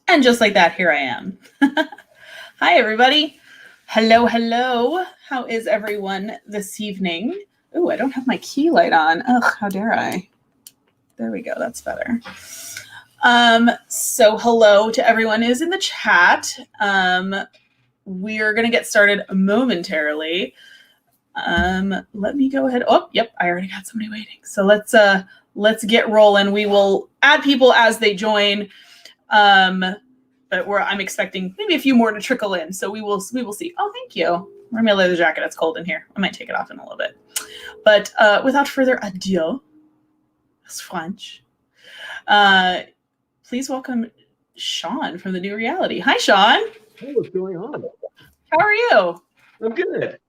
And just like that, here I am. Hi, everybody. Hello, hello. How is everyone this evening? Oh, I don't have my key light on. Ugh, how dare I? There we go. That's better. So hello to everyone who's in the chat. We're going to get started momentarily. Let me go ahead. Oh, yep. I already got somebody waiting. So let's get rolling. We will add people as they join. But I'm expecting maybe a few more to trickle in. So we will see. Oh, thank you. Wear my leather jacket. It's cold in here. I might take it off in a little bit. But without further ado, that's French. Please welcome Shawn from the New Reality. Hi, Shawn. Hey, what's going on? How are you? I'm good.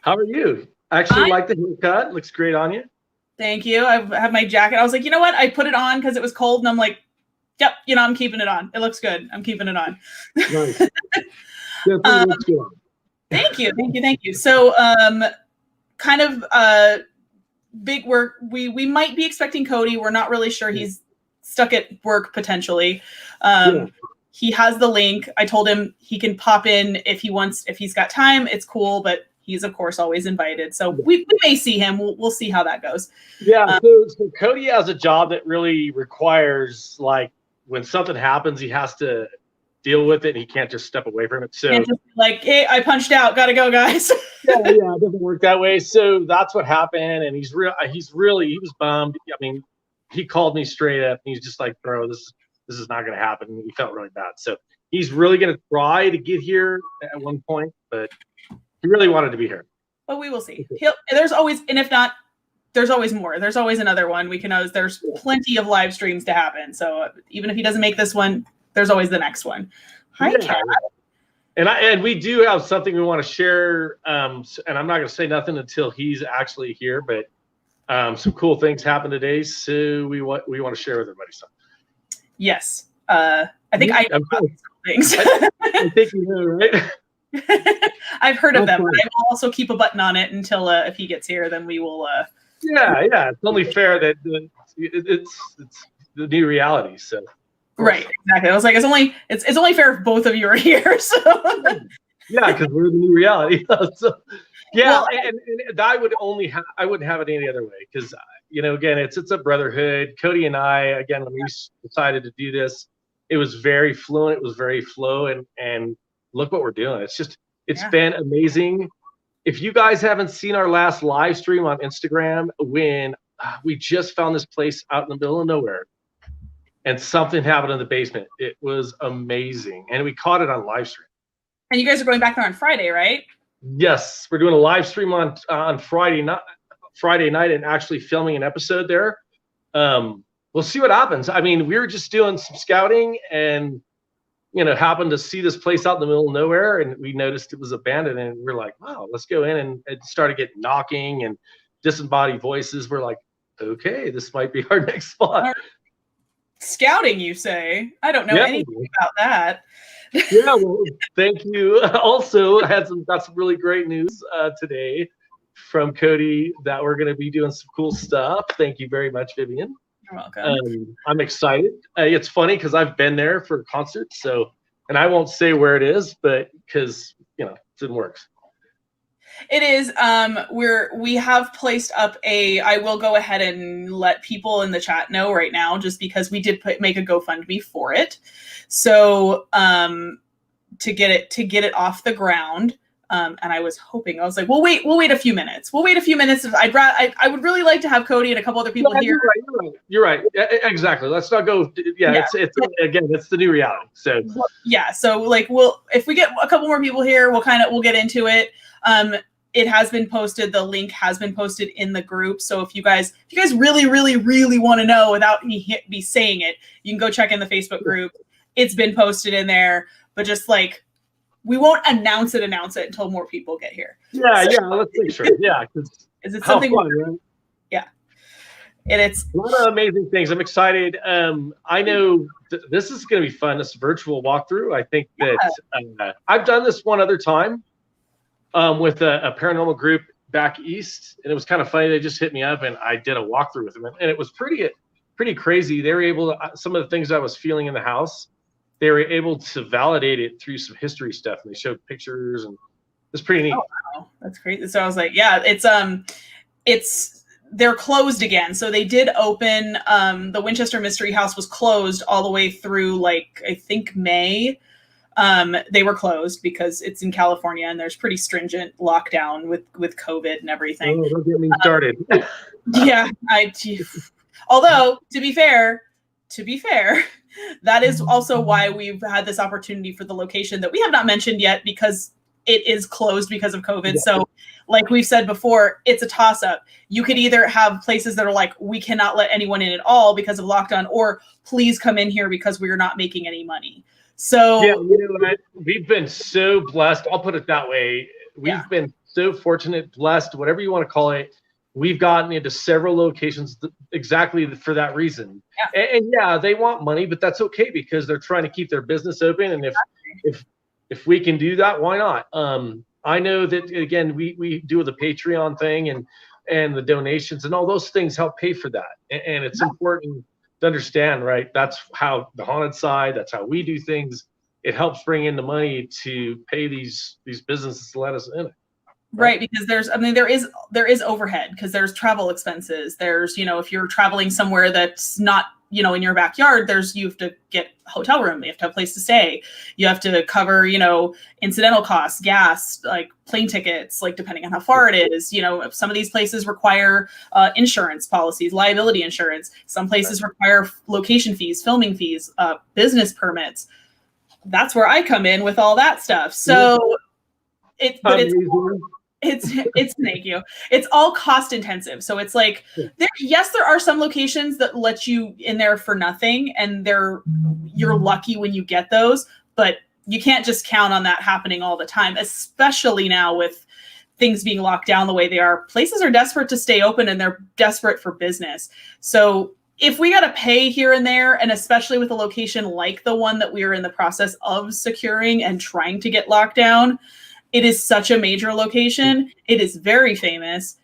How are you? I actually like the haircut. Looks great on you. Thank you. I have my jacket. I was like, you know what? I put it on because it was cold, and I'm like, yep, I'm keeping it on. It looks good. I'm keeping it on. Nice. Definitely looks good. Thank you. So, kind of big work. We might be expecting Cody. We're not really sure. He's stuck at work potentially. He has the link. I told him he can pop in if he wants, if he's got time. It's cool, but he's of course always invited. So we may see him. We'll see how that goes. Yeah. So Cody has a job that really requires, like, when something happens, he has to deal with it. And he can't just step away from it. So just like, hey, I punched out. Gotta go, guys. yeah, it doesn't work that way. So that's what happened. And he was bummed. I mean, he called me straight up. And he's just like, bro, this is not going to happen. He felt really bad. So he's really going to try to get here at one point, but he really wanted to be here. But we will see. There's always, and if not, there's always more. There's always another one. There's plenty of live streams to happen. So even if he doesn't make this one, there's always the next one. Hi, Kat. And we do have something we want to share. And I'm not going to say nothing until he's actually here, but some cool things happened today. So we want to share with everybody something. Yes. I think I know about these things. I think you know, right? I've heard of them. But I will also keep a button on it until if he gets here, then we will. Yeah. It's only fair that it's the new reality. So. Right, exactly. I was like, it's only fair if both of you are here. So. Yeah, because we're the new reality. So, yeah, well, and I wouldn't have it any other way because again, it's a brotherhood. Cody and I, again, when we decided to do this, it was very fluent. It was very flow, and look what we're doing. It's been amazing. If you guys haven't seen our last live stream on Instagram, when we just found this place out in the middle of nowhere. And something happened in the basement. It was amazing. And we caught it on live stream. And you guys are going back there on Friday, right? Yes. We're doing a live stream on Friday night and actually filming an episode there. We'll see what happens. I mean, we were just doing some scouting and, happened to see this place out in the middle of nowhere. And we noticed it was abandoned. And we're like, wow, let's go in. And it started getting knocking and disembodied voices. We're like, okay, this might be our next spot. Scouting, you say? I don't know anything about that. Yeah, well, thank you. Also, got some really great news today from Cody that we're going to be doing some cool stuff. Thank you very much, Vivian. You're welcome. I'm excited. It's funny because I've been there for concerts, and I won't say where it is, but because it's in works. It is. We have placed up I will go ahead and let people in the chat know right now, just because we did make a GoFundMe for it. So to get it off the ground. And I was like, we'll wait a few minutes. I would really like to have Cody and a couple other people here. You're right. Exactly. Let's not go. Yeah. It's the new reality. So yeah. So like, if we get a couple more people here, we'll get into it. It has been posted. The link has been posted in the group. So if you guys really, really, really want to know without me saying it, you can go check in the Facebook group. It's been posted in there, but just like, we won't announce it until more people get here. Yeah. Let's make sure. Yeah. Is it something? Fun, right? Yeah. And it's a lot of amazing things. I'm excited. I know this is going to be fun. This virtual walkthrough. I think that I've done this one other time. With a paranormal group back east, and it was kind of funny. They just hit me up, and I did a walkthrough with them, and it was pretty pretty crazy. They were able to, some of the things I was feeling in the house, they were able to validate it through some history stuff, and they showed pictures, and it's pretty neat. Oh, wow. That's crazy. So I was like, yeah, it's they're closed again. So they did open, the Winchester Mystery House was closed all the way through, like, I think May. They were closed because it's in California and there's pretty stringent lockdown with COVID and everything. Oh, don't get me started. Yeah, although to be fair, that is also why we've had this opportunity for the location that we have not mentioned yet, because it is closed because of COVID. Yeah. So like we've said before, it's a toss up. You could either have places that are like, we cannot let anyone in at all because of lockdown, or please come in here because we're not making any money. So yeah, you know what? We've been so blessed. I'll put it that way. We've been so fortunate, blessed, whatever you want to call it. We've gotten into several locations exactly for that reason. Yeah. And yeah, they want money, but that's okay because they're trying to keep their business open. And if we can do that, why not? I know that, again, we do the Patreon thing and the donations and all those things help pay for that. And it's important to understand, right? That's how the haunted side, that's how we do things. It helps bring in the money to pay these businesses to let us in it. Right, because there is overhead, because there's travel expenses. There's, if you're traveling somewhere that's not, in your backyard, you have to get a hotel room. You have to have a place to stay. You have to cover, incidental costs, gas, like plane tickets, like depending on how far it is. Some of these places require insurance policies, liability insurance. Some places require location fees, filming fees, business permits. That's where I come in with all that stuff. So it's thank you. It's all cost intensive. So it's like, there are some locations that let you in there for nothing, and you're lucky when you get those, but you can't just count on that happening all the time, especially now with things being locked down the way they are. Places are desperate to stay open, and they're desperate for business. So if we got to pay here and there, and especially with a location like the one that we are in the process of securing and trying to get locked down, it is such a major location. It is very famous.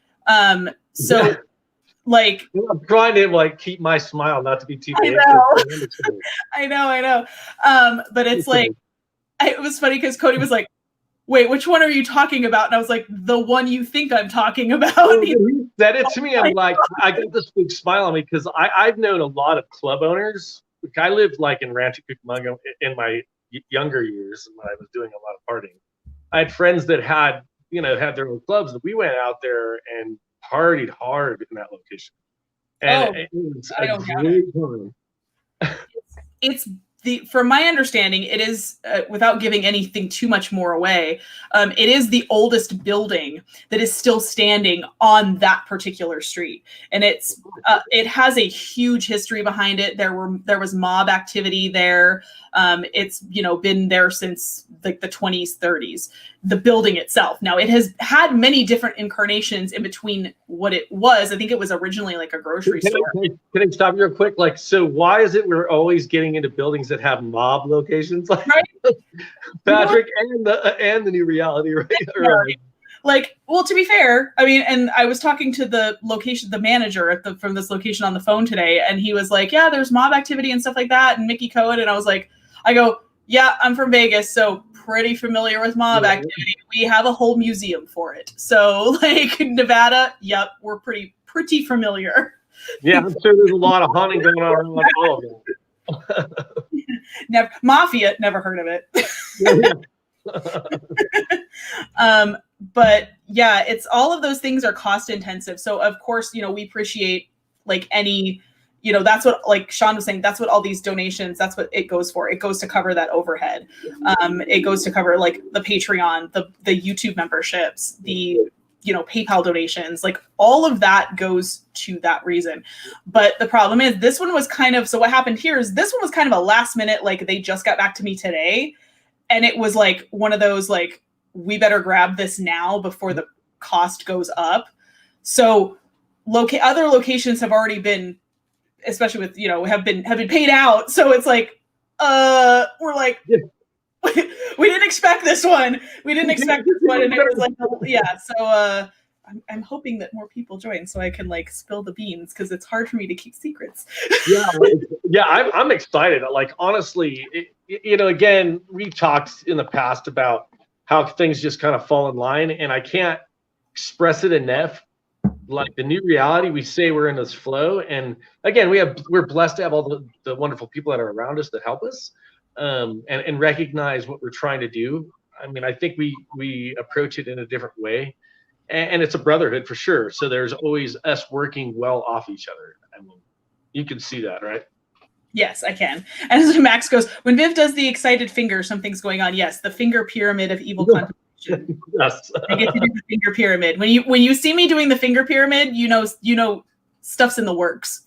So like, I'm trying to keep my smile, not to be too big. I know. But it's like, it was funny because Cody was like, wait, which one are you talking about? And I was like, the one you think I'm talking about. He said it to me. I'm like, I got this big smile on me because I've known a lot of club owners. I lived in Rancho Cucamonga in my younger years when I was doing a lot of partying. I had friends that had their own clubs, and we went out there and partied hard in that location. And it was a great time. It's from my understanding, it is, without giving anything too much more away, it is the oldest building that is still standing on that particular street. And it has a huge history behind it. There was mob activity there. It's, been there since the 20s, 30s, the building itself. Now, it has had many different incarnations in between what it was. I think it was originally like a grocery store. Can I stop you real quick? So why is it we're always getting into buildings that have mob locations? Right? Patrick, and the new reality, right? Well, to be fair, I mean, and I was talking to the manager from this location on the phone today, and he was like, yeah, there's mob activity and stuff like that, and Mickey Cohen. And I go, yeah, I'm from Vegas, so pretty familiar with mob activity. We have a whole museum for it. So Nevada, yep, we're pretty familiar. Yeah, I'm sure there's a lot of haunting going on around all of them. Mafia, never heard of it. But yeah, it's all of those things are cost intensive. So of course, we appreciate any, that's what, like Shawn was saying, that's what all these donations, that's what it goes for. It goes to cover that overhead. It goes to cover the Patreon, the YouTube memberships, the, PayPal donations, all of that goes to that reason. But the problem is this one was so what happened here is this one was kind of a last minute, they just got back to me today. And it was one of those, we better grab this now before the cost goes up. So other locations have already been, especially with, have been paid out. So it's we're we didn't expect this one. We didn't expect this one. And it was So I'm hoping that more people join so I can like spill the beans because it's hard for me to keep secrets. Yeah, I'm excited. Like honestly, again, we talked in the past about how things just kind of fall in line, and I can't express it enough. Like the new reality, we say we're in this flow, and again, we're blessed to have all the wonderful people that are around us that help us, and recognize what we're trying to do. I mean, I think we approach it in a different way, and it's a brotherhood for sure. So there's always us working well off each other. I mean, you can see that, right? Yes, I can. And as Max goes, when Viv does the excited finger, something's going on. Yes, the finger pyramid of evil contemplation. Yes. I get to do the finger pyramid. When you see me doing the finger pyramid, you know stuff's in the works.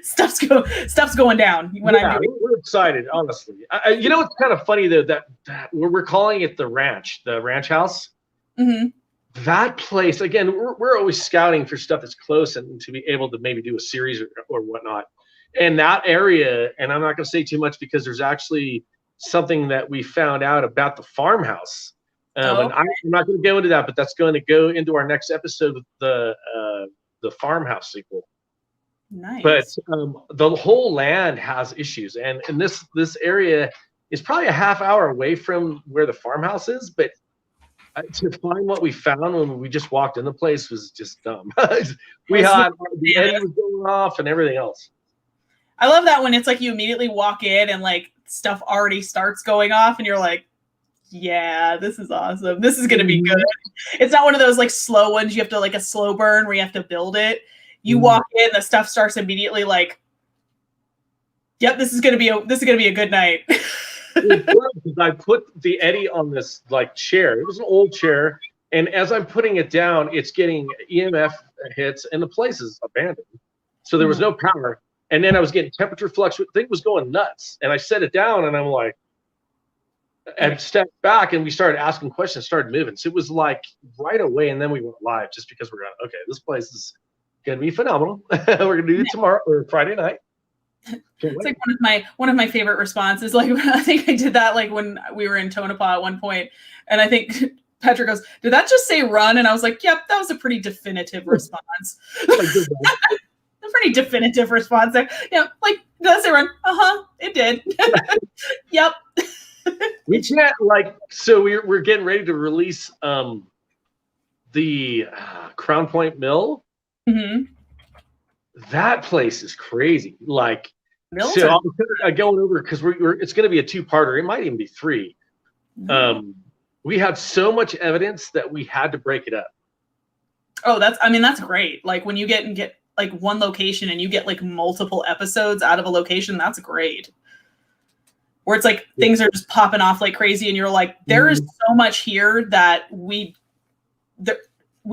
stuff's going down when I'm doing. We're excited, honestly. It's kind of funny though that we're calling it the ranch house. Mm-hmm. That place again. We're always scouting for stuff that's close and to be able to maybe do a series or whatnot. And that area, and I'm not going to say too much because there's actually something that we found out about the farmhouse. And I'm not going to go into that, but that's going to go into our next episode with the farmhouse sequel. Nice. But the whole land has issues, and this area is probably a half hour away from where the farmhouse is. But to find what we found when we just walked in the place was just dumb. We had the edge was going off and everything else. I love that when it's like you immediately walk in and like stuff already starts going off and you're like, yeah, this is awesome. This is going to be good. It's not one of those like slow ones. You have to like a slow burn where you have to build it. You walk in, the stuff starts immediately like, yep, this is going to be a good night. I put the Eddie on this like chair. It was an old chair. And as I'm putting it down, it's getting EMF hits and the place is abandoned. So there was no power. And then I was getting temperature fluctuation. Thing was going nuts. And I set it down and I'm like, I stepped back and we started asking questions, started moving. So it was like right away. And then we went live just because we're going, okay, this place is going to be phenomenal. We're going to do it tomorrow or Friday night. It's like one of my favorite responses. Like I think I did that like when we were in Tonopah at one point, and I think Patrick goes, "Did that just say run?" And I was like, "Yep, that was a pretty definitive response." A pretty definitive response there. Yeah, like did that say run? It did. Yep. We can't so we're getting ready to release the Crown Point Mill. Mm-hmm. That place is crazy. Like, Mills so I'm going over because it's going to be a two-parter. It might even be three. Mm-hmm. We had so much evidence that we had to break it up. Oh, that's great. Like when you get like one location and you get like multiple episodes out of a location, that's great. Where it's like things are just popping off like crazy and you're like, there is so much here that we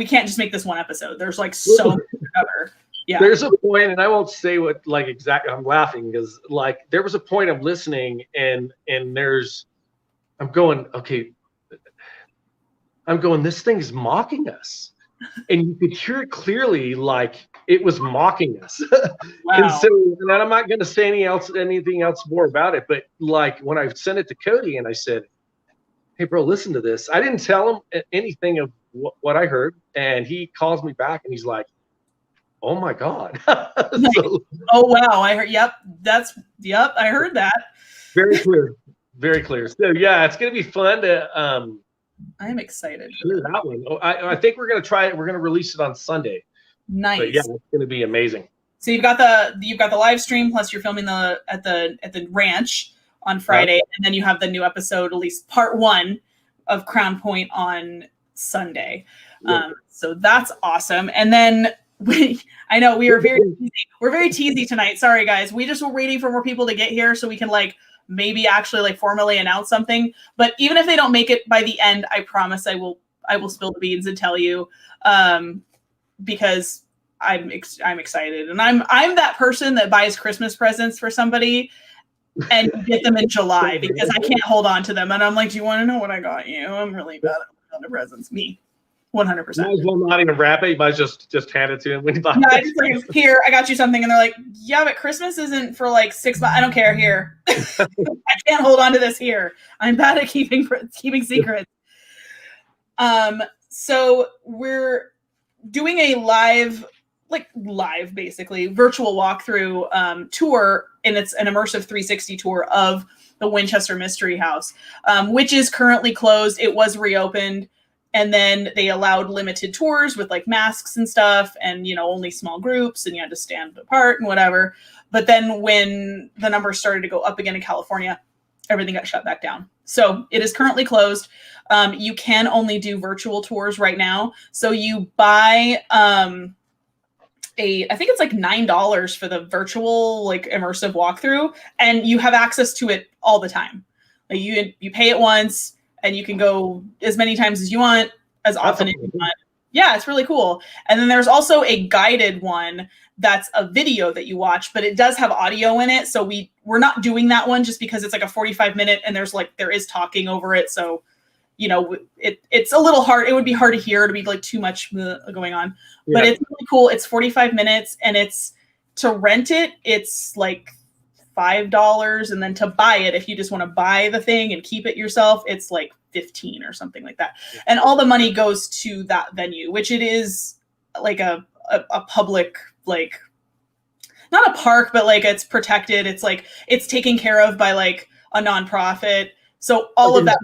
can't just make this one episode. There's like so much to cover. Yeah. There's a point, and I won't say what like exactly. I'm laughing because like there was a point I'm listening, and I'm going, okay. I'm going, this thing's mocking us, and you could hear it clearly, like it was mocking us. Wow. And so, and I'm not going to say anything else more about it. But like when I sent it to Cody, and I said, "Hey, bro, listen to this." I didn't tell him anything of what I heard, and he calls me back, and he's like, "Oh my God." So, oh wow, I heard I heard that. Very clear. Very clear. So yeah, it's gonna be fun to I'm excited. Hear that one. I think we're gonna try it. We're gonna release it on Sunday. Nice. But yeah, it's gonna be amazing. So you've got the live stream, plus you're filming at the ranch on Friday, and then you have the new episode, at least part 1 of Crown Point on Sunday. Yeah. So that's awesome. And then I know we're very teasy tonight. Sorry guys. We just were waiting for more people to get here so we can like maybe actually like formally announce something. But even if they don't make it by the end, I promise I will spill the beans and tell you, because I'm excited, and I'm that person that buys Christmas presents for somebody and get them in July because I can't hold on to them. And I'm like, do you want to know what I got you? I'm really bad at the presents. Me. 100%. Might as well not even wrap it. You might just hand it to him when you buy it. Like, here, I got you something. And they're like, yeah, but Christmas isn't for like 6 months. I don't care. Here. I can't hold on to this here. I'm bad at keeping secrets. So doing a live basically virtual walkthrough tour, and it's an immersive 360 tour of the Winchester Mystery House, which is currently closed. It was reopened, and then they allowed limited tours with like masks and stuff, and only small groups, and you had to stand apart and whatever. But then when the numbers started to go up again in California, everything got shut back down. So it is currently closed. You can only do virtual tours right now. So you buy I think it's like $9 for the virtual like immersive walkthrough, and you have access to it all the time. Like you pay it once, and you can go as many times as you want, as often as you want. Yeah, it's really cool. And then there's also a guided one that's a video that you watch, but it does have audio in it. So we're not doing that one just because it's like a 45-minute, and there is talking over it. So it's a little hard. It would be hard to hear. It'd be like too much going on, but it's really cool. It's 45 minutes, and it's to rent it. It's like $5, and then to buy it, if you just want to buy the thing and keep it yourself, it's like 15 or something like that. And all the money goes to that venue, which it is like a public, like not a park, but like it's protected. It's like it's taken care of by like a nonprofit. So all of that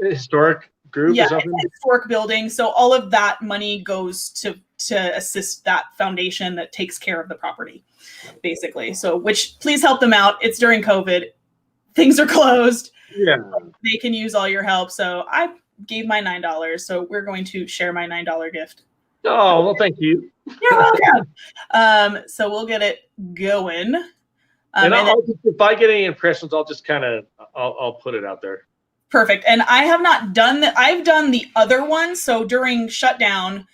historic group, or something? Historic building. So all of that money goes to assist that foundation that takes care of the property, basically. So, which please help them out. It's during COVID, things are closed. Yeah, they can use all your help. So I gave my $9. So we're going to share my $9 gift. Oh well, thank you. You're welcome. So we'll get it going. And if I get any impressions, I'll just kind of I'll put it out there. Perfect. And I have not done that. I've done the other one. So during shutdown,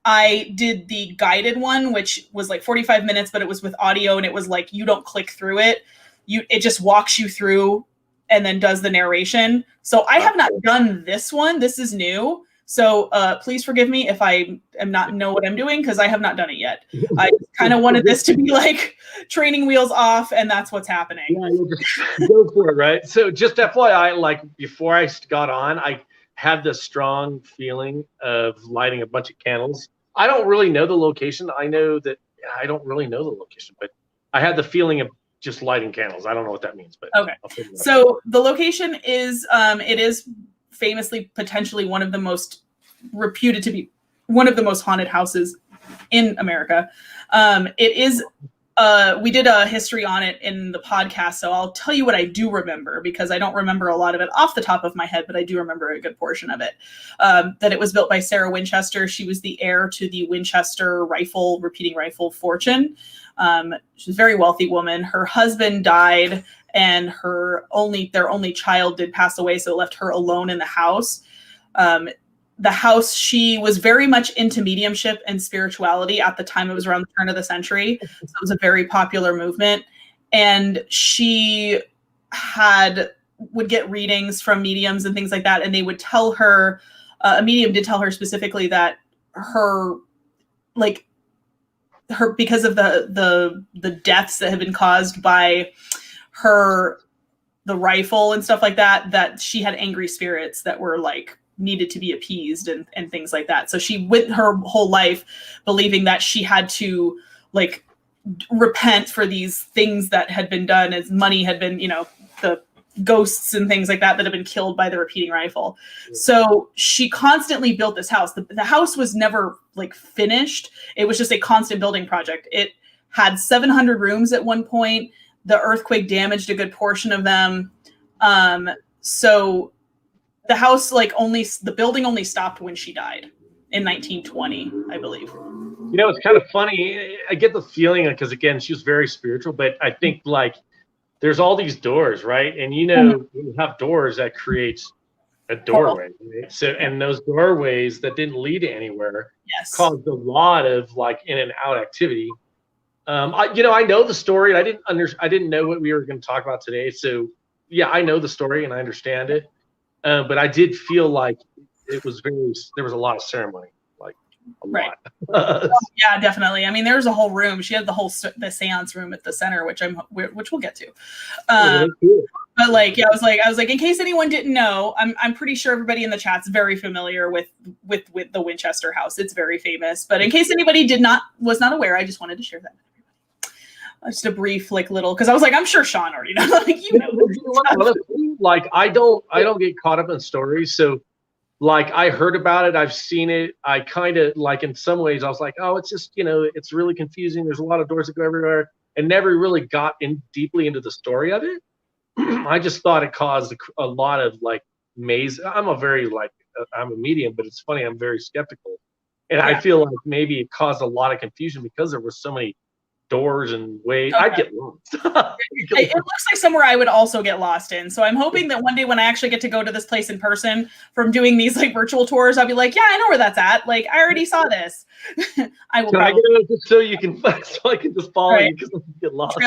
I did the guided one, which was like 45 minutes, but it was with audio, and it was like you don't click through it. It just walks you through and then does the narration. So I have not done this one. This is new. So please forgive me if I am not know what I'm doing, because I have not done it yet. I kind of wanted this to be like training wheels off, and that's what's happening. Yeah, you just go for it, right? So just FYI, like before I got on, I had this strong feeling of lighting a bunch of candles. I don't really know the location. I know that I don't really know the location, but I had the feeling of just lighting candles. I don't know what that means, but okay. So the location is it is famously potentially one of the most reputed to be one of the most haunted houses in America. It is we did a history on it in the podcast, so I'll tell you what I do remember, because I don't remember a lot of it off the top of my head, but I do remember a good portion of it. That it was built by Sarah Winchester. She was the heir to the Winchester repeating rifle fortune. She's a very wealthy woman. Her husband died, and their only child did pass away, so it left her alone in the house. The house, she was very much into mediumship and spirituality at the time. It was around the turn of the century. So it was a very popular movement. And she would get readings from mediums and things like that. And they would tell her, a medium did tell her specifically that because of the deaths that have been caused by the rifle and stuff like that, that she had angry spirits that were like needed to be appeased and things like that. So she went her whole life believing that she had to like repent for these things that had been done, as money had been, the ghosts and things like that had been killed by the repeating rifle. So she constantly built this house. The house was never like finished. It was just a constant building project. It had 700 rooms at one point. The earthquake damaged a good portion of them. So the house, the building only stopped when she died in 1920, I believe. It's kind of funny. I get the feeling, because again, she was very spiritual, but I think like there's all these doors, right? And when you have doors, that creates a doorway. Right? So, and those doorways that didn't lead to anywhere caused a lot of like in and out activity. I know the story, and I didn't know what we were going to talk about today. So yeah, I know the story and I understand it. But I did feel like there was a lot of ceremony. a Right. lot. Yeah, definitely. I mean, there's a whole room. She had the seance room at the center, which we'll get to. But like, yeah, I was like, in case anyone didn't know, I'm pretty sure everybody in the chat's very familiar with the Winchester House. It's very famous. But in case anybody was not aware, I just wanted to share that. Just a brief little, because I was like, I'm sure Shawn already knows. Like, like I don't get caught up in stories. So like I heard about it, I've seen it. I kind of like in some ways I was like, oh, it's just it's really confusing. There's a lot of doors that go everywhere, and never really got in deeply into the story of it. I just thought it caused a lot of like maze. I'm a medium, but it's funny. I'm very skeptical, and I feel like maybe it caused a lot of confusion because there were so many doors and ways. Okay. I'd get lost. It looks like somewhere I would also get lost in. So I'm hoping that one day when I actually get to go to this place in person from doing these like virtual tours, I'll be like, yeah, I know where that's at. Like I already saw this. I will. Can I get it just so you can so I can just follow you because I get lost.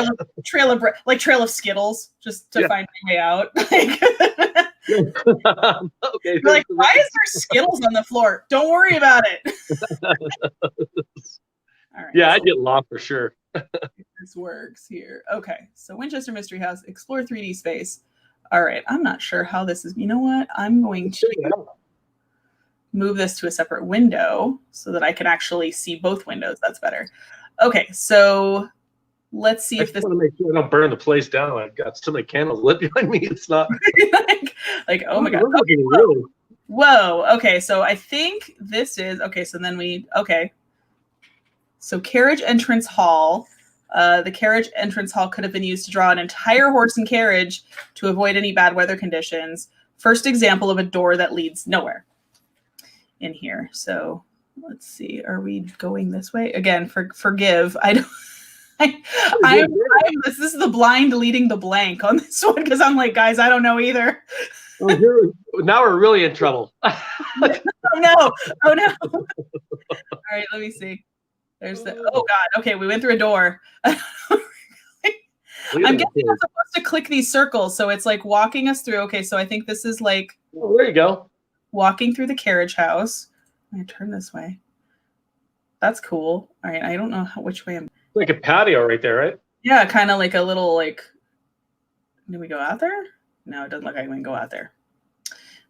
Trail of Skittles just to find my way out. Okay. You're like, why is there Skittles on the floor? Don't worry about it. All right, yeah, so I get lost for sure. This works here. Okay, so Winchester Mystery House, explore 3D space. All right, I'm not sure how this is. You know what? I'm going to move this to a separate window so that I can actually see both windows. That's better. Okay, so let's see if this. I want to make sure I don't burn the place down. I've got so many candles lit behind me. It's not like oh my god. Okay, whoa. Okay, so I think this is okay. So then So carriage entrance hall. The carriage entrance hall could have been used to draw an entire horse and carriage to avoid any bad weather conditions. First example of a door that leads nowhere in here. So let's see. Are we going this way? Again, forgive. I don't. This is the blind leading the blank on this one because I'm like, guys, I don't know either. Now we're really in trouble. Oh no. All right, let me see. There's the oh god. Okay, we went through a door. I'm guessing I'm supposed to click these circles, so it's like walking us through. Okay, so I think this is like there you go. Walking through the carriage house. I'm gonna turn this way. That's cool. All right, I don't know which way I'm. Like a patio right there, right? Yeah, kind of like a little like. Did we go out there? No, it doesn't look like we can go out there.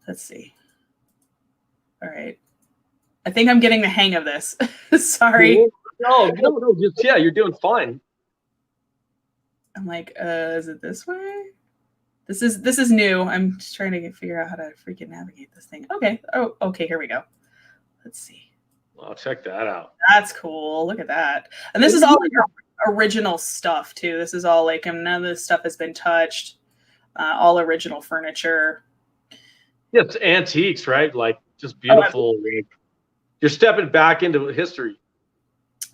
Let's see. All right. I think I'm getting the hang of this. Sorry. No, just you're doing fine. I'm like, is it this way? This is new. I'm just trying to figure out how to freaking navigate this thing. Okay. Oh, okay, here we go. Let's see. I'll check that out. That's cool. Look at that. And this is all like original stuff too. This is all like none of this stuff has been touched. All original furniture. Yeah, it's antiques, right? Like just beautiful. You're stepping back into history.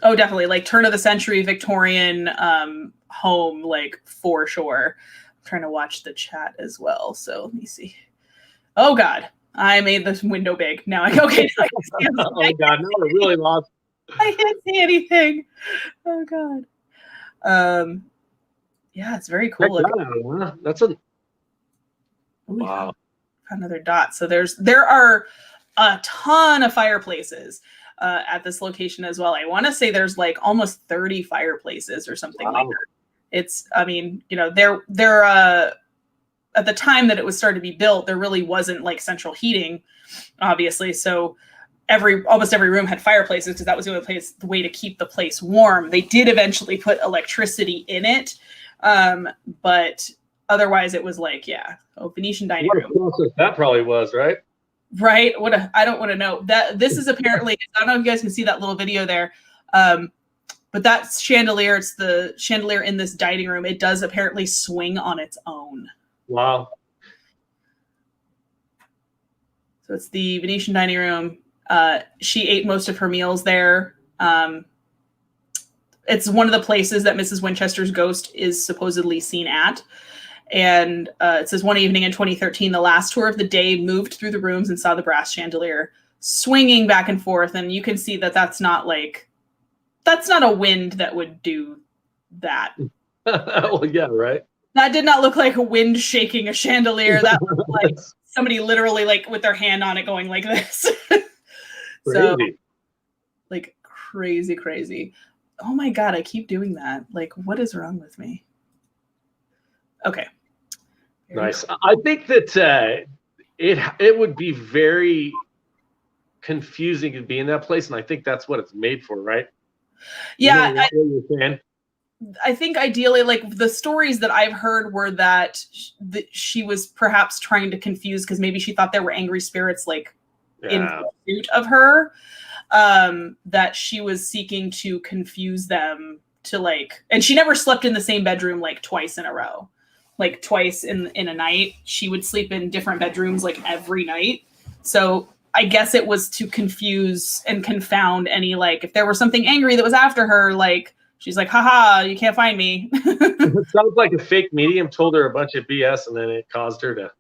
Oh, definitely. Like turn of the century Victorian home, like for sure. I'm trying to watch the chat as well. So let me see. Oh God, I made this window big. Now I okay. Oh God, now we're really lost. I can't see anything. Oh God. Yeah, it's very cool. That's a wow. Another dot. So there are a ton of fireplaces at this location as well. I want to say there's like almost 30 fireplaces or something like that. It's, I mean, there at the time that it was started to be built, there really wasn't like central heating, obviously. So almost every room had fireplaces because that was the only way to keep the place warm. They did eventually put electricity in it, but otherwise it was like, Venetian dining room. That probably was, right? Right. I don't want to know that this is apparently, I don't know if you guys can see that little video there. But that chandelier, it's the chandelier in this dining room. It does apparently swing on its own. Wow. So it's the Venetian dining room. She ate most of her meals there. It's one of the places that Mrs. Winchester's ghost is supposedly seen at. And it says one evening in 2013, the last tour of the day moved through the rooms and saw the brass chandelier swinging back and forth. And you can see that that's not a wind that would do that. Well, yeah, right. That did not look like a wind shaking a chandelier. That looked like somebody literally like with their hand on it going like this. So Like crazy, crazy. Oh my God, I keep doing that. Like, what is wrong with me? Okay. Very Nice. cool. I think that it would be very confusing to be in that place, and I think that's what it's made for, right? Yeah, what you're saying? I think ideally, like the stories that I've heard were that she was perhaps trying to confuse because maybe she thought there were angry spirits like in pursuit of her. That she was seeking to confuse them to like, and she never slept in the same bedroom like twice in a row, like twice in a night. She would sleep in different bedrooms like every night. So I guess it was to confuse and confound any, like if there was something angry that was after her, like she's like, haha, you can't find me. It sounds like a fake medium told her a bunch of BS and then it caused her to.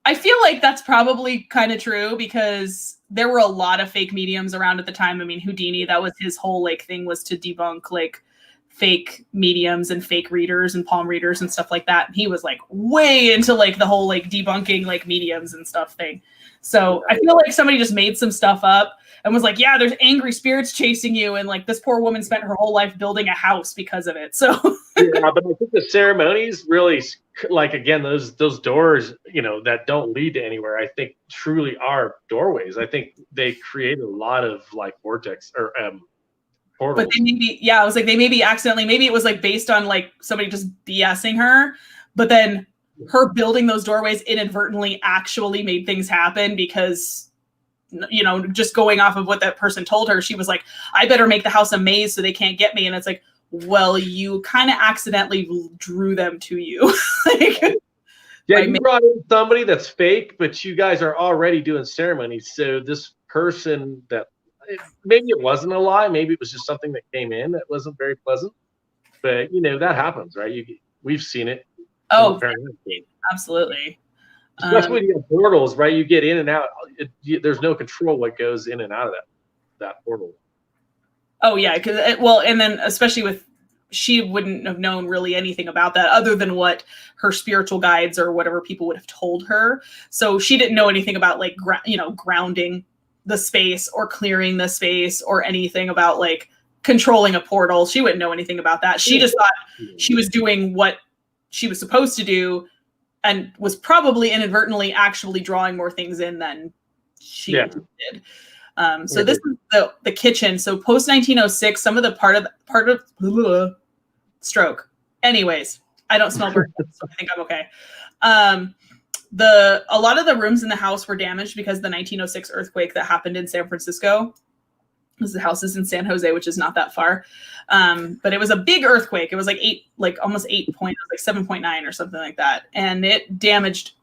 I feel like that's probably kind of true because there were a lot of fake mediums around at the time. I mean, Houdini, that was his whole like thing, was to debunk like fake mediums and fake readers and palm readers and stuff like that. And he was like way into like the whole like debunking like mediums and stuff thing. So I feel like somebody just made some stuff up and was like, yeah, there's angry spirits chasing you. And like this poor woman spent her whole life building a house because of it. So yeah, but I think the ceremonies really, like, again, those doors, you know, that don't lead to anywhere, I think truly are doorways. I think they create a lot of like vortex or portals. But they maybe, yeah, I was like, they maybe accidentally, maybe it was like based on like somebody just BSing her, but then her building those doorways inadvertently actually made things happen because, you know, just going off of what that person told her, she was like, I better make the house a maze so they can't get me. And it's like, well, you kind of accidentally drew them to you. Like, yeah, you brought in somebody that's fake, but you guys are already doing ceremonies. So this person that, maybe it wasn't a lie, maybe it was just something that came in that wasn't very pleasant. But you know, that happens, right? We've seen it. Oh, absolutely. Especially when you have portals, right? You get in and out. There's no control what goes in and out of that portal. Oh yeah, because well, and then especially with, she wouldn't have known really anything about that other than what her spiritual guides or whatever people would have told her. So she didn't know anything about like grounding the space or clearing the space or anything about like controlling a portal. She wouldn't know anything about that. She just thought she was doing what she was supposed to do and was probably inadvertently actually drawing more things in than she did. So this is the kitchen. So post 1906, some of the part of stroke. Anyways, I don't smell burnt, so I think I'm okay. A lot of the rooms in the house were damaged because the 1906 earthquake that happened in San Francisco. The house is in San Jose, which is not that far. But it was a big earthquake. It was like almost 8 point, like 7.9 or something like that. And it damaged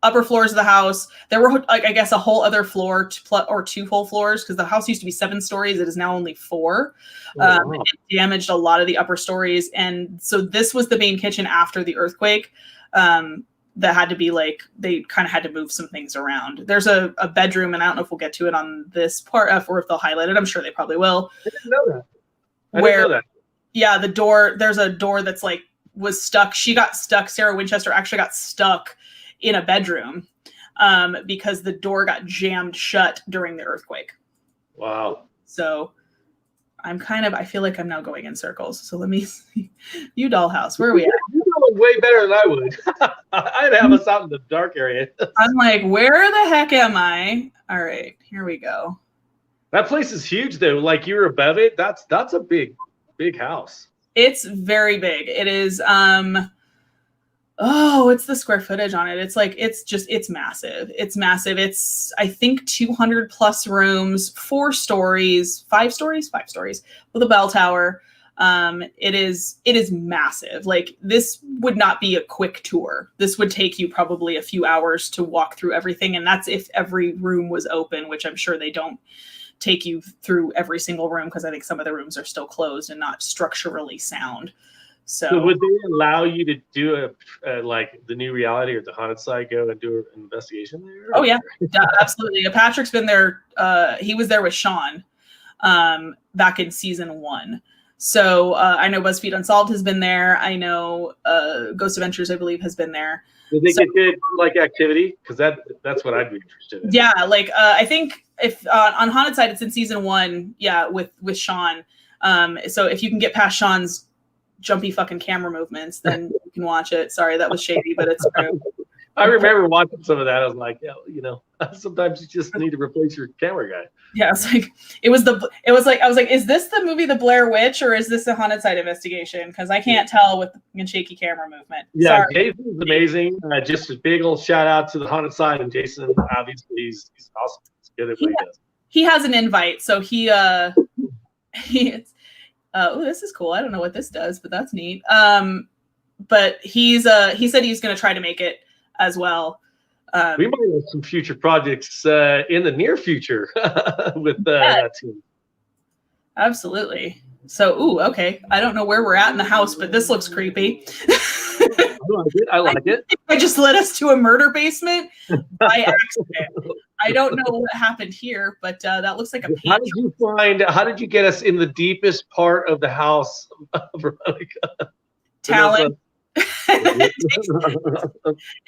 upper floors of the house. There were, like, I guess, a whole other floor or two whole floors because the house used to be 7 stories. It is now only 4. Wow. It damaged a lot of the upper stories. And so this was the main kitchen after the earthquake. That had to be like, they kind of had to move some things around. There's a bedroom, and I don't know if we'll get to it on this part or if they'll highlight it. I'm sure they probably will. I didn't know that. I didn't know that. Yeah, the door, there's a door that's like, was stuck. She got stuck. Sarah Winchester actually got stuck in a bedroom because the door got jammed shut during the earthquake. Wow. So I feel like I'm now going in circles. So let me see. You dollhouse, where are we at? You know way better than I would. I'd have us out in the dark area. I'm like, where the heck am I? All right, here we go. That place is huge though. Like, you're above it. That's a big house. It's very big. It is, what's the square footage on it? It's like, it's massive. It's massive. It's, I think, 200 plus rooms, 4 stories, 5 stories with a bell tower. It is massive. Like, this would not be a quick tour. This would take you probably a few hours to walk through everything. And that's if every room was open, which I'm sure they don't take you through every single room because I think some of the rooms are still closed and not structurally sound. So would they allow you to do like the new reality or the haunted side, go and do an investigation there? Oh yeah, absolutely. Patrick's been there. He was there with Shawn back in season 1. So I know BuzzFeed Unsolved has been there. I know Ghost Adventures, I believe, has been there. Did they get good like activity? Because that's what I'd be interested in. Yeah, like I think if on Haunted Side, it's in season 1, yeah, with Shawn. So if you can get past Shawn's jumpy fucking camera movements, then you can watch it. Sorry, that was shady, but it's true. I remember watching some of that. I was like, yeah, sometimes you just need to replace your camera guy. Yeah, it's like I was like, is this the movie The Blair Witch, or is this a Haunted Site investigation? Because I can't tell with the shaky camera movement. Yeah, Sorry. Jason's amazing. Just a big old shout out to the Haunted Side, and Jason, obviously, he's awesome. He's good at what he does. He has an invite, so he this is cool. I don't know what this does, but that's neat. But he said he's going to try to make it as well. We might have some future projects in the near future with that team. Absolutely. So, okay. I don't know where we're at in the house, but this looks creepy. I like it. I just led us to a murder basement by accident. I don't know what happened here, but that looks like a paint. How did you get us in the deepest part of the house, Veronica? Talent. It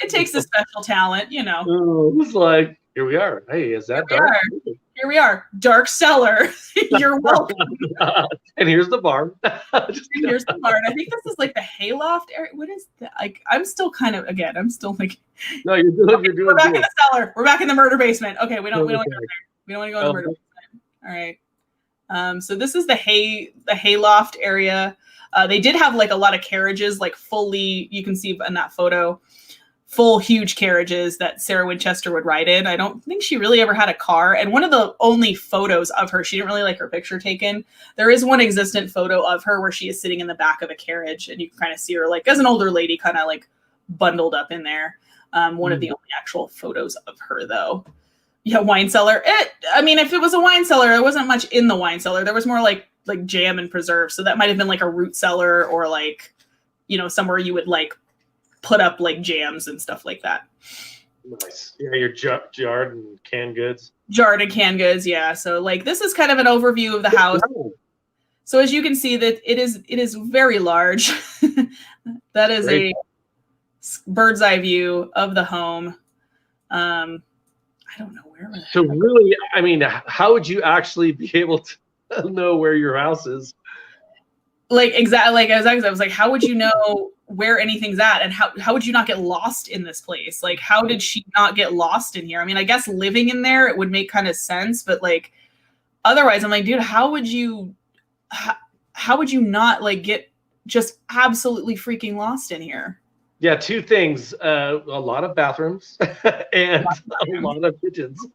takes a special talent, It was like, here we are. Hey, is that dark? Here we are. Dark cellar. You're welcome. And here's the barn. Here's the barn. I think this is like the hayloft area. What is that? Like, I'm still like. No, you're doing We're back in the cellar. We're back in the murder basement. Okay, we don't want to go there. We don't want to go in the murder basement. All right. So this is the hayloft area. They did have like a lot of carriages, like fully, you can see in that photo, full huge carriages that Sarah Winchester would ride in. I don't think she really ever had a car. And one of the only photos of her, she didn't really like her picture taken. There is one existent photo of her where she is sitting in the back of a carriage, and you can kind of see her like as an older lady, kind of like bundled up in there. One of the only actual photos of her, though. Yeah, wine cellar. If it was a wine cellar, there wasn't much in the wine cellar. There was more like jam and preserve. So that might have been like a root cellar, or like, somewhere you would like put up like jams and stuff like that. Nice. Yeah, your jarred and canned goods. Jarred and canned goods, yeah. So like this is kind of an overview of the house. So as you can see that it is very large. That is a bird's eye view of the home. I don't know where. So really, how would you actually be able to know where your house is? Exactly. I was like, how would you know where anything's at, and how would you not get lost in this place? Like, how did she not get lost in here? I guess living in there, it would make kind of sense, but like otherwise I'm like, dude, how would you not like get just absolutely freaking lost in here? Yeah, two things, a lot of bathrooms and a lot of kitchens.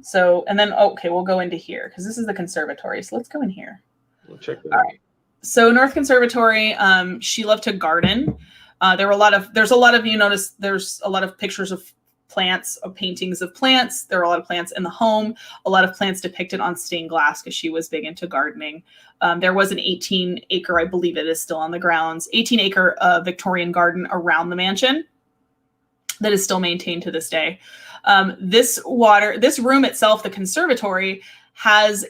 So, and then, okay, we'll go into here because this is the conservatory. So let's go in here. We'll check that out. Right. So North Conservatory, she loved to garden. There's a lot of, you notice there's a lot of pictures of plants, of paintings of plants. There are a lot of plants in the home, a lot of plants depicted on stained glass because she was big into gardening. There was an 18-acre, I believe it is still on the grounds, 18-acre Victorian garden around the mansion that is still maintained to this day. This room itself, the conservatory, has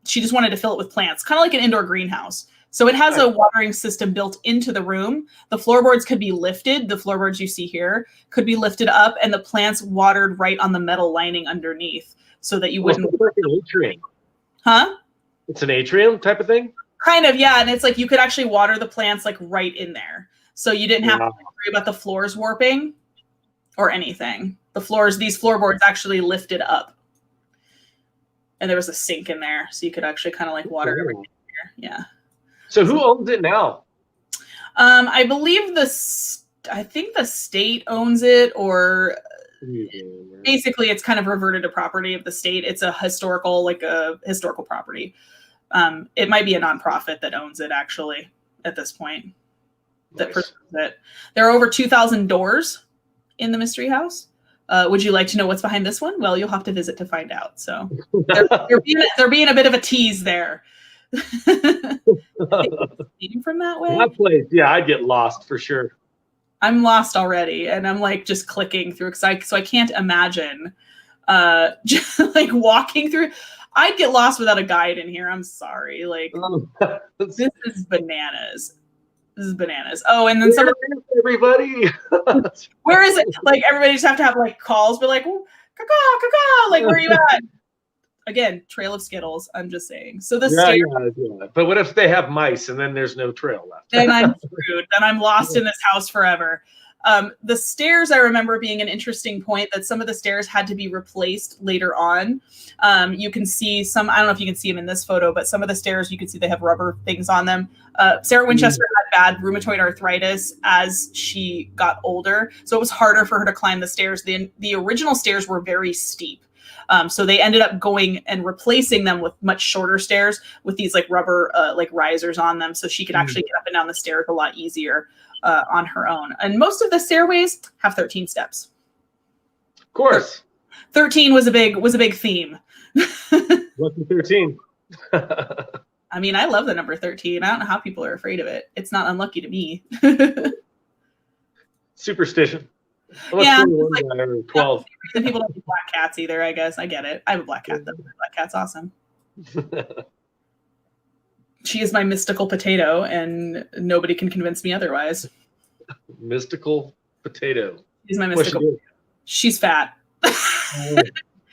she just wanted to fill it with plants, kind of like an indoor greenhouse. So it has a watering system built into the room. The floorboards could be lifted. The floorboards you see here could be lifted up, and the plants watered right on the metal lining underneath so that you wouldn't. It's like an atrium. Huh? It's an atrium type of thing? Kind of, yeah. And it's like you could actually water the plants like right in there. So you didn't have to worry about the floors warping or anything. These floorboards actually lifted up. And there was a sink in there, so you could actually kind of like water everything here. Yeah. So who owns it now? I believe I think the state owns it, or basically it's kind of reverted to property of the state. It's a historical property. It might be a nonprofit that owns it actually at this point. That preserves it. There are over 2,000 doors in the Mystery House. Would you like to know what's behind this one? Well, you'll have to visit to find out. So they're being a bit of a tease there. From that way. That place, yeah, I'd get lost for sure. I'm lost already, and I'm like just clicking through so I can't imagine just like walking through. I'd get lost without a guide in here. I'm sorry. Like this is bananas. This is bananas. Oh, and then everybody. Where is it? Like everybody just have to have like calls, but like, well, caw, caw, like, where are you at? Again, trail of Skittles. I'm just saying. So the stairs. Yeah. But what if they have mice and then there's no trail left? Then I'm screwed. Then I'm lost in this house forever. The stairs, I remember being an interesting point that some of the stairs had to be replaced later on. You can see some, I don't know if you can see them in this photo, but some of the stairs, you can see they have rubber things on them. Sarah Winchester had bad rheumatoid arthritis as she got older, so it was harder for her to climb the stairs. The original stairs were very steep. So they ended up going and replacing them with much shorter stairs with these like rubber like risers on them, so she could actually get up and down the stairs a lot easier on her own. And most of the stairways have 13 steps. Of course. 13 was a big theme. Lucky 13. I mean, I love the number 13. I don't know how people are afraid of it. It's not unlucky to me. Superstition. Yeah, like, 12. And people don't do black cats either, I guess. I get it. I have a black cat though. Black cat's awesome. She is my mystical potato, and nobody can convince me otherwise. Mystical potato. She's my mystical potato. She's fat.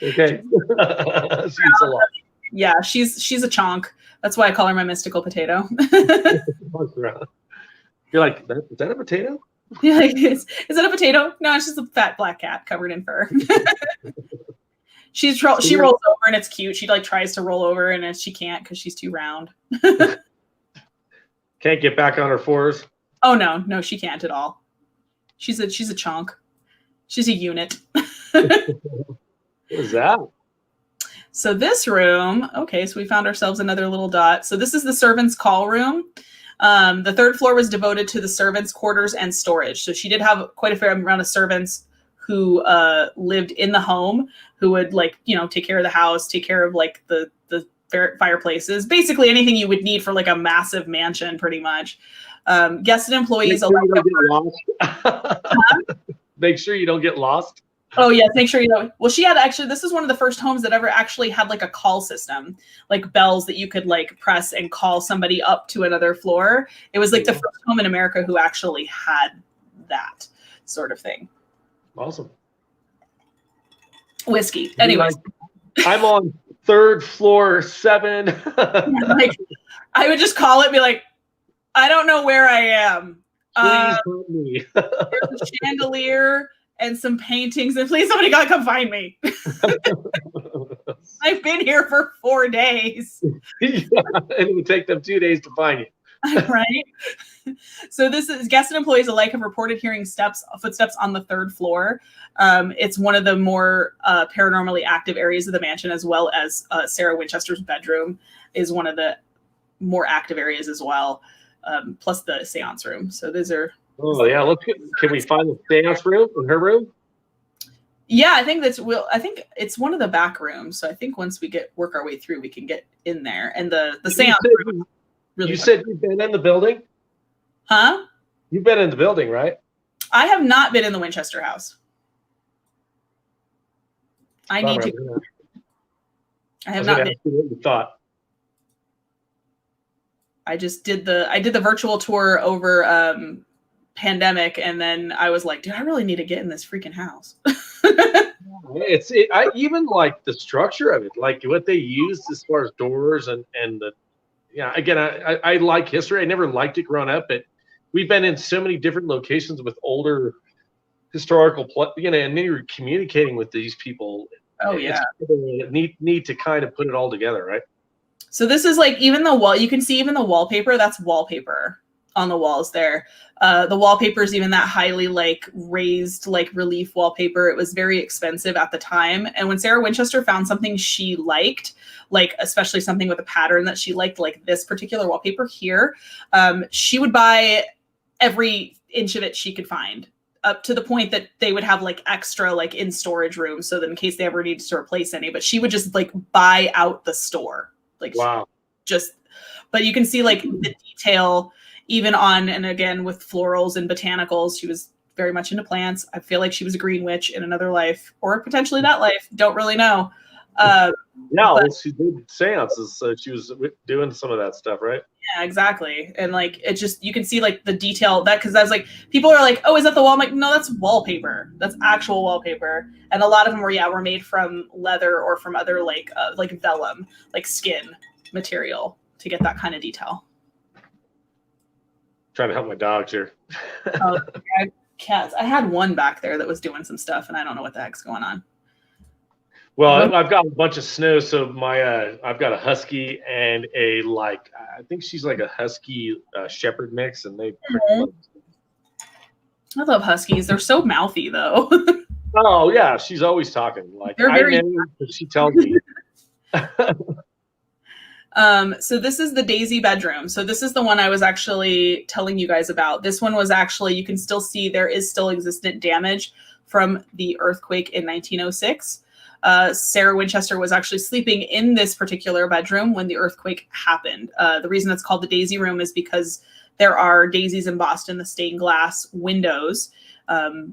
Okay. Seems a lot. Yeah, she's a chonk. That's why I call her my mystical potato. You're like, is that a potato? Yeah, is that a potato? No, it's just a fat black cat covered in fur. She rolls over and it's cute. She like tries to roll over and she can't because she's too round. Can't get back on her fours. Oh no, she can't at all. She's a chonk. She's a unit. What is that? So this room, okay, so we found ourselves another little dot. So this is the servants' call room. The third floor was devoted to the servants' quarters and storage. So she did have quite a fair amount of servants who lived in the home, who would take care of the house, take care of like the fireplaces, basically anything you would need for like a massive mansion, pretty much. Guests and employees. Make sure you don't get lost. Oh yeah, make sure you know. Well, she had this is one of the first homes that ever actually had like a call system, like bells that you could like press and call somebody up to another floor. It was like the first home in America who actually had that sort of thing. Awesome. Whiskey. Anyways. I'm on third floor 7. Like, I would just call it and be like, I don't know where I am. Please help me. There's a chandelier and some paintings, and please somebody gotta come find me. I've been here for 4 days. Yeah, and it would take them 2 days to find you. Right? So this is guests and employees alike have reported hearing footsteps on the third floor. It's one of the more paranormally active areas of the mansion, as well as Sarah Winchester's bedroom is one of the more active areas as well, plus the seance room. So those are... Oh yeah, look! Can we find the seance room in her room? Yeah, I think it's one of the back rooms. So I think once we work our way through, we can get in there. And the seance room. Really, you said you've been in the building? Huh? You've been in the building, right? I have not been in the Winchester house. I need to. I have not been. What you thought? I just did the virtual tour over pandemic, and then I was like, dude, I really need to get in this freaking house. I even like the structure of it, like what they used as far as doors and the. Yeah, again, I like history. I never liked it growing up, but we've been in so many different locations with older historical, and then you're communicating with these people. Oh yeah, need to kind of put it all together, right? So this is like even the wall. You can see even the wallpaper. That's wallpaper on the walls there. The wallpaper is even that highly like raised like relief wallpaper. It was very expensive at the time. And when Sarah Winchester found something she liked, like especially something with a pattern that she liked, like this particular wallpaper here, she would buy every inch of it she could find, up to the point that they would have like extra like in storage rooms so that in case they ever needed to replace any, but she would just like buy out the store. Like, wow. But you can see like the detail even on, and again, with florals and botanicals, she was very much into plants. I feel like she was a green witch in another life, or potentially that life. Don't really know. Yeah, but well, she did seances, so she was doing some of that stuff, right? yeah, exactly. And like it just you can see like the detail that because that's like people are like, oh, is that the wall? I'm like, no, that's wallpaper. That's actual wallpaper. And a lot of them were made from leather or from other like vellum, like skin material to get that kind of detail. Trying to help my dogs here. Oh, cats. I had one back there that was doing some stuff, and I don't know what the heck's going on. Well, I've got a bunch of snow, so I've got a husky and I think she's like a husky shepherd mix, and they. I love huskies. They're so mouthy, though. Oh yeah, she's always talking. Like They're very. I know she tells me. So this is the Daisy bedroom. So this is the one I was actually telling you guys about. This one was actually, you can still see there is still existent damage from the earthquake in 1906. Sarah Winchester was actually sleeping in this particular bedroom when the earthquake happened. The reason it's called the Daisy room is because there are daisies embossed in the stained glass windows,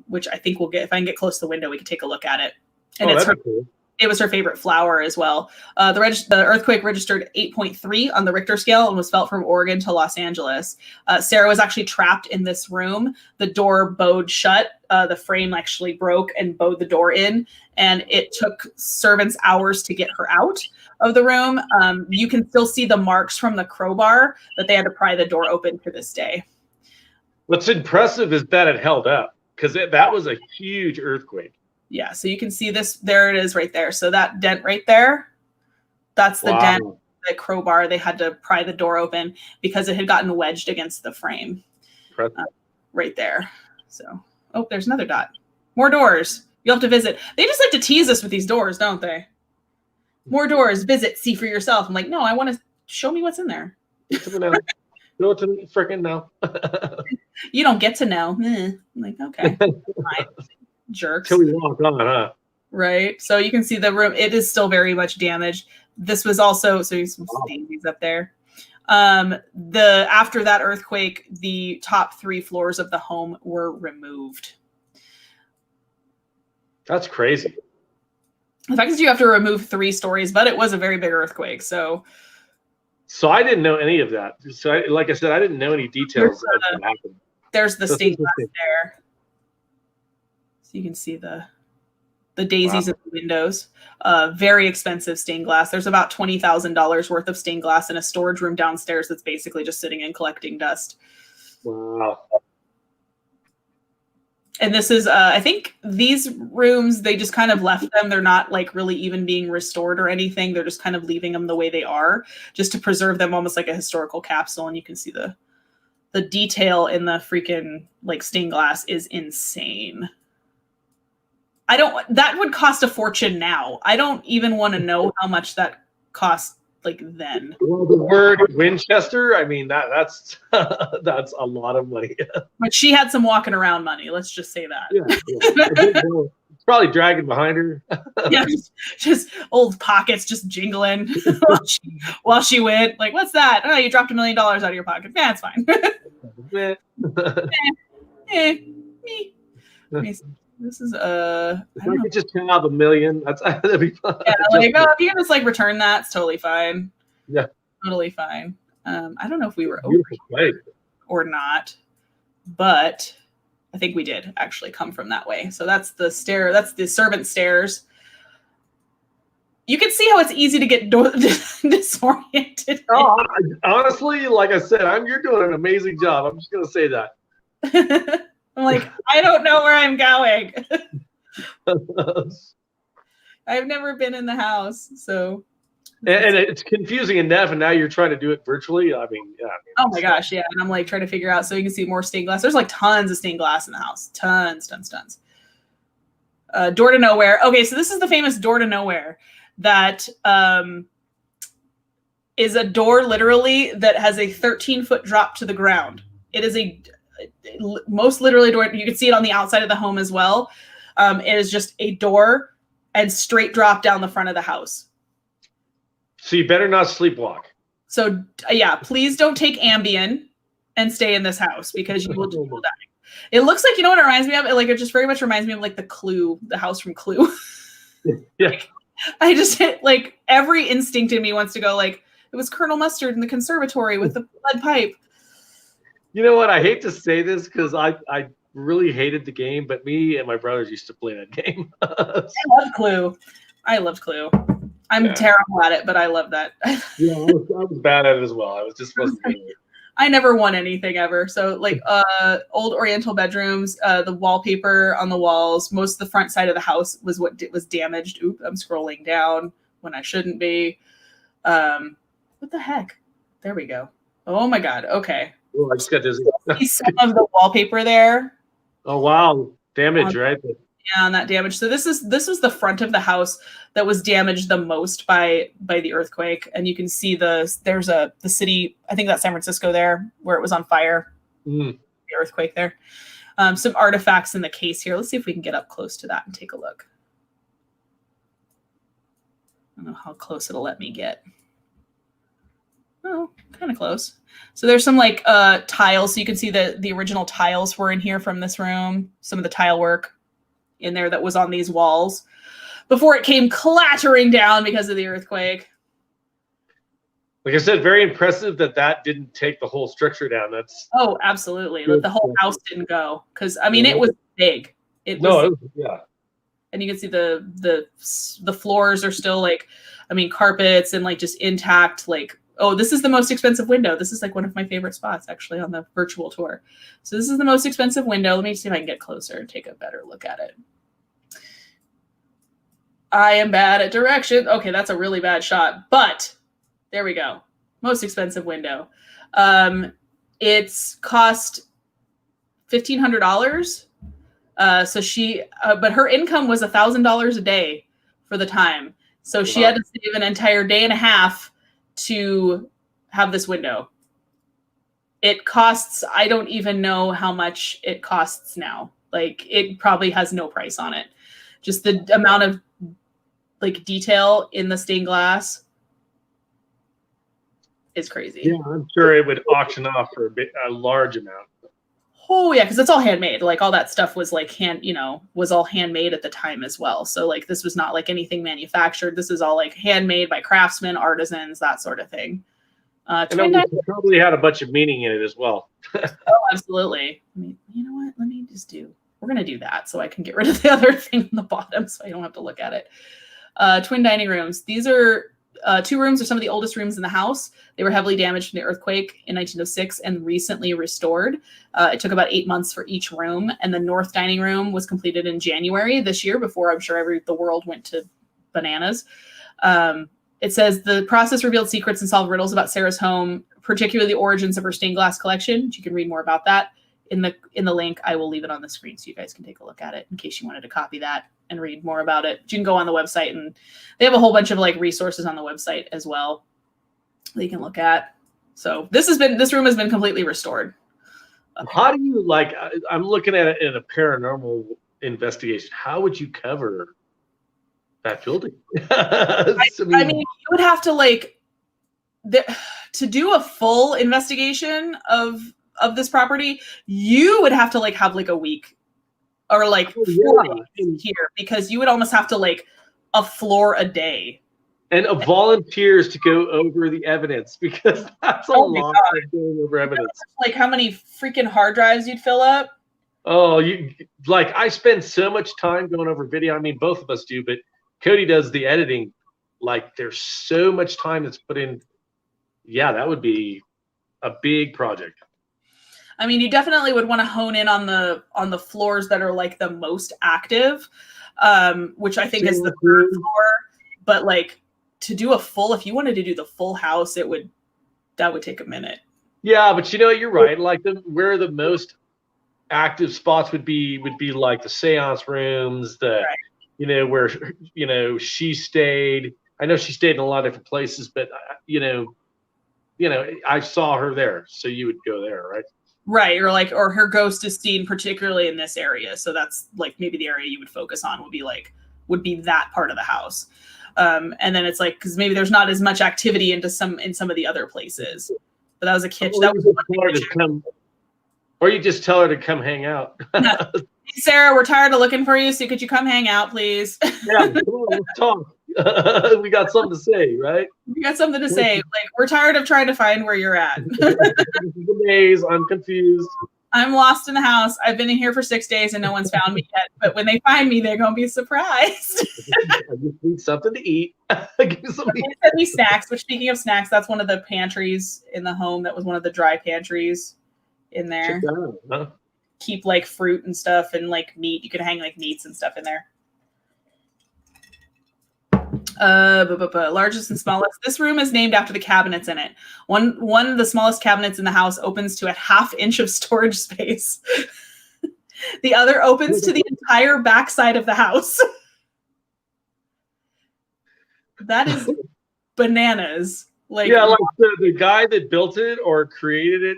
which I think we'll get, if I can get close to the window, we can take a look at it. And it's cool. It was her favorite flower as well. The earthquake registered 8.3 on the Richter scale and was felt from Oregon to Los Angeles. Sarah was actually trapped in this room. The door bowed shut. The frame actually broke and bowed the door in. And it took servants hours to get her out of the room. You can still see the marks from the crowbar that they had to pry the door open to this day. What's impressive is that it held up because that was a huge earthquake. Yeah, so you can see this. There it is right there. So that dent right there, that's the dent, the crowbar. They had to pry the door open because it had gotten wedged against the frame right there. So, oh, there's another dot. More doors. You'll have to visit. They just like to tease us with these doors, don't they? More doors. Visit. See for yourself. I'm like, no, I want to show me what's in there. Go to the freaking now. You don't get to know. I'm like, okay. Fine. Jerks. Till we walk on, huh? Right. So you can see the room. It is still very much damaged. This was also, so you see some daisies up there. After that earthquake, the top 3 floors of the home were removed. That's crazy. The fact is you have to remove 3 stories, but it was a very big earthquake. So I didn't know any of that. So like I said, I didn't know any details that happened. There's the stained glass there. So you can see the daisies in the windows. Very expensive stained glass. There's about $20,000 worth of stained glass in a storage room downstairs that's basically just sitting and collecting dust. Wow. And this is, I think these rooms, they just kind of left them. They're not like really even being restored or anything. They're just kind of leaving them the way they are just to preserve them almost like a historical capsule. And you can see the detail in the freaking like stained glass is insane. That would cost a fortune now. I don't even want to know how much that cost like then. Well, the word Winchester, I mean, that's that's a lot of money. But she had some walking around money. Let's just say that. Yeah. Probably dragging behind her. Yeah, just old pockets just jingling while she went. Like, what's that? Oh, you dropped $1 million out of your pocket. Yeah, it's fine. Me. This is if I could just count out $1 million, that'd be fun. Yeah, like if you can just like return that, it's totally fine. Yeah, totally fine. I don't know if we were over or not, but I think we did actually come from that way. So that's the stair. That's the servant stairs. You can see how it's easy to get disoriented. Oh, honestly, like I said, you're doing an amazing job. I'm just gonna say that. I'm like, I don't know where I'm going. I've never been in the house, so. And it's confusing enough, and now you're trying to do it virtually. I mean, yeah. Oh my gosh, yeah. And I'm like trying to figure out so you can see more stained glass. There's like tons of stained glass in the house. Tons. Door to nowhere. Okay, so this is the famous door to nowhere that is a door literally that has a 13-foot drop to the ground. It is most literally door. You can see it on the outside of the home as well. It is just a door and straight drop down the front of the house. So you better not sleepwalk. So yeah, please don't take Ambien and stay in this house because you will die. It looks like, you know what it reminds me of? It just very much reminds me of like the house from Clue. Yeah. I just hit like every instinct in me wants to go like it was Colonel Mustard in the conservatory with the lead pipe. You know what? I hate to say this because I really hated the game, but me and my brothers used to play that game. I love Clue. I loved Clue. I'm terrible at it, but I love that. Yeah, I was bad at it as well. I was just wasn't good at it. I never won anything ever. So like old Oriental bedrooms, the wallpaper on the walls, most of the front side of the house was what was damaged. Oop, I'm scrolling down when I shouldn't be. What the heck? There we go. Oh my God. Okay. Oh, I just got dizzy. See some of the wallpaper there. Oh wow, damage, right? Yeah, on that damage. So this was the front of the house that was damaged the most by the earthquake, and you can see there's the city. I think that's San Francisco there where it was on fire. The earthquake there. Some artifacts in the case here. Let's see if we can get up close to that and take a look. I don't know how close it'll let me get. Oh, kind of close. So there's some like tiles. So you can see the original tiles were in here from this room. Some of the tile work in there that was on these walls before it came clattering down because of the earthquake. Like I said, very impressive that didn't take the whole structure down. That's absolutely. That the whole house didn't go because I mean it was big. It was, and you can see the floors are still like, I mean, carpets and like just intact. Like, oh, this is the most expensive window. This is like one of my favorite spots actually on the virtual tour. So this is the most expensive window. Let me see if I can get closer and take a better look at it. I am bad at direction. Okay, that's a really bad shot, but there we go. Most expensive window. It's cost $1,500. So she, but her income was $1,000 a day for the time. So she had to save an entire day and a half to have this window. It costs, I don't even know how much it costs now. Like it probably has no price on it. Just the amount of like detail in the stained glass is crazy. Yeah, I'm sure it would auction off for a large amount. Oh yeah, because it's all handmade. Like all that stuff was like was all handmade at the time as well. So like this was not like anything manufactured. This is all like handmade by craftsmen, artisans, that sort of thing. Probably had a bunch of meaning in it as well. Oh, absolutely. I mean, you know what? Let me just we're gonna do that so I can get rid of the other thing on the bottom so I don't have to look at it. Twin dining rooms. These are two rooms are some of the oldest rooms in the house. They were heavily damaged from the earthquake in 1906 and recently restored. It took about 8 months for each room. And the north dining room was completed in January this year before I'm sure the world went to bananas. It says the process revealed secrets and solved riddles about Sarah's home, particularly the origins of her stained glass collection. You can read more about that in the link. I will leave it on the screen so you guys can take a look at it in case you wanted to copy that and read more about it. You can go on the website and they have a whole bunch of like resources on the website as well that you can look at. So this room has been completely restored. Okay. How do you like, I'm looking at it in a paranormal investigation. How would you cover that building? I mean, you would have to like, to do a full investigation of this property, you would have to like have like a week or like 4 days here because you would almost have to like a floor a day. And volunteers to go over the evidence because that's a lot of going over evidence. Like how many freaking hard drives you'd fill up? Oh, I spend so much time going over video. I mean, both of us do, but Cody does the editing. Like there's so much time that's put in. Yeah, that would be a big project. I mean, you definitely would want to hone in on the floors that are like the most active, which I think is the third floor. But like to do if you wanted to do the full house, that would take a minute. Yeah, but you're right. Like where the most active spots would be like the seance rooms, where she stayed. I know she stayed in a lot of different places, but I saw her there, so you would go there, right? Right, or her ghost is seen particularly in this area, so that's like maybe the area you would focus on would be that part of the house, and then it's like because maybe there's not as much activity in some of the other places. But that was a kitchen. That was or you just tell her to come hang out. Hey, Sarah, we're tired of looking for you, so could you come hang out, please? Yeah, come on, let's talk. We got something to say, right? We got something to say. Like, we're tired of trying to find where you're at. This is a maze. I'm confused. I'm lost in the house. I've been in here for 6 days and no one's found me yet. But when they find me, they're going to be surprised. I just need something to eat. Give me something to eat. They sent me snacks, which, speaking of snacks, that's one of the pantries in the home. That was one of the dry pantries in there. Check that out, huh? Keep like fruit and stuff and like meat. You can hang like meats and stuff in there. Largest and smallest. This room is named after the cabinets in it. One of the smallest cabinets in the house opens to a 1/2 inch of storage space. The other opens to the entire backside of the house. That is bananas. Like, yeah, like the guy that built it or created it,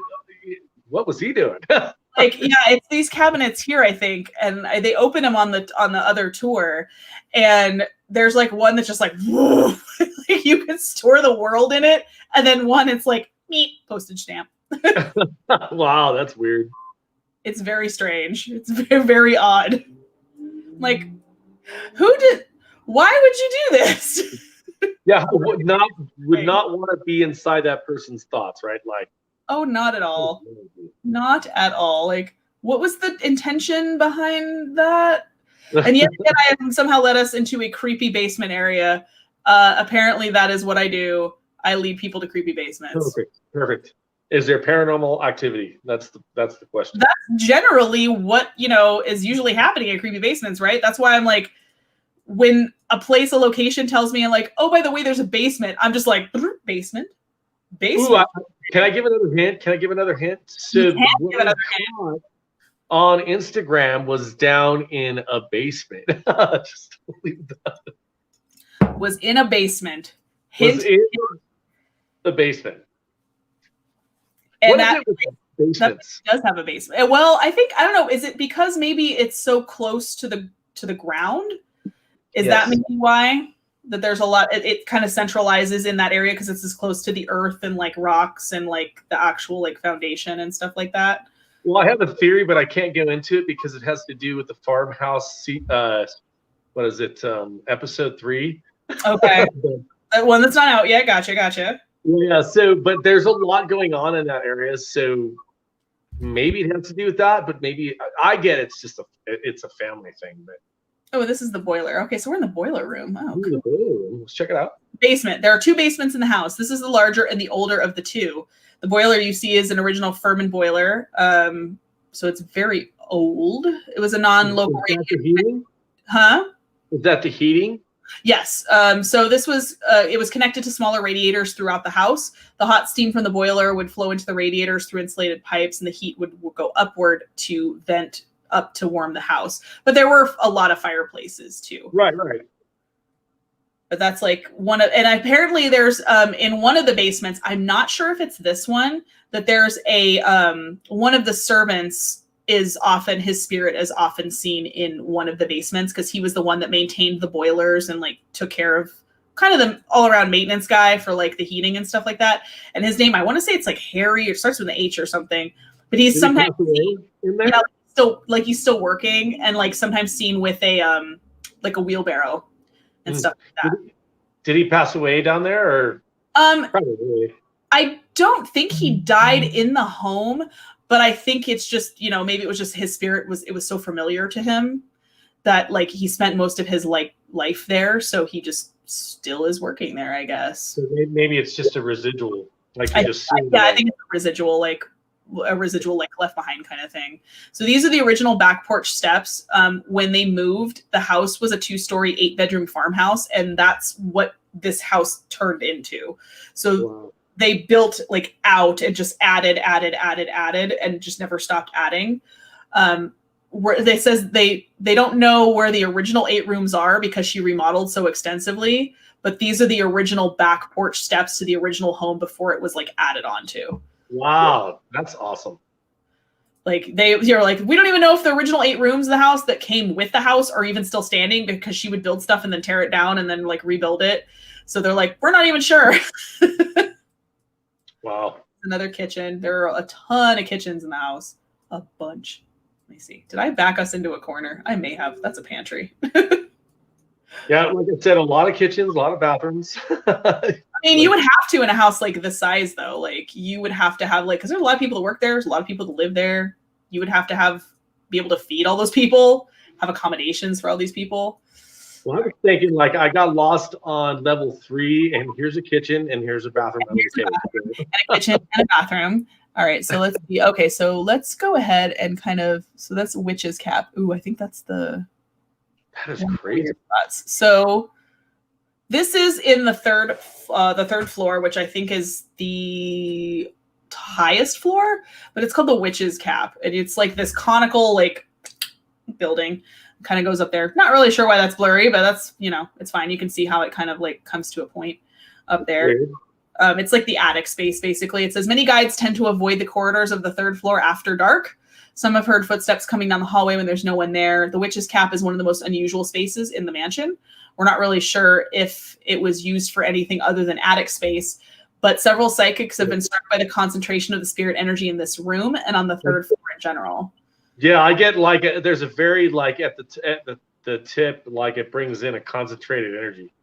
what was he doing? like, yeah, it's these cabinets here, I think, and they open them on the other tour, and there's like one that's just like, whoa, like you can store the world in it, and then one it's like meat postage stamp. Wow, that's weird. It's very strange. It's very, very odd. Like, why would you do this? Yeah, would not want to be inside that person's thoughts, right? Like, oh, not at all. Not at all. Like, what was the intention behind that? And yet again, I have somehow led us into a creepy basement area. Apparently, that is what I do. I lead people to creepy basements. Perfect. Is there paranormal activity? That's the question. That's generally what is usually happening in creepy basements, right? That's why I'm like, when a location tells me, I'm like, oh, by the way, there's a basement. I'm just like, basement. Ooh, can I give another hint? So on Instagram was down in a basement. Just leave that. Was in a basement. Was in the basement. And that does have a basement. Well, I don't know. Is it because maybe it's so close to the ground? Is that maybe why? That there's a lot, it kind of centralizes in that area because it's as close to the earth and like rocks and like the actual like foundation and stuff like that. Well, I have a theory, but I can't go into it because it has to do with the farmhouse. What is it? Episode 3. Okay. One that's not out yet. Gotcha. Yeah. But there's a lot going on in that area. So maybe it has to do with that, but maybe I get it's just it's a family thing, but. Oh, this is the boiler. Okay, so we're in the boiler room. Oh, cool. Let's check it out. Basement. There are 2 basements in the house. This is the larger and the older of the 2. The boiler you see is an original Furman boiler. So it's very old. It was a non-local heating. Huh? Is that the heating? Yes. So this was, it was connected to smaller radiators throughout the house. The hot steam from the boiler would flow into the radiators through insulated pipes, and the heat would go upward to vent up to warm the house. But there were a lot of fireplaces too. Right. But that's like and apparently there's in one of the basements, I'm not sure if it's this one, that there's a one of the servants his spirit is often seen in one of the basements because he was the one that maintained the boilers and like took care of kind of the all around maintenance guy for like the heating and stuff like that. And his name, I want to say it's like Harry, or starts with an H or something, but he's sometimes in there? He's still working and like sometimes seen with a like a wheelbarrow and stuff like that. Did he pass away down there or? Probably. I don't think he died in the home, but I think it's just, maybe it was just his spirit it was so familiar to him that like he spent most of his like life there. So he just still is working there, I guess. So maybe it's just a residual. Like I think it's a residual left behind kind of thing. So these are the original back porch steps. When they moved, the house was a 2-story, 8-bedroom farmhouse, and that's what this house turned into. So they built like out and just added, and just never stopped adding. Where they says they don't know where the original 8 rooms are because she remodeled so extensively, but these are the original back porch steps to the original home before it was like added onto. Wow, that's awesome. Like you're like, we don't even know if the original 8 rooms of the house that came with the house are even still standing because she would build stuff and then tear it down and then like rebuild it. So they're like, we're not even sure. Wow. Another kitchen. There are a ton of kitchens in the house. A bunch. Let me see. Did I back us into a corner? I may have. That's a pantry. Yeah, like I said, a lot of kitchens, a lot of bathrooms. I mean, you would have to in a house like this size, though. Like, you would have to have like, because there's a lot of people that work there. There's a lot of people that live there. You would have to be able to feed all those people, have accommodations for all these people. Well, I was thinking, like, I got lost on level 3, and here's a kitchen, and here's a bathroom. And here's a bathroom, and a kitchen and a bathroom. All right, so let's see. Okay, so let's go ahead and kind of. So that's witch's cap. Ooh, I think that's the. That is crazy. So this is in the third floor, which I think is the highest floor, but it's called the witch's cap, and it's like this conical like building. Kind of goes up there. Not really sure why that's blurry, but that's, it's fine. You can see how it kind of like comes to a point up there. It's like the attic space, basically. It says many guides tend to avoid the corridors of the third floor after dark. Some have heard footsteps coming down the hallway when there's no one there. The witch's cap is one of the most unusual spaces in the mansion. We're not really sure if it was used for anything other than attic space, but several psychics have been struck by the concentration of the spirit energy in this room and on the third floor in general. Yeah, I get like there's a very like at the tip, like it brings in a concentrated energy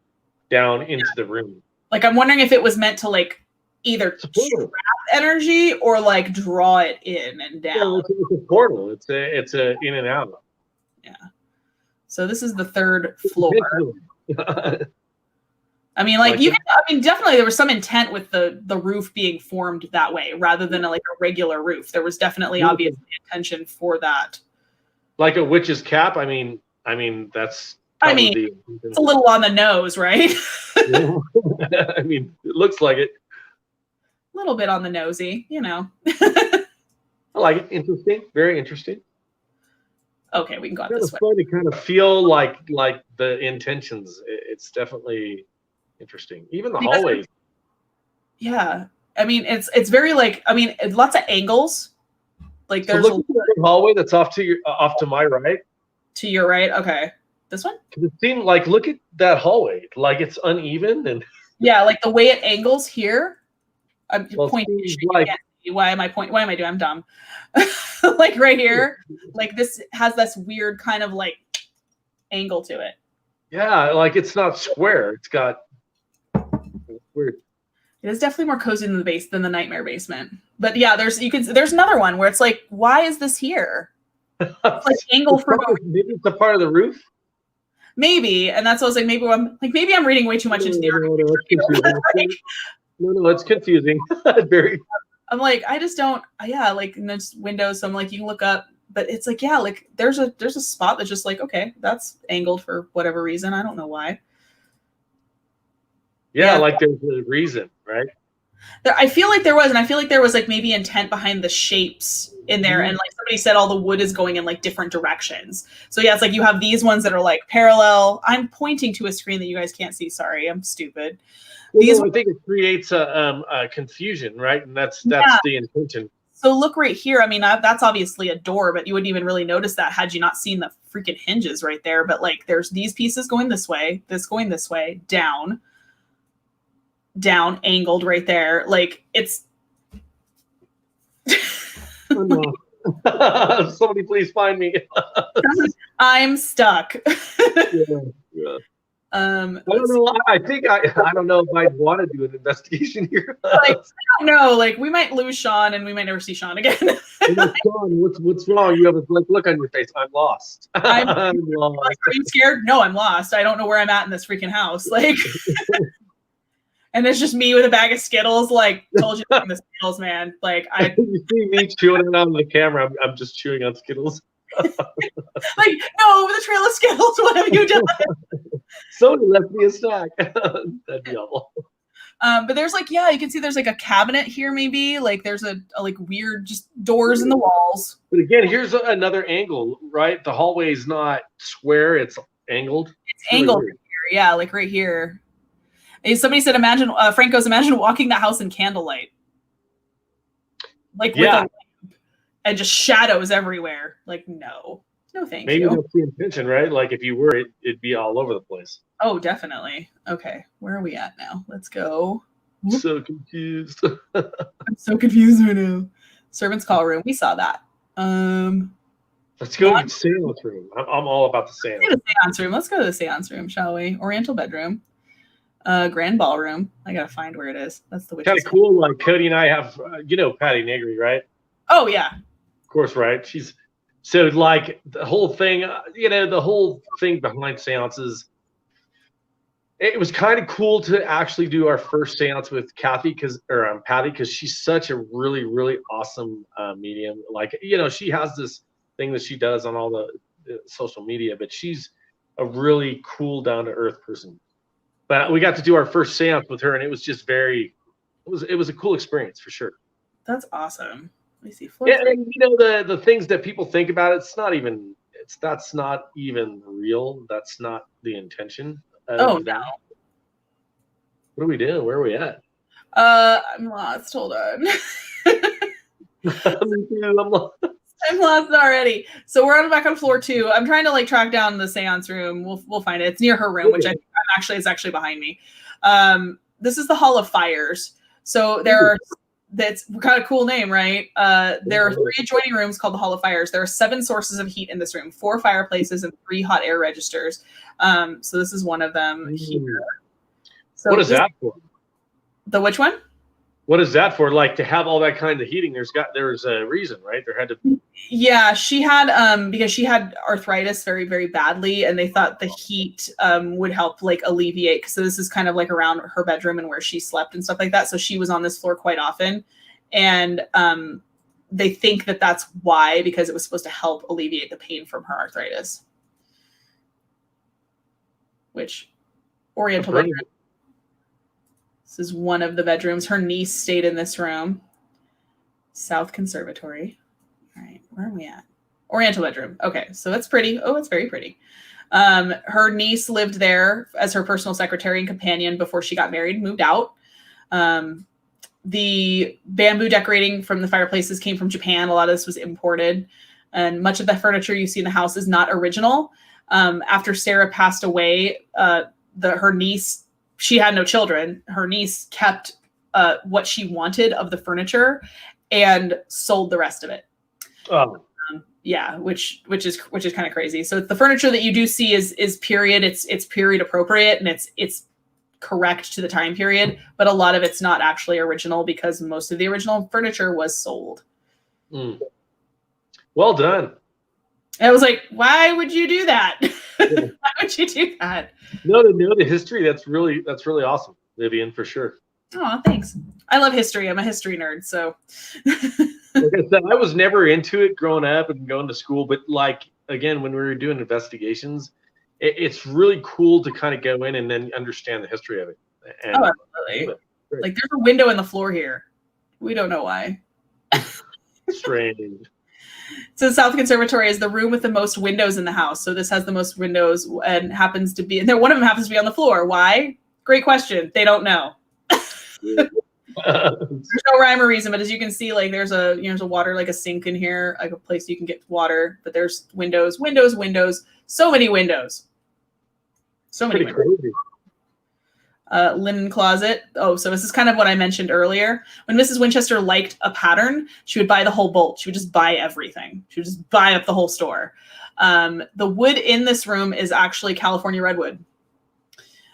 down into the room. Like, I'm wondering if it was meant to like either trap energy or like draw it in and down. Yeah, it's a portal. It's a in and out. Yeah. So this is the third floor. I mean, like definitely there was some intent with the roof being formed that way rather than like a regular roof. There was definitely obviously intention for that. Like a witch's cap. I mean that's. It's a little on the nose, right? I mean, it looks like it. A little bit on the nosy, I like it. Interesting. Very interesting. Okay, we can go out this way. It's fun to kind of feel like the intentions. It's definitely interesting. Even the hallways. Yeah. I mean, it's very like, lots of angles. Like there's a hallway that's off to my right. To your right? Okay. This one? It seemed like, look at that hallway. Like it's uneven and yeah, like the way it angles here. I'm pointing. Like, why am I pointing? Why am I doing? I'm dumb. Like right here, like this has this weird kind of like angle to it. Yeah, like it's not square. It's got weird. It is definitely more cozy than the nightmare basement. But yeah, there's another one where it's like, why is this here? It's like angle for maybe it's a part of the roof. Maybe, and that's what I was like. Maybe I'm reading way too much into the article. No, it's confusing. Very. I'm like, I just don't. Yeah, like in this windows, so I'm like, you can look up, but it's like, yeah, like there's a spot that's just like, okay, that's angled for whatever reason. I don't know why. Yeah, like there's a reason, right? I feel like there was, and I feel like there was like maybe intent behind the shapes in there, and like somebody said, all the wood is going in like different directions. So yeah, it's like you have these ones that are like parallel. I'm pointing to a screen that you guys can't see. Sorry, I'm stupid. I think it creates a confusion, right? And that's the intention. So look right here. I mean, that's obviously a door, but you wouldn't even really notice that had you not seen the freaking hinges right there. But like, there's these pieces going this way, this going this way, down, angled right there. Like it's. Somebody please find me. I'm stuck. Yeah. I don't know. I think I don't know if I'd want to do an investigation here. Like, I don't know. Like, we might lose Shawn, and we might never see Shawn again. Shawn, what's wrong? You have a look on your face. I'm lost. I'm lost. Like, are you scared? No, I'm lost. I don't know where I'm at in this freaking house. Like, and it's just me with a bag of Skittles. Like, told you the Skittles, man. Like, you see me chewing it on the camera. I'm just chewing on Skittles. Like, no, the trail of Skittles. What have you done? Somebody left me a snack. That'd be awful. But there's like, yeah, you can see there's like a cabinet here, maybe. Like there's a like weird just doors in the walls. But again, here's another angle, right? The hallway is not square; it's angled. It's angled here, yeah, like right here. Somebody said, imagine walking the house in candlelight. Like with a lamp and just shadows everywhere. Like no, thank you. Maybe that's the intention, right? Like if you were, it'd be all over the place. Oh, definitely. Okay, where are we at now? Let's go. I'm so confused. I'm so confused right now. Servants' call room. We saw that. Let's go to the seance room. I'm all about the seance. Let's go to the seance room. Let's go to the seance room, shall we? Oriental bedroom. Grand ballroom. I gotta find where it is. That's the witch's Kind of cool. Like Cody and I have, Patty Negri, right? Oh yeah. Of course, right? She's so like the whole thing, the whole thing behind seances. It was kind of cool to actually do our first seance with Patty, because she's such a really, really awesome medium. Like, she has this thing that she does on all the social media, but she's a really cool, down to earth person. But we got to do our first seance with her, and it was just it was a cool experience for sure. That's awesome. Let me see. And the things that people think about, that's not even real. That's not the intention. Oh no. What are we doing? Where are we at? I'm lost. Hold on. I'm lost already. So we're back on floor 2. I'm trying to track down the seance room. We'll find it. It's near her room, which is actually behind me. This is the Hall of Fires. So that's kind of cool name, right? There are 3 adjoining rooms called the Hall of Fires. There are 7 sources of heat in this room, 4 fireplaces and 3 hot air registers. So this is one of them here. So what is that for? The which one? What is that for? Like, to have all that kind of heating, there's a reason, right? There had to be. Yeah, she had because she had arthritis very, very badly, and they thought the heat would help alleviate. So this is kind of around her bedroom and where she slept and stuff like that. So she was on this floor quite often, and they think that that's why, because it was supposed to help alleviate the pain from her arthritis. Which Oriental bedroom. This is one of the bedrooms. Her niece stayed in this room. South Conservatory. All right, where are we at? Oriental bedroom. Okay, so it's pretty. Oh, it's very pretty. Her niece lived there as her personal secretary and companion before she got married and moved out. The bamboo decorating from the fireplaces came from Japan. A lot of this was imported. And much of the furniture you see in the house is not original. After Sarah passed away, her niece, she had no children. Her niece kept what she wanted of the furniture and sold the rest of it. Oh. Yeah, which is kind of crazy. So the furniture that you do see is period. It's period appropriate, and it's correct to the time period. But a lot of it's not actually original because most of the original furniture was sold. Mm. Well done. I was like, why would you do that? Why would you do that? No, to know the history, that's really awesome, Vivian, for sure. Oh, thanks. I love history. I'm a history nerd, so. Like I said, I was never into it growing up and going to school, but again, when we were doing investigations, it's really cool to kind of go in and then understand the history of it. And absolutely. There's a window in the floor here. We don't know why. Strange. So South Conservatory is the room with the most windows in the house. So this has the most windows and happens to be, and one of them happens to be on the floor. Why? Great question. They don't know. There's no rhyme or reason, but as you can see, there's a water, a sink in here, a place you can get water, but there's windows, so many windows. So many windows. Crazy. Linen closet. Oh, so this is kind of what I mentioned earlier. When Mrs. Winchester liked a pattern, she would buy the whole bolt. She would just buy everything. She would just buy up the whole store. The wood in this room is actually California redwood.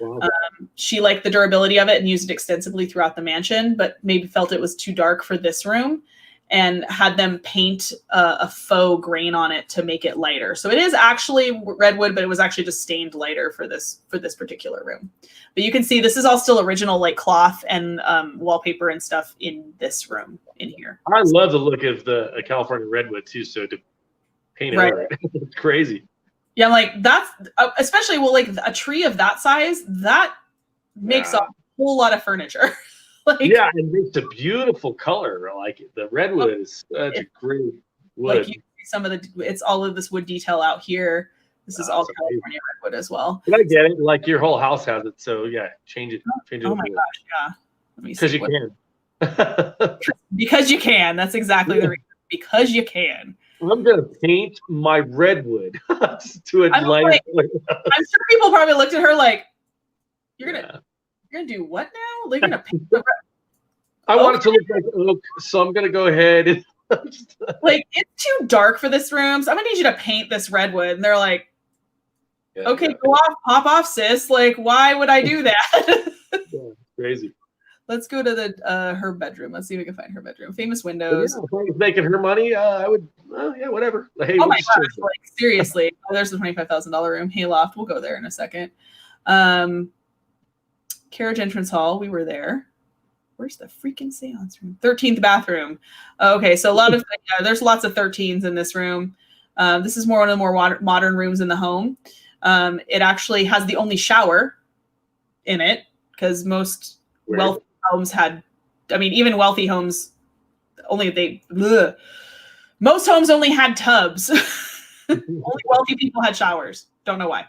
Wow. She liked the durability of it and used it extensively throughout the mansion, but maybe felt it was too dark for this room and had them paint a faux grain on it to make it lighter. So it is actually redwood, but it was actually just stained lighter for this particular room. But you can see this is all still original, cloth and wallpaper and stuff in this room in here. I love the look of the California redwood too. So to paint it over, it's crazy. Yeah, that's especially a tree of that size that makes a whole lot of furniture. Yeah, it makes a beautiful color. The redwood is such a great wood. You see some of it's all of this wood detail out here. This is all California redwood as well. But I get it. Your whole house has it. So yeah, change it. Oh my gosh, yeah. Let me see. Because you can. Because you can. That's exactly the reason. Because you can. I'm gonna paint my redwood to a lighter. I'm sure people probably looked at her like, "You're gonna do what now? You're gonna paint the I want it to look like oak, so I'm gonna go ahead. Like, it's too dark for this room, so I'm gonna need you to paint this redwood. And they're like, Yeah, okay, yeah. go off, pop off, sis. Like, why would I do that? Yeah, crazy. Let's go to the her bedroom. Let's see if we can find her bedroom. Famous But windows. yeah, if I was making her money, I would. Well, yeah, whatever. Hey, Oh we'll my just gosh! change it. Like, seriously, oh, there's the $25,000 room, Hayloft. We'll go there in a second. Carriage entrance hall. We were there. Where's the freaking seance room? 13th bathroom. Okay, so a lot of there's lots of 13s in this room. This is one of the more modern rooms in the home. It actually has the only shower in it because most wealthy homes had. I mean, even wealthy homes most homes only had tubs. Only wealthy people had showers. Don't know why.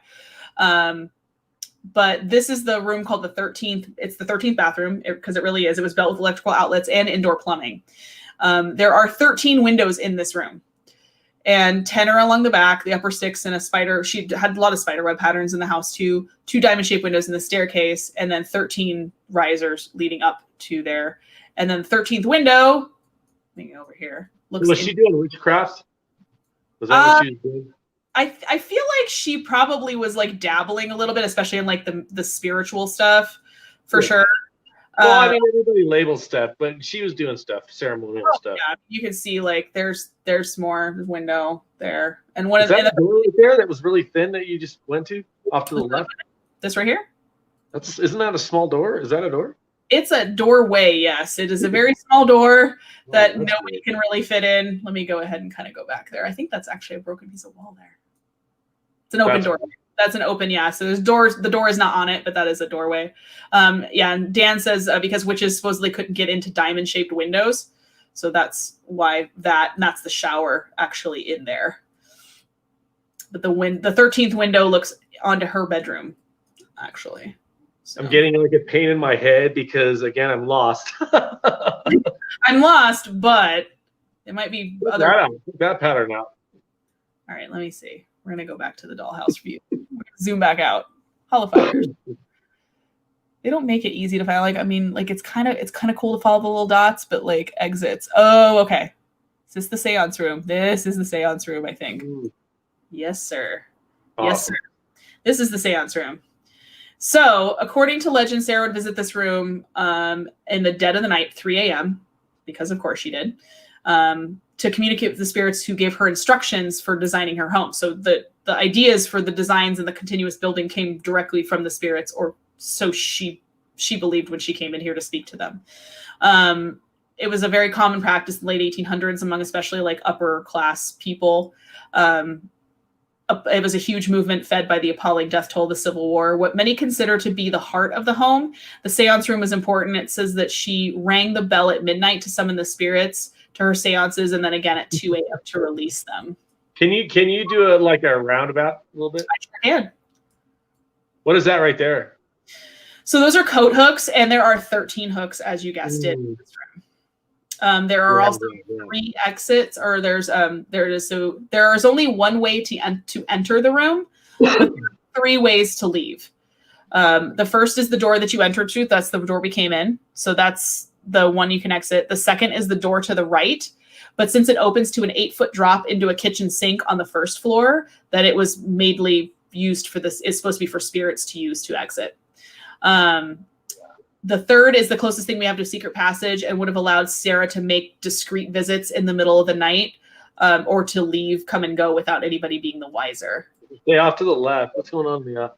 But this is the room called the 13th. It's the 13th bathroom because it really is. It was built with electrical outlets and indoor plumbing. There are 13 windows in this room, and 10 are along the back, the upper 6, and a spider. She had a lot of spider web patterns in the house too. 2 diamond-shaped windows in the staircase, and then 13 risers leading up to there. And then the 13th window, let me go over here. Was she doing witchcraft? Was that what she was doing? I feel like she probably was like dabbling a little bit, especially in like the spiritual stuff, for sure. Well, I mean, everybody labels stuff, but she was doing stuff, ceremonial stuff. Yeah, you can see like there's more window there, and one Is of that the door right there that was really thin that you just went to off to the left? This right here. Isn't that a small door? Is that a door? It's a doorway. Yes, it is a very small door that nobody can really fit in. Let me go ahead and kind of go back there. I think that's actually a broken piece of wall there. It's an open door. That's an open, yeah. So there's doors. The door is not on it, but that is a doorway. Yeah, and Dan says because witches supposedly couldn't get into diamond-shaped windows, so that's why and that's the shower actually in there. But the 13th window looks onto her bedroom, actually. So. I'm getting like a pain in my head because again I'm lost. I'm lost, but it might be other. That pattern out. All right, let me see. We're gonna go back to the dollhouse view. Zoom back out. Hall of Fires. They don't make it easy to find. Like, I mean, like it's kind of cool to follow the little dots, but like exits. Oh, okay. Is this the seance room? This is the seance room, I think. Ooh. Yes, sir. Awesome. Yes, sir. This is the seance room. So, according to legend, Sarah would visit this room in the dead of the night, 3 a.m., because of course she did, to communicate with the spirits who gave her instructions for designing her home. So the ideas for the designs and the continuous building came directly from the spirits, or so she believed when she came in here to speak to them. It was a very common practice in the late 1800s among especially like upper class people. It was a huge movement fed by the appalling death toll of the Civil War. What many consider to be the heart of the home, the seance room is important. It says that she rang the bell at midnight to summon the spirits to her seances, and then again at 2 a.m. to release them. Can you do a roundabout a little bit? I sure can. What is that right there? So those are coat hooks, and there are 13 hooks, as you guessed it, in this room. There are also 3 exits, or there is only one way to enter the room, but there are 3 ways to leave. The first is the door that you entered through. That's the door we came in. So that's the one you can exit. The second is the door to the right. But since it opens to an 8-foot drop into a kitchen sink on the first floor, that it was mainly used for this, is supposed to be for spirits to use to exit. The third is the closest thing we have to a secret passage and would have allowed Sarah to make discreet visits in the middle of the night, or to leave, come and go without anybody being the wiser. Yeah, off to the left. What's going on in the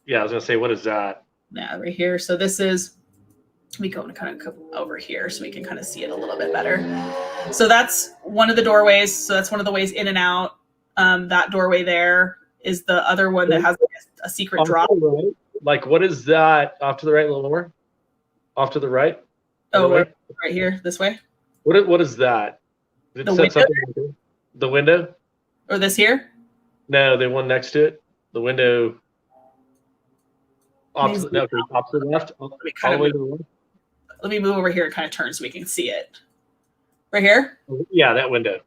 Yeah, I was going to say, what is that? Yeah, right here. So this is, we go and kind of come over here so we can kind of see it a little bit better. So that's one of the doorways. So that's one of the ways in and out. That doorway there is the other one that has a secret drop. Right. Like, what is that? Off to the right a little more? Off to the right? Oh, right here, this way? What is that? Did the window? Like the window? Or this here? No, the one next to it. The window. Off to the left? All the way to the left? Let me move over here and kind of turn so we can see it. Right here? Yeah, that window.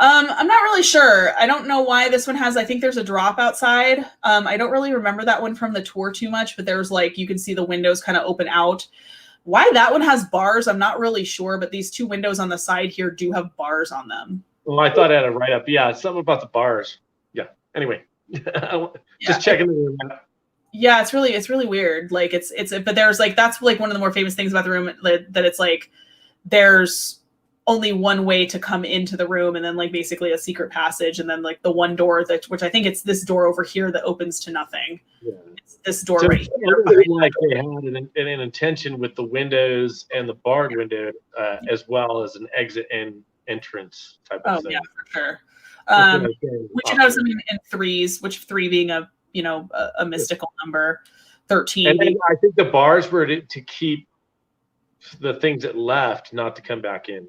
I'm not really sure. I don't know why this one has, I think there's a drop outside. I don't really remember that one from the tour too much, but there's like, you can see the windows kind of open out. Why that one has bars, I'm not really sure, but these 2 windows on the side here do have bars on them. Well, I thought I had a write up. Yeah, something about the bars. Yeah. Anyway, just checking the room out. Yeah, it's really weird. Like but there's like, that's like one of the more famous things about the room, that it's like there's only one way to come into the room, and then like basically a secret passage, and then like the one door which I think it's this door over here that opens to nothing. Yeah. It's this door So right here. like they had an intention with the windows and the barred window, as well as an exit and entrance type of thing. Yeah, for sure. We should have something in 3s, which 3 being a mystical number, 13. And then I think the bars were to keep the things that left not to come back in.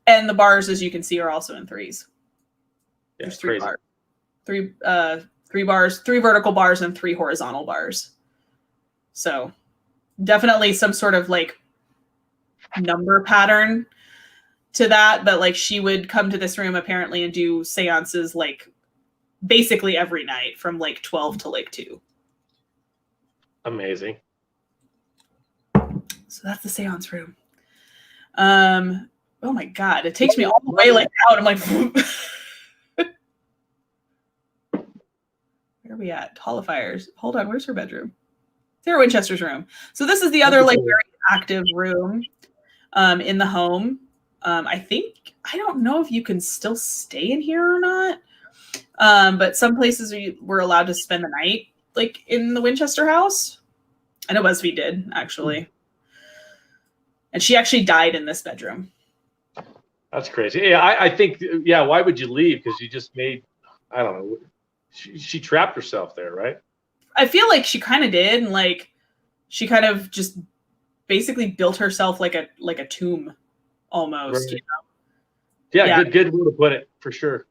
And the bars, as you can see, are also in 3s. Yeah, There's 3 bars. 3 bars, 3 vertical bars, and 3 horizontal bars. So definitely some sort of like number pattern to that. But like she would come to this room apparently and do seances like basically every night from like 12 to like 2. Amazing. So that's the seance room. Oh my God, it takes me all the way like out. I'm like, where are we at? Hall of Fires. Hold on, where's her bedroom? Sarah Winchester's room. So this is the other like very active room in the home. I don't know if you can still stay in here or not. But some places were allowed to spend the night, like in the Winchester house. I know BuzzFeed did, actually. And she actually died in this bedroom. That's crazy. Yeah, I think, why would you leave? Because you just made, I don't know, she trapped herself there, right? I feel like she kind of did. And like, she kind of just basically built herself like a tomb almost. Right. You know? Yeah, good way to put it, for sure.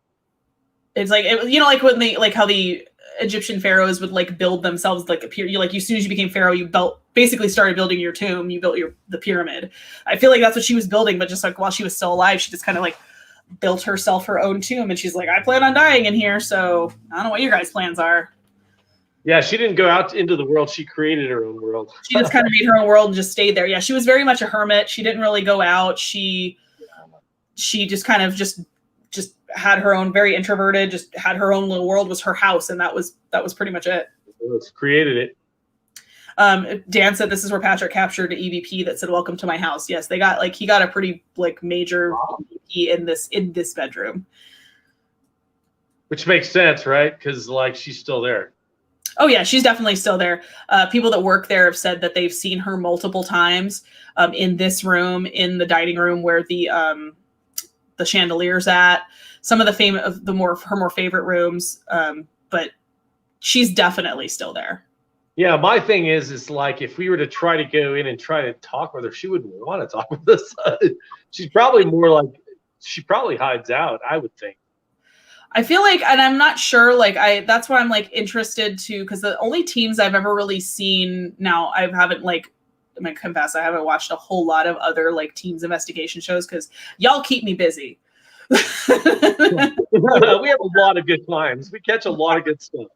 It's like, like when how the Egyptian pharaohs would like build themselves, like appear. As soon as you became pharaoh, you basically started building your tomb. You built the pyramid. I feel like that's what she was building, but just like while she was still alive, she just kind of like built herself her own tomb. And she's like, I plan on dying in here, so I don't know what your guys' plans are. Yeah, she didn't go out into the world. She created her own world. She just kind of made her own world and just stayed there. Yeah, she was very much a hermit. She didn't really go out. She just kind of just had her own, very introverted, just had her own little world, was her house, and that was pretty much it. Created it. Dan said this is where Patrick captured an EVP that said, "Welcome to my house." Yes, he got a pretty like major EVP in this bedroom. Which makes sense, right? Because like she's still there. Oh yeah, she's definitely still there. People that work there have said that they've seen her multiple times in this room, in the dining room where the chandelier's at. Some of her more favorite rooms, but she's definitely still there. Yeah, my thing is like if we were to try to go in and try to talk with her, she wouldn't want to talk with us. She's probably more like she probably hides out, I would think. I feel like, and I'm not sure, like that's why I'm like interested to, because the only teams I've ever really seen now, I haven't like, I'm gonna confess, I haven't watched a whole lot of other like teams investigation shows because y'all keep me busy. We have a lot of good clients. We catch a lot of good stuff.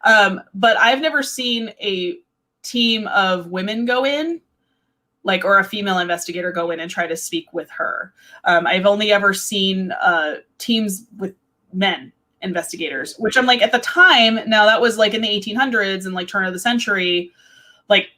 But I've never seen a team of women go in, like, or a female investigator go in and try to speak with her. I've only ever seen teams with men investigators, which I'm like, at the time, now that was like in the 1800s and like turn of the century, like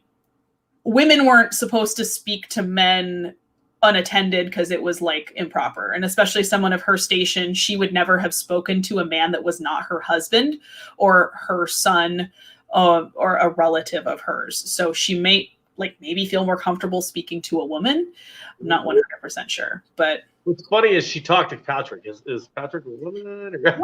women weren't supposed to speak to men unattended because it was like improper. And especially someone of her station, she would never have spoken to a man that was not her husband or her son or a relative of hers. So she may like maybe feel more comfortable speaking to a woman. I'm not 100% sure, but what's funny is she talked to Patrick. Is Patrick a woman? Or... Well,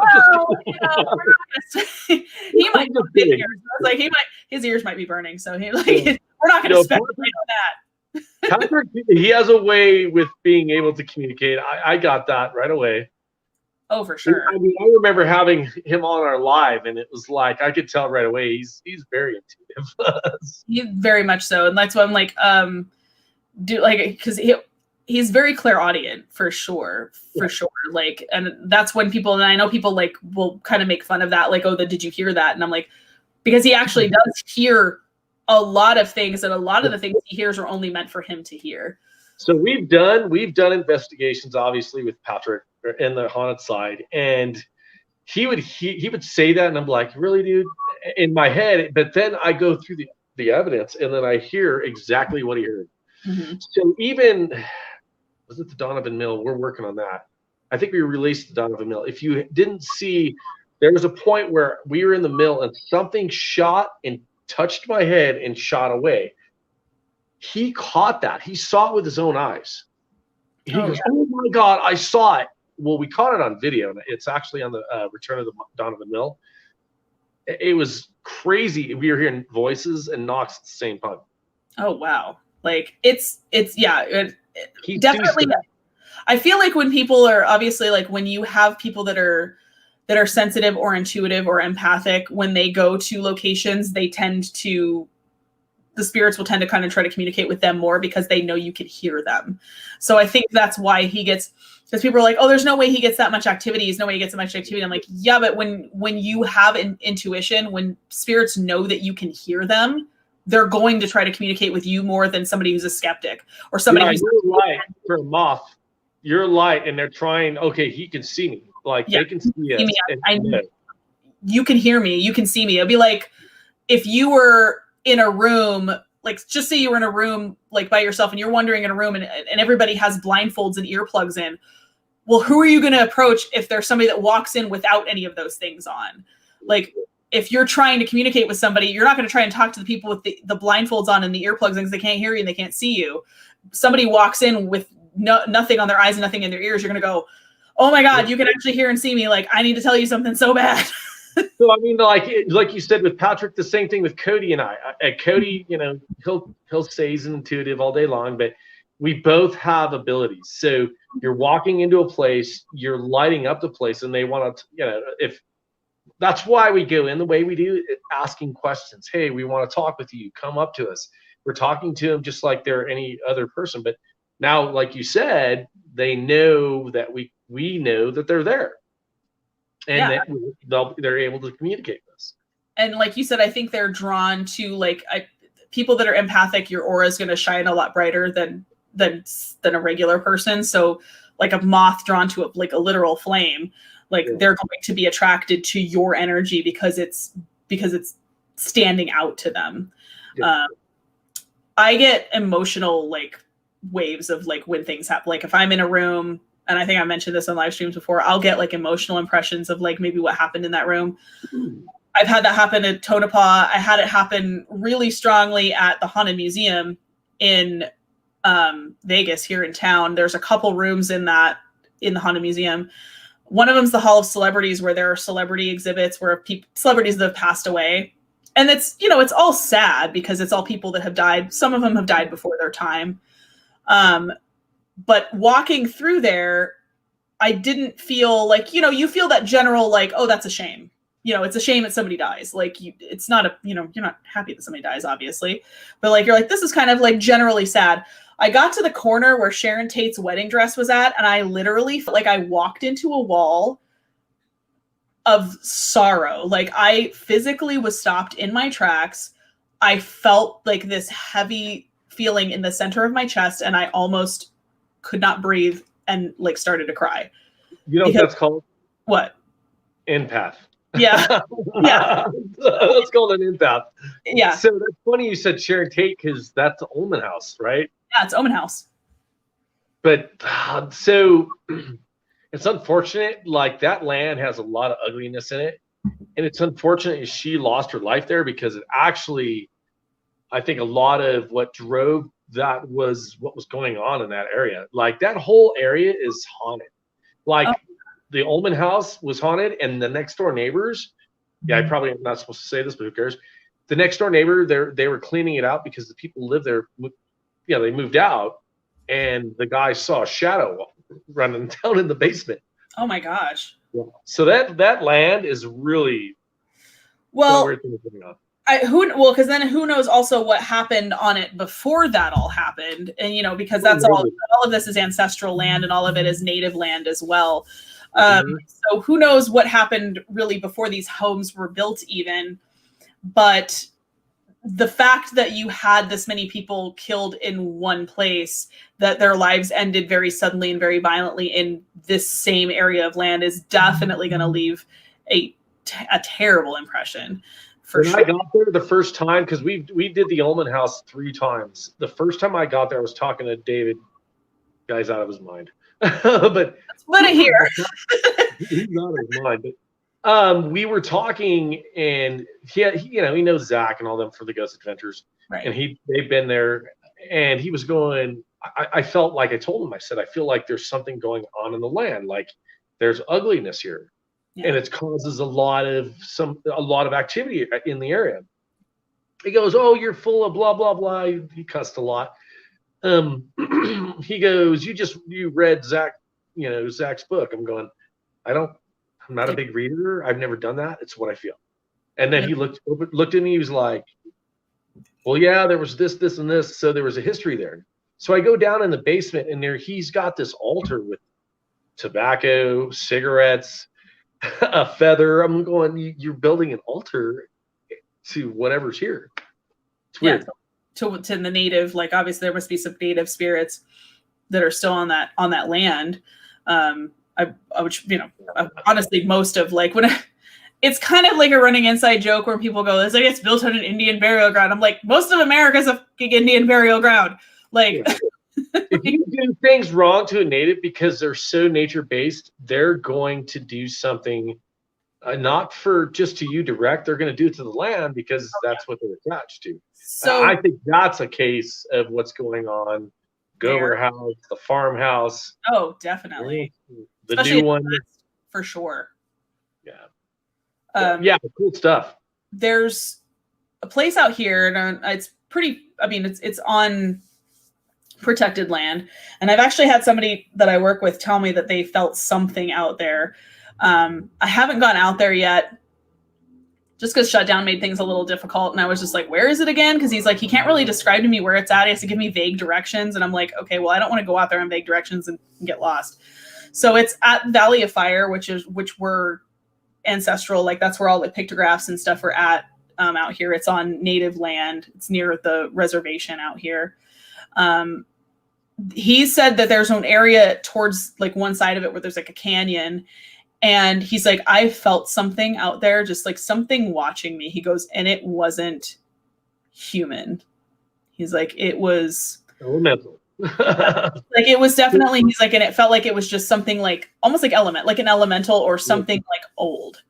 we're not gonna say, he might be ears. Like his ears might be burning. So we're not going to speculate on that. Patrick, he has a way with being able to communicate. I got that right away. Oh, for sure. I mean, I remember having him on our live, and it was like I could tell right away he's very intuitive. He's very much so, and that's why I'm like, because he's very clairaudient for sure. Like, and that's when people, and I know people like will kind of make fun of that, like, oh, did you hear that? And I'm like, because he actually does hear a lot of things, and a lot of the things he hears are only meant for him to hear. So we've done investigations, obviously, with Patrick in the haunted side, and he would say that, and I'm like, really, dude, in my head. But then I go through the evidence, and then I hear exactly what he heard. Mm-hmm. So even, was it the Donovan Mill? We're working on that. I think we released the Donovan Mill. If you didn't see, there was a point where we were in the mill and something shot and touched my head and shot away. He caught that. He saw it with his own eyes. He goes, "Oh my God, I saw it." Well, we caught it on video. It's actually on the Return of the Donovan Mill. It was crazy. We were hearing voices and knocks at the same time. Oh, wow. Like it's definitely. I feel like when people are, obviously, like when you have people that are sensitive or intuitive or empathic, when they go to locations, the spirits will tend to kind of try to communicate with them more because they know you can hear them. So I think that's why he gets, because people are like, oh, there's no way he gets that much activity. There's no way he gets that much activity. I'm like, yeah, but when you have an intuition, when spirits know that you can hear them, they're going to try to communicate with you more than somebody who's a skeptic or somebody who's light for a moth. You're light, and they're trying. Okay, he can see me. Like they can see us. I know. You can hear me. You can see me. It'd be like if you were in a room, like just say you were in a room like by yourself, and you're wandering in a room, and everybody has blindfolds and earplugs in. Well, who are you going to approach if there's somebody that walks in without any of those things on? Like, if you're trying to communicate with somebody, you're not going to try and talk to the people with the blindfolds on and the earplugs because they can't hear you and they can't see you. Somebody walks in with nothing on their eyes and nothing in their ears. You're going to go, oh my God, you can actually hear and see me. Like, I need to tell you something so bad. So, I mean, like you said with Patrick, the same thing with Cody and I. Cody, he'll say he's intuitive all day long, but we both have abilities. So you're walking into a place, you're lighting up the place, and they want to, if that's why we go in the way we do, asking questions. Hey, we want to talk with you. Come up to us. We're talking to them just like they're any other person. But now, like you said, they know that we know that they're there. And that they're able to communicate with us. And like you said, I think they're drawn to people that are empathic. Your aura is going to shine a lot brighter than a regular person. So like a moth drawn to a literal flame, they're going to be attracted to your energy because it's standing out to them. Yeah. I get emotional waves of when things happen. Like if I'm in a room, and I think I mentioned this on live streams before, I'll get emotional impressions of maybe what happened in that room. I've had that happen at Tonopah. I had it happen really strongly at the Haunted Museum in Vegas here in town. There's a couple rooms in the Haunted Museum. One of them's the Hall of Celebrities, where there are celebrity exhibits where celebrities that have passed away. And it's, it's all sad because it's all people that have died. Some of them have died before their time. But walking through there, I didn't feel you feel that general, oh, that's a shame. It's a shame that somebody dies. It's not you're not happy that somebody dies, obviously. But you're this is kind of generally sad. I got to the corner where Sharon Tate's wedding dress was at, and I literally felt like I walked into a wall of sorrow. I physically was stopped in my tracks. I felt this heavy feeling in the center of my chest, and I almost could not breathe and started to cry. You know what that's called? What? Empath. Yeah. Yeah. That's called an empath. Yeah. So that's funny you said Sharon Tate, because that's the Omen House, right? Yeah, it's Omen House. But so it's unfortunate. That land has a lot of ugliness in it. And it's unfortunate she lost her life there, because it actually, I think a lot of what drove that was what was going on in that area. That whole area is haunted. The Ullman House was haunted, and the next door neighbors, I probably am not supposed to say this, but who cares? The next door neighbor, they were cleaning it out because the people live there. They moved out, and the guy saw a shadow running down in the basement. Oh my gosh. Yeah. So that land is really weird things going on. Because then who knows also what happened on it before that all happened. And, because that's all of this is ancestral land, and all of it is native land as well. So who knows what happened really before these homes were built even. But the fact that you had this many people killed in one place, that their lives ended very suddenly and very violently in this same area of land, is definitely going to leave a terrible impression. For sure. I got there the first time, because we did the Ullman House 3 times. The first time I got there, I was talking to David. Guy's out of his mind. But let it hear. He's out of his mind. But we were talking, and he knows Zach and all them for the Ghost Adventures, right. And they've been there, and he was going. I felt like, I told him, I said, I feel like there's something going on in the land, like there's ugliness here. Yeah. And it causes a lot of activity in the area. He goes, "Oh, you're full of blah blah blah." He cussed a lot. He goes, "You read Zach's book." I'm going, I'm not a big reader. I've never done that. It's what I feel. And then he looked at me. He was like, "Well, yeah, there was this, and this. So there was a history there." So I go down in the basement, and he's got this altar with tobacco, cigarettes, a feather. I'm going, "You're building an altar to whatever's here." It's weird. Yeah, to the native, like, obviously there must be some native spirits that are still on that land. Honestly, most of, like, it's kind of like a running inside joke where people go, "It's like it's built on an Indian burial ground." I'm like, most of America's a Indian burial ground. Like, if you do things wrong to a native because they're so nature based, they're going to do something not for just to you direct. They're going to do it to the land because that's what they're attached to. So I think that's a case of what's going on. Gover House, the farmhouse. Oh, definitely. The especially new one, for sure. Yeah. Yeah, cool stuff. There's a place out here, and it's pretty. I mean, it's on protected land, and I've actually had somebody that I work with tell me that they felt something out there. I haven't gone out there yet, just because shutdown made things a little difficult, and I was just like, "Where is it again?" Because he's like, he can't really describe to me where it's at. He has to give me vague directions, and I'm like, okay, well, I don't want to go out there on vague directions and get lost. So it's at Valley of Fire, which were ancestral, like that's where all the pictographs and stuff are at out here. It's on native land. It's near the reservation out here. He said that there's an area towards, like, one side of it where there's like a canyon, and he's like, I felt something out there, just like something watching me. He goes, and it wasn't human. He's like, it was elemental. Like, it was definitely, he's like, and it felt like it was just something like almost like an elemental or something like old.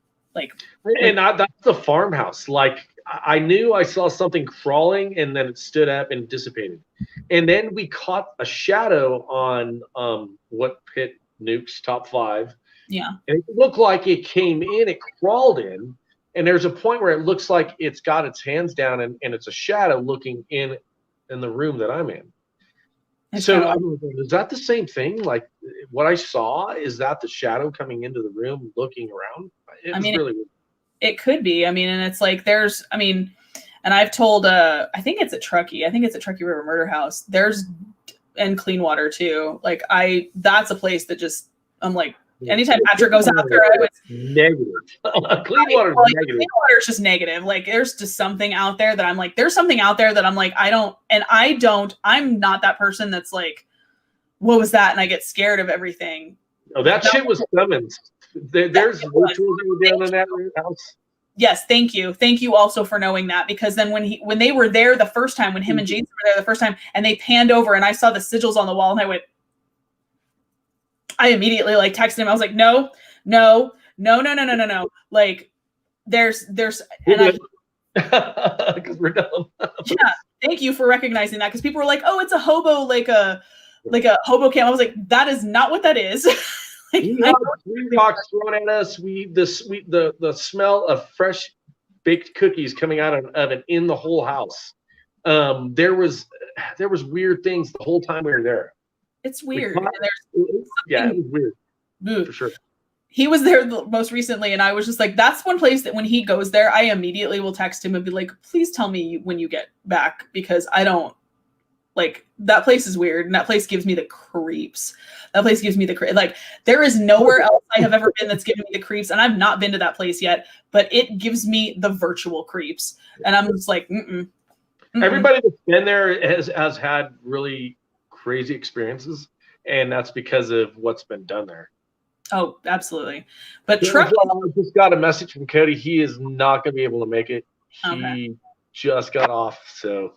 And that's the farmhouse. Like, I knew I saw something crawling, and then it stood up and dissipated. And then we caught a shadow on what Pitt Nuke's top 5. Yeah. And it looked like it came in, it crawled in, and there's a point where it looks like it's got its hands down, and it's a shadow looking in the room that I'm in. So is that the same thing? Like, what I saw, is that the shadow coming into the room looking around? Really weird. It could be. I mean, and it's like and I've told I think it's at Truckee River Murder House. And Cleanwater too. Like, that's a place that just, I'm like, anytime Patrick goes out there, I would negative. Cleanwater is just negative. Like, there's just something out there that I'm like, I'm not that person that's like, what was that? And I get scared of everything. Oh, that shit was summons. There's rituals down in that house. Yes, thank you. Thank you also for knowing that, because then when they were there the first time, when him and Jason were there the first time, and they panned over and I saw the sigils on the wall, and I immediately like texted him. I was like, no. Like, there's and because we're done. Yeah, thank you for recognizing that, because people were like, oh, it's a hobo, like a hobo camp. I was like, that is not what that is. We had rocks thrown at us. The smell of fresh baked cookies coming out of an oven in the whole house. There was weird things the whole time we were there. It's weird. It was weird. For sure. He was there most recently, and I was just like, that's one place that when he goes there, I immediately will text him and be like, please tell me when you get back, because I don't, like, that place is weird, and that place gives me the creeps. Like, there is nowhere else I have ever been that's given me the creeps, and I've not been to that place yet, but it gives me the virtual creeps. And I'm just like, Everybody that's been there has had really crazy experiences, and that's because of what's been done there. Oh, absolutely. But I just got a message from Cody. He is not going to be able to make it. He just got off, so.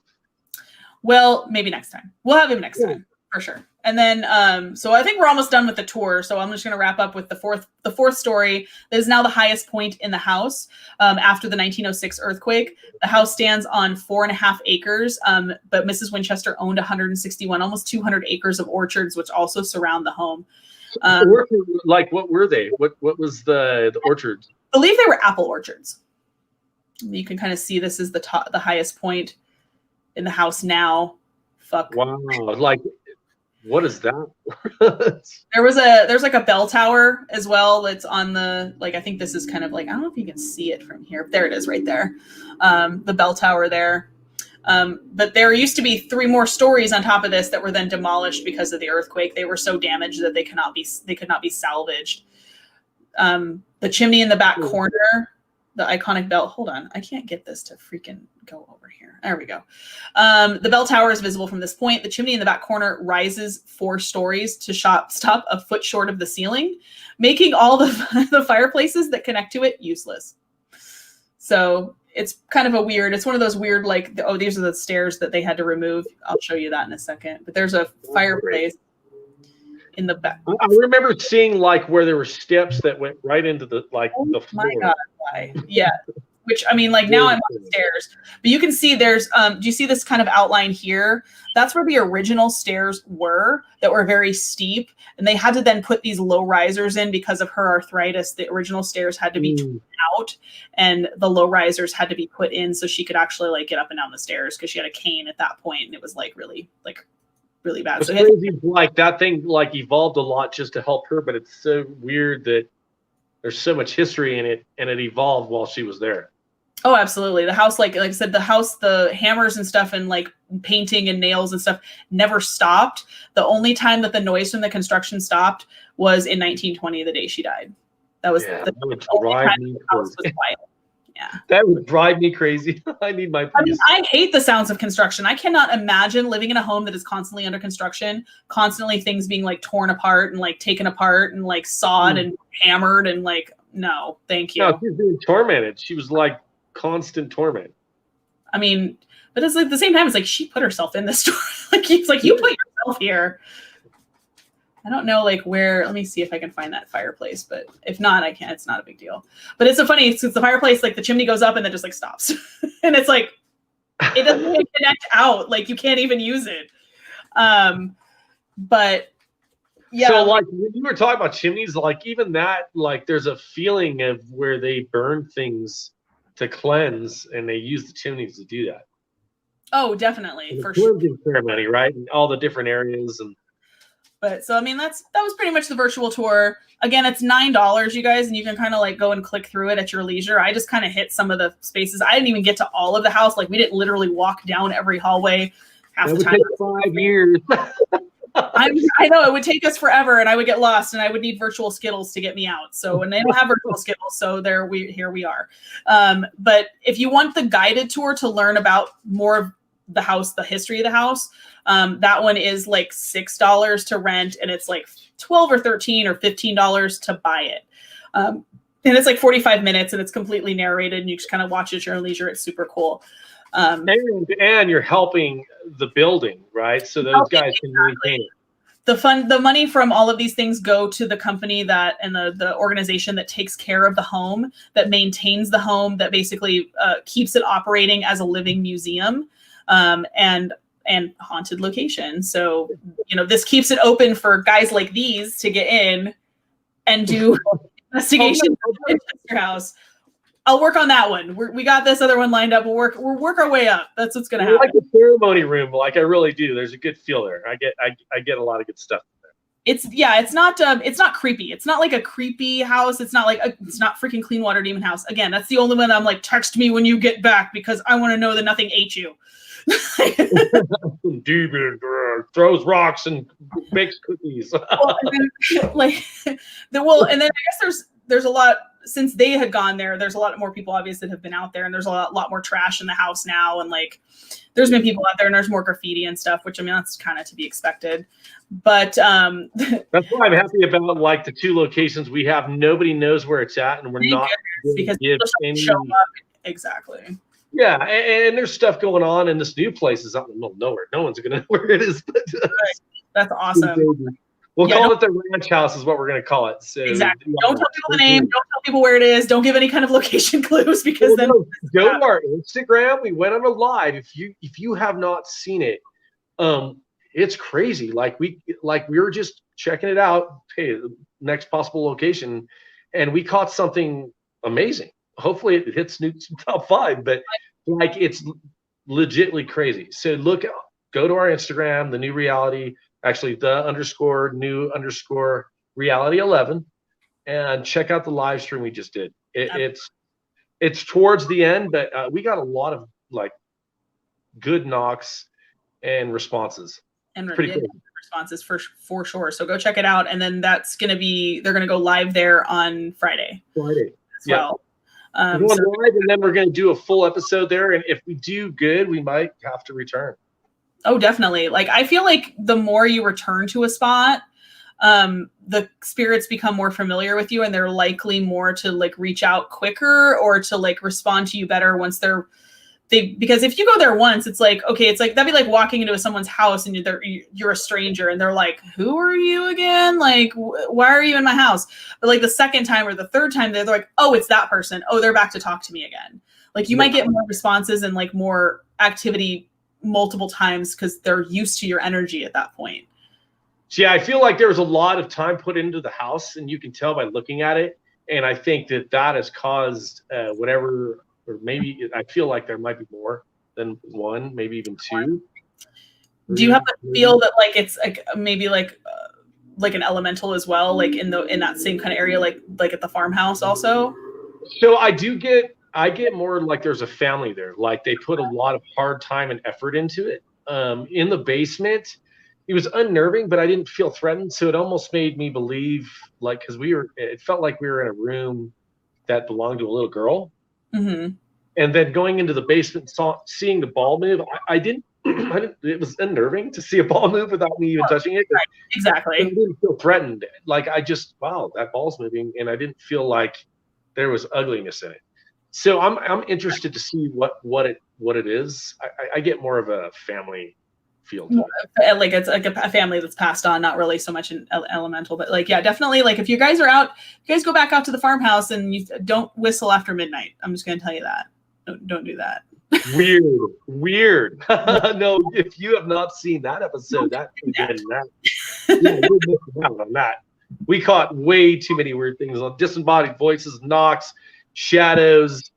Well, maybe next time. We'll have him next time for sure. And then, so I think we're almost done with the tour. So I'm just going to wrap up with the fourth story. That is now the highest point in the house after the 1906 earthquake. The house stands on 4.5 acres, but Mrs. Winchester owned 161, almost 200 acres of orchards, which also surround the home. Like, what were they? What was the orchards? I believe they were apple orchards. You can kind of see this is the highest point in the house now. Fuck. Wow. Like, what is that? There's like a bell tower as well. That's on the, like, I think this is kind of like, I don't know if you can see it from here. There it is right there. The bell tower there. But there used to be 3 more stories on top of this that were then demolished because of the earthquake. They were so damaged that they could not be salvaged. The chimney in the back corner, the iconic bell. Hold on, I can't get this to freaking go over here. There we go. The bell tower is visible from this point. The chimney in the back corner rises 4 stories to stop a foot short of the ceiling, making all the fireplaces that connect to it useless. So it's kind of it's one of those weird, like, these are the stairs that they had to remove. I'll show you that in a second. But there's a fireplace in the back. I remember seeing, like, where there were steps that went right into the floor. My God, why? Yeah. Which, I mean, like, now I'm on the stairs, but you can see there's, do you see this kind of outline here? That's where the original stairs were that were very steep. And they had to then put these low risers in because of her arthritis. The original stairs had to be torn out and the low risers had to be put in so she could actually, like, get up and down the stairs because she had a cane at that point and it was like really bad. It's crazy, like, that thing, like, evolved a lot just to help her, but it's so weird that there's so much history in it and it evolved while she was there. Oh, absolutely. The house, like I said, the hammers and stuff and, like, painting and nails and stuff never stopped. The only time that the noise from the construction stopped was in 1920, the day she died. That was the only time the house was quiet. Yeah. That would drive me crazy. I need my peace. I mean, I hate the sounds of construction. I cannot imagine living in a home that is constantly under construction, constantly things being, like, torn apart and, like, taken apart and, like, sawed and hammered and, like, no, thank you. No, she was being tormented. She was, like, constant torment. I mean, but it's like at the same time, it's like she put herself in this story. Like, it's like you put yourself here. I don't know, like, where. Let me see if I can find that fireplace. But if not, I can't. It's not a big deal. But it's so funny. It's the fireplace, like, the chimney goes up and then just, like, stops, and it's like it doesn't even connect out. Like, you can't even use it. But yeah. So, like, when you were talking about chimneys, like, even that, like, there's a feeling of where they burn things to cleanse, and they use the chimneys to do that. Oh, definitely, for sure. Ceremony, right? And all the different areas. But so, I mean, that was pretty much the virtual tour. Again, it's $9, you guys, and you can kind of, like, go and click through it at your leisure. I just kind of hit some of the spaces. I didn't even get to all of the house. Like, we didn't literally walk down every hallway half the time. It would take 5 years. I know it would take us forever, and I would get lost, and I would need virtual Skittles to get me out. So, and they don't have virtual Skittles, so here we are. But if you want the guided tour to learn about more of the house, the history of the house, that one is like $6 to rent, and it's like $12 or $13 or $15 to buy it. And it's like 45 minutes, and it's completely narrated, and you just kind of watch it at your own leisure. It's super cool. And you're helping the building, right? So those guys can maintain it. The money from all of these things go to the company and the organization that takes care of the home, that maintains the home, that basically keeps it operating as a living museum and haunted location. So, this keeps it open for guys like these to get in and do investigation in Winchester House. I'll work on that one. We got this other one lined up. We'll work our way up. That's what's going to happen. Like the ceremony room, like, I really do. There's a good feel there. I get a lot of good stuff there. It's not creepy. It's not like a creepy house. It's not freaking Cleanwater Demon House. Again, that's the only one I'm like, text me when you get back because I want to know that nothing ate you. Demon throws rocks and bakes cookies. And then I guess there's a lot since they had gone there, there's a lot more people obviously that have been out there, and there's a lot more trash in the house now, and like there's been people out there, and there's more graffiti and stuff, which I mean that's kind of to be expected. But that's why I'm happy about like the 2 locations we have. Nobody knows where it's at, and we're not because give any show up. Exactly. Yeah, and there's stuff going on, and this new place is out in the middle of nowhere. No one's gonna know where it is. But, that's awesome. We'll call it the ranch house is what we're going to call it. So, exactly. Don't tell people the name. Don't tell people where it is. Don't give any kind of location clues because then go to our Instagram. We went on a live. If you have not seen it, it's crazy. Like we were just checking it out. Hey, the next possible location, and we caught something amazing. Hopefully it hits new top 5, but like it's legitly crazy. So go to our Instagram, the new reality. Actually, _new_ reality 11, and check out the live stream we just did. It's towards the end, but we got a lot of like good knocks and responses. And pretty cool responses for sure. So go check it out, and then they're gonna go live there on Friday. As well. We're going live, and then we're going to do a full episode there. And if we do good, we might have to return. Oh, definitely. Like, I feel like the more you return to a spot, the spirits become more familiar with you, and they're likely more to like reach out quicker or to like respond to you better once because if you go there once, it's like, okay, it's like, that'd be like walking into someone's house and you're a stranger and they're like, who are you again? Like, why are you in my house? But like the second time or the third time, they're like, oh, it's that person. Oh, they're back to talk to me again. Like you might get more responses and like more activity multiple times because they're used to your energy at that point. Yeah, I feel like there was a lot of time put into the house, and you can tell by looking at it. And I think that has caused whatever. Or maybe I feel like there might be more than 1, maybe even 2. Do you have to feel that like it's like maybe like an elemental as well, like in that same kind of area, like at the farmhouse also? So I get more like there's a family there. Like they put a lot of hard time and effort into it. In the basement, it was unnerving, but I didn't feel threatened. So it almost made me believe, like, because it felt like we were in a room that belonged to a little girl. Mm-hmm. And then going into the basement, seeing the ball move, I didn't. It was unnerving to see a ball move without me even touching it. Right. Exactly. I didn't feel threatened. Like wow, that ball's moving, and I didn't feel like there was ugliness in it. So I'm interested to see what it is. I get more of a family feel to it. Like it's like a family that's passed on, not really so much an elemental, but like, yeah, definitely. Like if you guys are out, you guys go back out to the farmhouse and you don't whistle after midnight. I'm just going to tell you that. Don't do that. Weird. No, if you have not seen that episode, we're missing out on that. We caught way too many weird things on disembodied voices, knocks, shadows,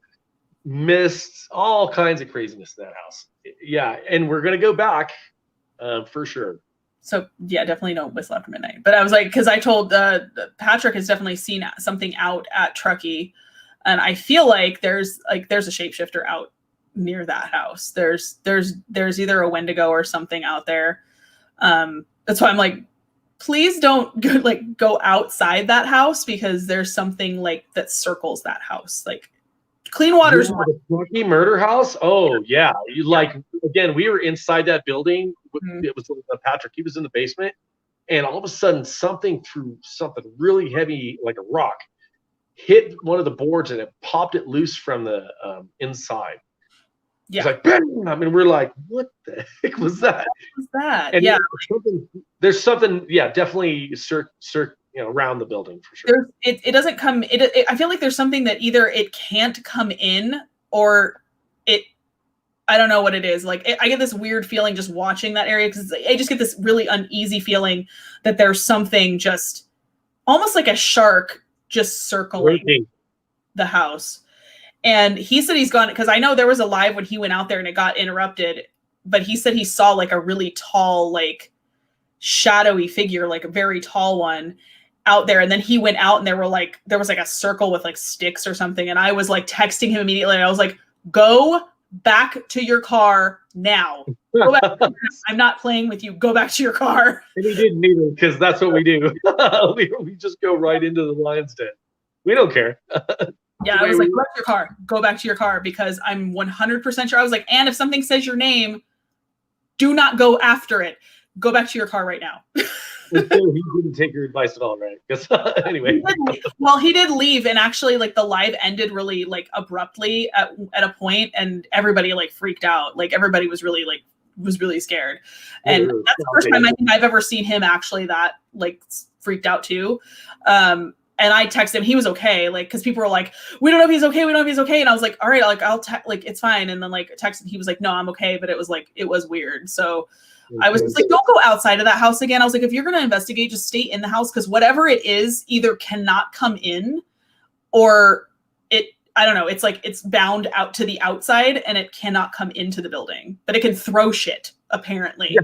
mists, all kinds of craziness in that house. Yeah, and we're gonna go back for sure. So yeah, definitely don't whistle after midnight. But I was like, because I told Patrick has definitely seen something out at Truckee, and I feel like there's a shapeshifter out near that house. There's either a Wendigo or something out there. That's why I'm like, please don't go outside that house because there's something like that circles that house. Like Clean Water's the Truckee murder house. Oh yeah, again, we were inside that building. Mm-hmm. It was Patrick. He was in the basement, and all of a sudden, something threw something really heavy, like a rock, hit one of the boards, and it popped it loose from the inside. Yeah, it's like bang! I mean, we're like, what the heck was that? What was that? And there's something. Yeah, definitely around the building for sure. It doesn't come. I feel like there's something that either it can't come in or it. I don't know what it is. Like I get this weird feeling just watching that area because I just get this really uneasy feeling that there's something just almost like a shark just circling the house. And he said he's gone because I know there was a live when he went out there and it got interrupted. But he said he saw like a really tall, like shadowy figure, like a very tall one out there. And then he went out and there was like a circle with like sticks or something. And I was like texting him immediately. And I was like, go back to your car now. Go back. I'm not playing with you. Go back to your car. And he didn't either because that's what we do. we just go right into the lion's den. We don't care. Yeah, I was like, go back to your car. Go back to your car because I'm 100% sure. I was like, and if something says your name, do not go after it. Go back to your car right now. He didn't take your advice at all, right? Because anyway. He did leave, and actually, like the live ended really like abruptly at a point, and everybody like freaked out. Like everybody was really scared, and that's the first time I think I've ever seen him actually that like freaked out too. And I texted him, he was okay, like because people were like, we don't know if he's okay, we don't know if he's okay, and I was like, all right, like I'll like it's fine, and then like texted, he was like, no, I'm okay, but it was weird, so. I was just like, don't go outside of that house again. I was like, if you're going to investigate, just stay in the house because whatever it is either cannot come in or I don't know. It's like it's bound out to the outside and it cannot come into the building, but it can throw shit apparently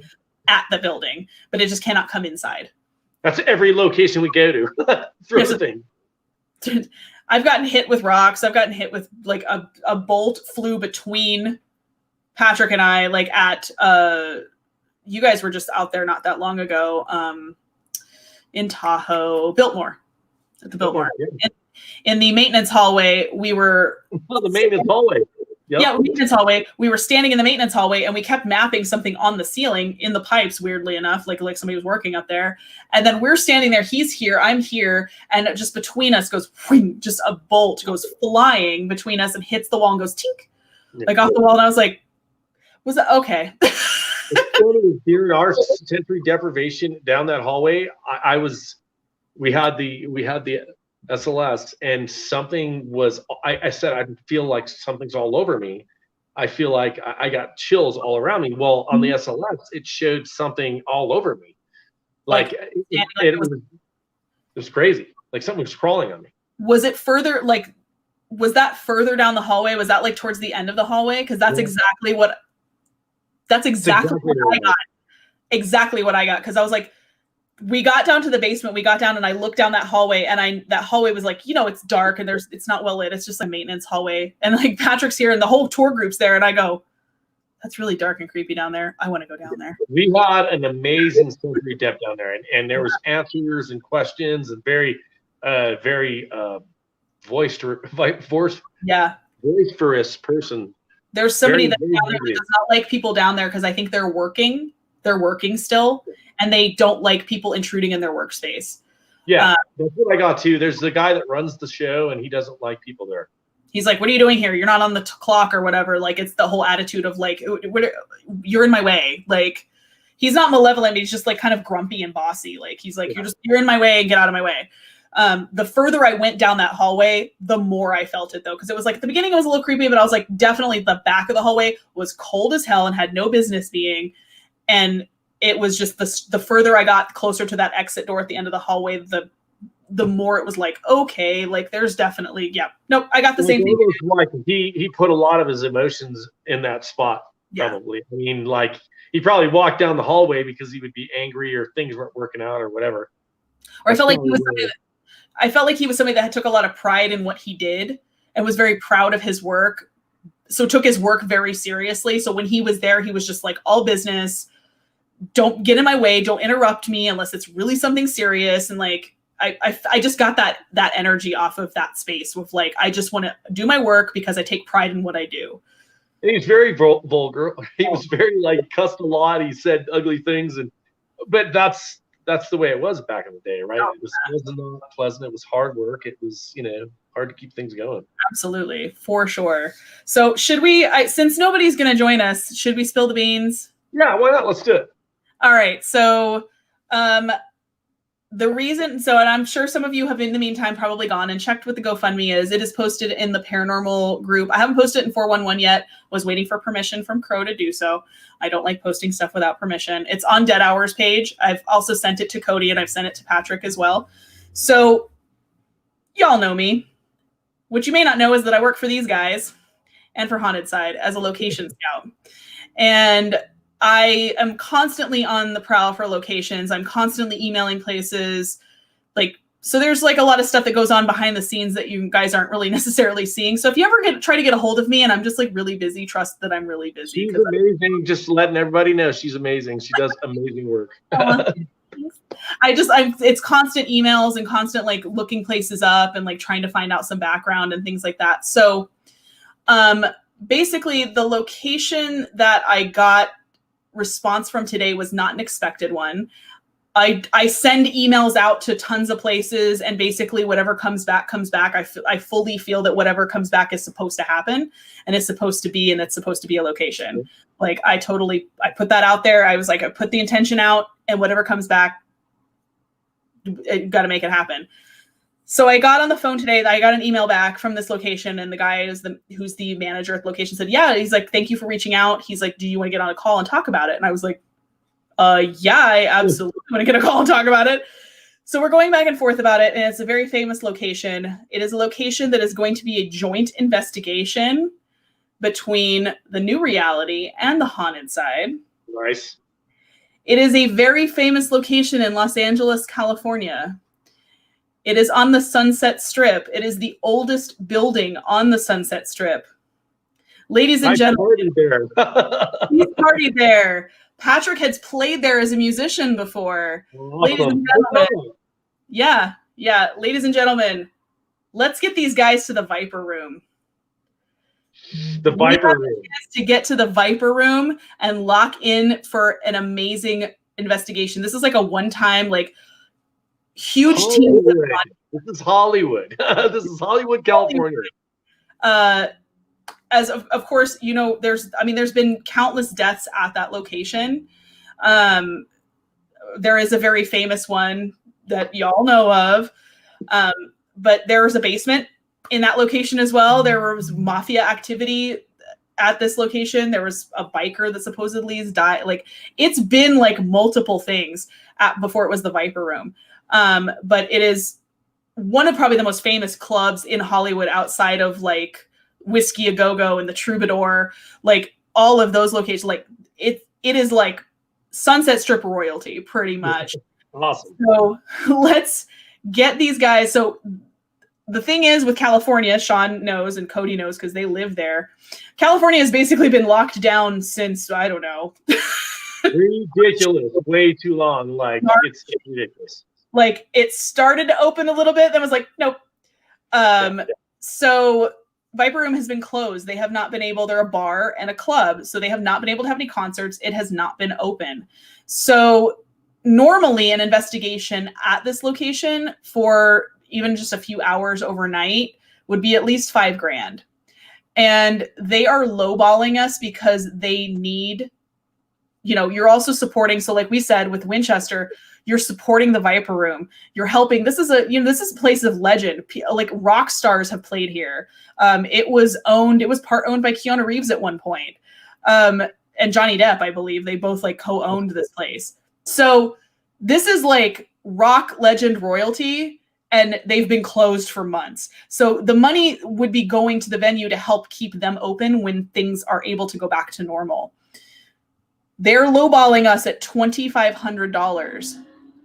at the building, but it just cannot come inside. That's every location we go to. Throw thing. I've gotten hit with rocks. I've gotten hit with like a bolt flew between Patrick and I, like at you guys were just out there not that long ago in Tahoe, Biltmore, at the Biltmore. Yeah. In the maintenance hallway, we were... the maintenance hallway. Yep. Yeah, maintenance hallway. We were standing in the maintenance hallway, and we kept mapping something on the ceiling in the pipes, weirdly enough, like somebody was working up there. And then we're standing there. He's here. I'm here. And just between us goes... whoosh, just a bolt goes flying between us and hits the wall and goes tink, like off the wall. And I was like, was that... Okay. During our sensory deprivation down that hallway, we had the SLS, and something was. I said I feel like something's all over me. I feel like I got chills all around me. Well, on the SLS, it showed something all over me, like it was crazy. Like something was crawling on me. Was it further? Like, was that further down the hallway? Was that like towards the end of the hallway? Because that's exactly what. That's exactly what I got. Exactly what I got. Because I was like, we got down to the basement. We got down and I looked down that hallway, and that hallway was like, it's dark and it's not well lit. It's just a maintenance hallway. And like Patrick's here and the whole tour group's there. And I go, that's really dark and creepy down there. I want to go down there. We had an amazing sensory depth down there, and there was answers and questions and very boisterous person. There's somebody that does not like people down there because I think they're working still, and they don't like people intruding in their workspace. Yeah, that's what I got too. There's the guy that runs the show, and he doesn't like people there. He's like, what are you doing here? You're not on the clock or whatever. Like, it's the whole attitude of like, you're in my way. Like, he's not malevolent. He's just like kind of grumpy and bossy. Like, he's like, you're in my way and get out of my way. The further I went down that hallway, the more I felt it though. Cause it was like at the beginning it was a little creepy, but I was like, definitely the back of the hallway was cold as hell and had no business being. And it was just the further I got closer to that exit door at the end of the hallway, the more it was like, okay, like there's definitely, I got the same thing. Like he put a lot of his emotions in that spot. Probably. I mean, like he probably walked down the hallway because he would be angry or things weren't working out or whatever. Or I felt like he was somebody that took a lot of pride in what he did and was very proud of his work. So took his work very seriously. So when he was there, he was just like, all business, don't get in my way. Don't interrupt me unless it's really something serious. And like, I just got that energy off of that space with like, I just want to do my work because I take pride in what I do. And he's very vulgar. He was very like cussed a lot. He said ugly things, but that's the way it was back in the day, right? It wasn't pleasant. It was hard work. It was, hard to keep things going. Absolutely, for sure. So should we, since nobody's going to join us, should we spill the beans? Yeah, why not? Let's do it. All right. So the reason, and I'm sure some of you have in the meantime probably gone and checked what the GoFundMe is. It is posted in the paranormal group. I haven't posted it in 411 yet. Was waiting for permission from Crow to do so. I don't like posting stuff without permission. It's on Dead Hours page. I've also sent it to Cody and I've sent it to Patrick as well. So y'all know me. What you may not know is that I work for these guys and for Haunted Side as a location scout. And I am constantly on the prowl for locations. I'm constantly emailing places. So there's like a lot of stuff that goes on behind the scenes that you guys aren't really necessarily seeing. So if you ever try to get a hold of me and I'm just like really busy, trust that I'm really busy. She's amazing. Just letting everybody know she's amazing. She does amazing work. it's constant emails and constant like looking places up and like trying to find out some background and things like that. So basically the location that I got response from today was not an expected one. I send emails out to tons of places, and basically whatever comes back comes back. I fully feel that whatever comes back is supposed to happen, and it's supposed to be a location. Like I put that out there. I was like, I put the intention out, and whatever comes back, got to make it happen. So I got on the phone today. I got an email back from this location, and the guy who's the manager at the location said, yeah, he's like, thank you for reaching out. He's like, do you want to get on a call and talk about it? And I was like, yeah, I absolutely want to get a call and talk about it. So we're going back and forth about it, and it's a very famous location. It is a location that is going to be a joint investigation between the new reality and the haunted side. Nice. It is a very famous location in Los Angeles, California. It is on the Sunset Strip. It is the oldest building on the Sunset Strip. Ladies and gentlemen, he's partied there. Patrick has played there as a musician before. Awesome. Ladies and gentlemen, yeah. Ladies and gentlemen, let's get these guys to the Viper Room. The Viper Room. To get to the Viper Room and lock in for an amazing investigation. This is like a one-time, like, huge team. This is Hollywood. This is Hollywood, California. As of course, you know, there's been countless deaths at that location. There is a very famous one that y'all know of. But there was a basement in that location as well. There was mafia activity at this location. There was a biker that supposedly has died. Like, it's been like multiple things before it was the Viper Room. But it is one of probably the most famous clubs in Hollywood outside of like Whiskey A Go-Go and the Troubadour, like all of those locations. Like it is like Sunset Strip royalty pretty much. Awesome. So let's get these guys. So the thing is with California, Shawn knows and Cody knows because they live there. California has basically been locked down since, I don't know. Ridiculous. Way too long. Like it's ridiculous. Like it started to open a little bit, then was like, nope. So Viper Room has been closed. They have not been able, they're a bar and a club, so they have not been able to have any concerts. It has not been open. So normally an investigation at this location for even just a few hours overnight would be at least $5,000. And they are lowballing us because they need, you know, you're also supporting. So like we said, with Winchester, you're supporting the Viper Room. You're helping. This is a place of legend. Like rock stars have played here. It was part owned by Keanu Reeves at one point. And Johnny Depp, I believe. They both like co-owned this place. So this is like rock legend royalty, and they've been closed for months. So the money would be going to the venue to help keep them open when things are able to go back to normal. They're lowballing us at $2,500.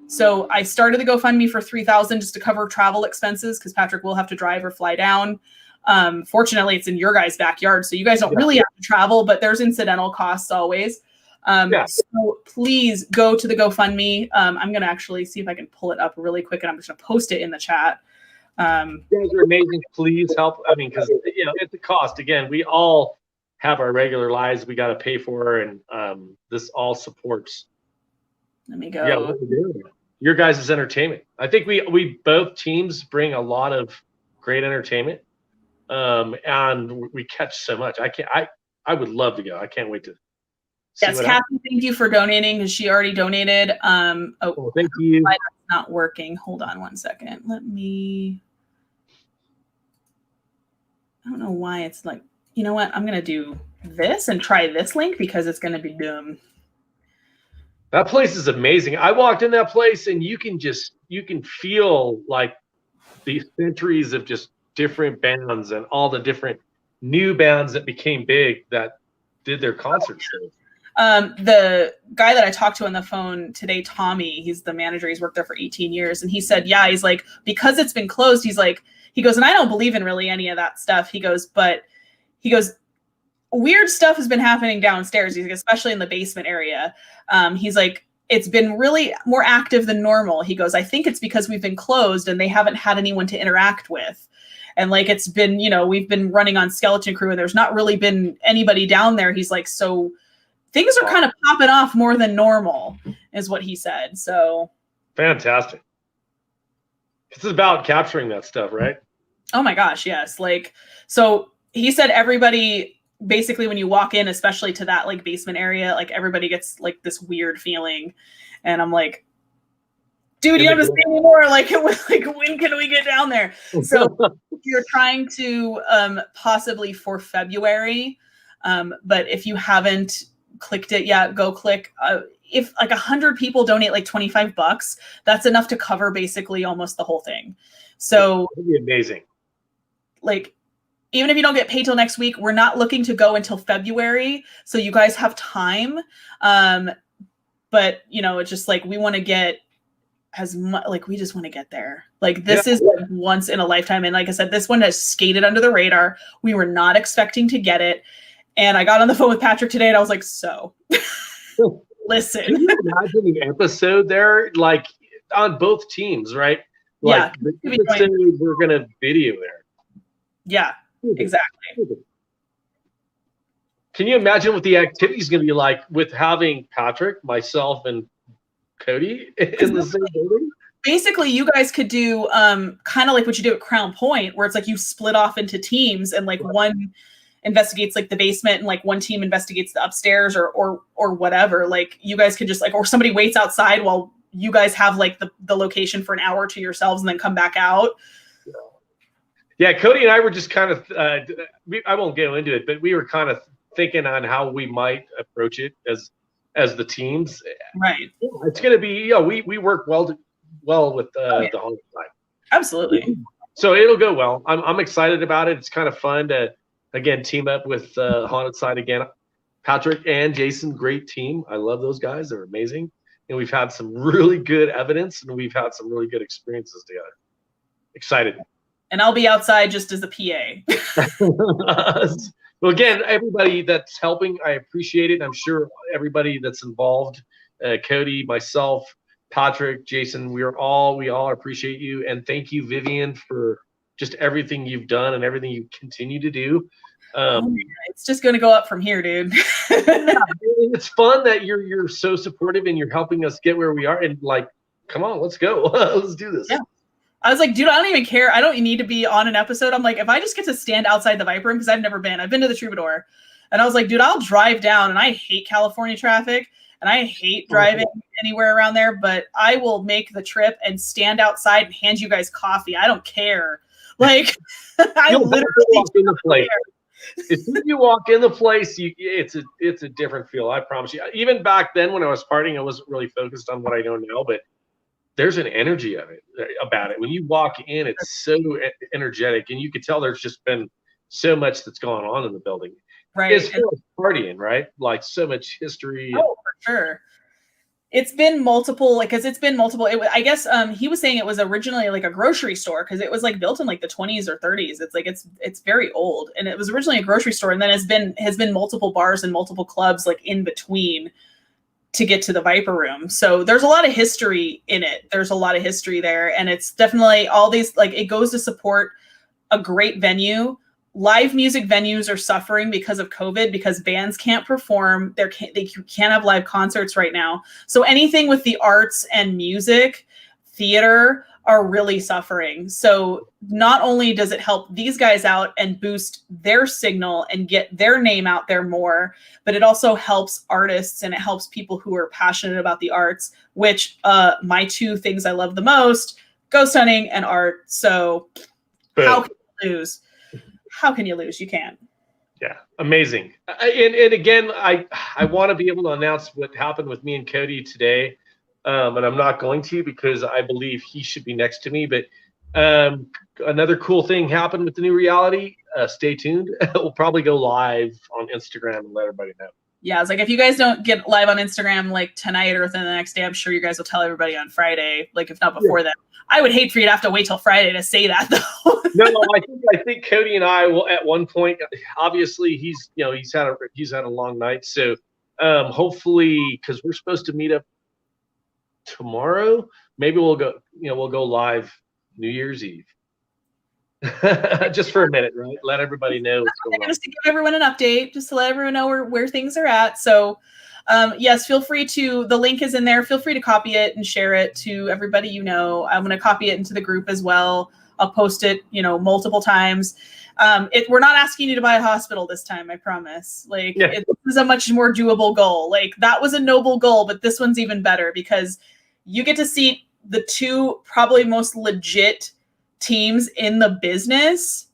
So I started the GoFundMe for $3,000 just to cover travel expenses because Patrick will have to drive or fly down. Fortunately, it's in your guys' backyard, so you guys don't really have to travel, but there's incidental costs always. So please go to the GoFundMe. I'm going to actually see if I can pull it up really quick, and I'm just going to post it in the chat. You guys are amazing. Please help. I mean, because it's a cost. Again, we all have our regular lives we got to pay for, and this all supports. Let me go. Yeah, what we're doing. Your guys' entertainment. I think we both teams bring a lot of great entertainment, and we catch so much. I would love to go. I can't wait to. Yes, Kathy, thank you for donating because she already donated. Thank you. It's not working. Hold on one second. I don't know why it's like, you know what? I'm going to do this and try this link because it's going to be dumb. That place is amazing. I walked in that place and you can feel like the centuries of just different bands and all the different new bands that became big that did their concerts. The guy that I talked to on the phone today, Tommy, he's the manager. He's worked there for 18 years. And he said, yeah, he's like, because it's been closed, he goes, and I don't believe in really any of that stuff. He goes, weird stuff has been happening downstairs. He's like, especially in the basement area. He's like, it's been really more active than normal. He goes, I think it's because we've been closed and they haven't had anyone to interact with. And like, it's been, we've been running on skeleton crew and there's not really been anybody down there. He's like, so things are kind of popping off more than normal is what he said. So fantastic. This is about capturing that stuff, right? Oh my gosh. Yes. Like, so he said everybody basically when you walk in, especially to that like basement area, like everybody gets like this weird feeling. And I'm like, dude, you don't have to say anymore. Like, when can we get down there? So you're trying to possibly for February. But if you haven't clicked it yet, go click. If like 100 people donate like $25, that's enough to cover basically almost the whole thing. So that'd be amazing. Like, even if you don't get paid till next week, we're not looking to go until February. So you guys have time. But it's just like, we want to get as much, like, we just want to get there. Like, this is like once in a lifetime. And like I said, this one has skated under the radar. We were not expecting to get it. And I got on the phone with Patrick today and I was like, so listen. Can you imagine the episode there? Like on both teams, right? Like the episode we're going to video there. Yeah, exactly. Can you imagine what the activity is going to be like with having Patrick, myself, and Cody in the same building? Basically, you guys could do kind of like what you do at Crown Point, where it's like you split off into teams and like one investigates like the basement and like one team investigates the upstairs or whatever. Like you guys could just like, or somebody waits outside while you guys have like the location for an hour to yourselves and then come back out. Yeah, Cody and I were just kind of, I won't go into it, but we were kind of thinking on how we might approach it as the teams. Right. It's going to be, we work well with the haunted side. Absolutely. So it'll go well. I'm excited about it. It's kind of fun to, again, team up with haunted side again. Patrick and Jason, great team. I love those guys. They're amazing. And we've had some really good evidence and we've had some really good experiences together. Excited. And I'll be outside just as a PA. Well, again, everybody that's helping, I appreciate it. I'm sure everybody that's involved, Cody, myself, Patrick, Jason, we all appreciate you. And thank you, Vivian, for just everything you've done and everything you continue to do. It's just going to go up from here, dude. It's fun that you're so supportive and you're helping us get where we are. And like, come on, let's go. Let's do this. Yeah. I was like, dude, I don't even care. I don't need to be on an episode. I'm like, if I just get to stand outside the Viper Room, because I've never been. I've been to the Troubadour. And I was like, dude, I'll drive down. And I hate California traffic. And I hate driving anywhere around there. But I will make the trip and stand outside and hand you guys coffee. I don't care. Like, I literally walk in the place. As soon as you walk in the place, it's a different feel. I promise you. Even back then when I was partying, I wasn't really focused on what I know now. But there's an energy about it. When you walk in, it's so energetic, and you can tell there's just been so much that's gone on in the building. Right. As far as partying, right? Like so much history. Oh, for sure. It's been multiple, because it's been multiple. I guess he was saying it was originally like a grocery store because it was like built in like the 20s or 30s. It's like it's very old, and it was originally a grocery store, and then has been multiple bars and multiple clubs like in between to get to the Viper Room. So there's a lot of history in it. There's a lot of history there. And it's definitely all these, like, it goes to support a great venue. Live music venues are suffering because of COVID, because bands can't perform. They can't have live concerts right now. So anything with the arts and music, theater are really suffering. So not only does it help these guys out and boost their signal and get their name out there more, but it also helps artists and it helps people who are passionate about the arts, which my two things I love the most, ghost hunting and art. So how can you lose? How can you lose? You can't. Yeah, amazing. And again, I want to be able to announce what happened with me and Cody today. And I'm not going to because I believe he should be next to me. But another cool thing happened with the new reality. Stay tuned. We'll probably go live on Instagram and let everybody know. Yeah, I was like, if you guys don't get live on Instagram like tonight or within the next day, I'm sure you guys will tell everybody on Friday, like if not before that. I would hate for you to have to wait till Friday to say that, though. No, I think Cody and I will at one point. Obviously, he's had a long night, so hopefully, because we're supposed to meet up tomorrow. Maybe we'll go live New Year's Eve. Just for a minute, right? Let everybody know what's going on. Just to give everyone an update, just to let everyone know where things are at. So yes, feel free to, the link is in there. Feel free to copy it and share it to everybody you know. I'm going to copy it into the group as well. I'll post it, multiple times. We're not asking you to buy a hospital this time, I promise. This is a much more doable goal. Like, that was a noble goal, but this one's even better because you get to see the two probably most legit teams in the business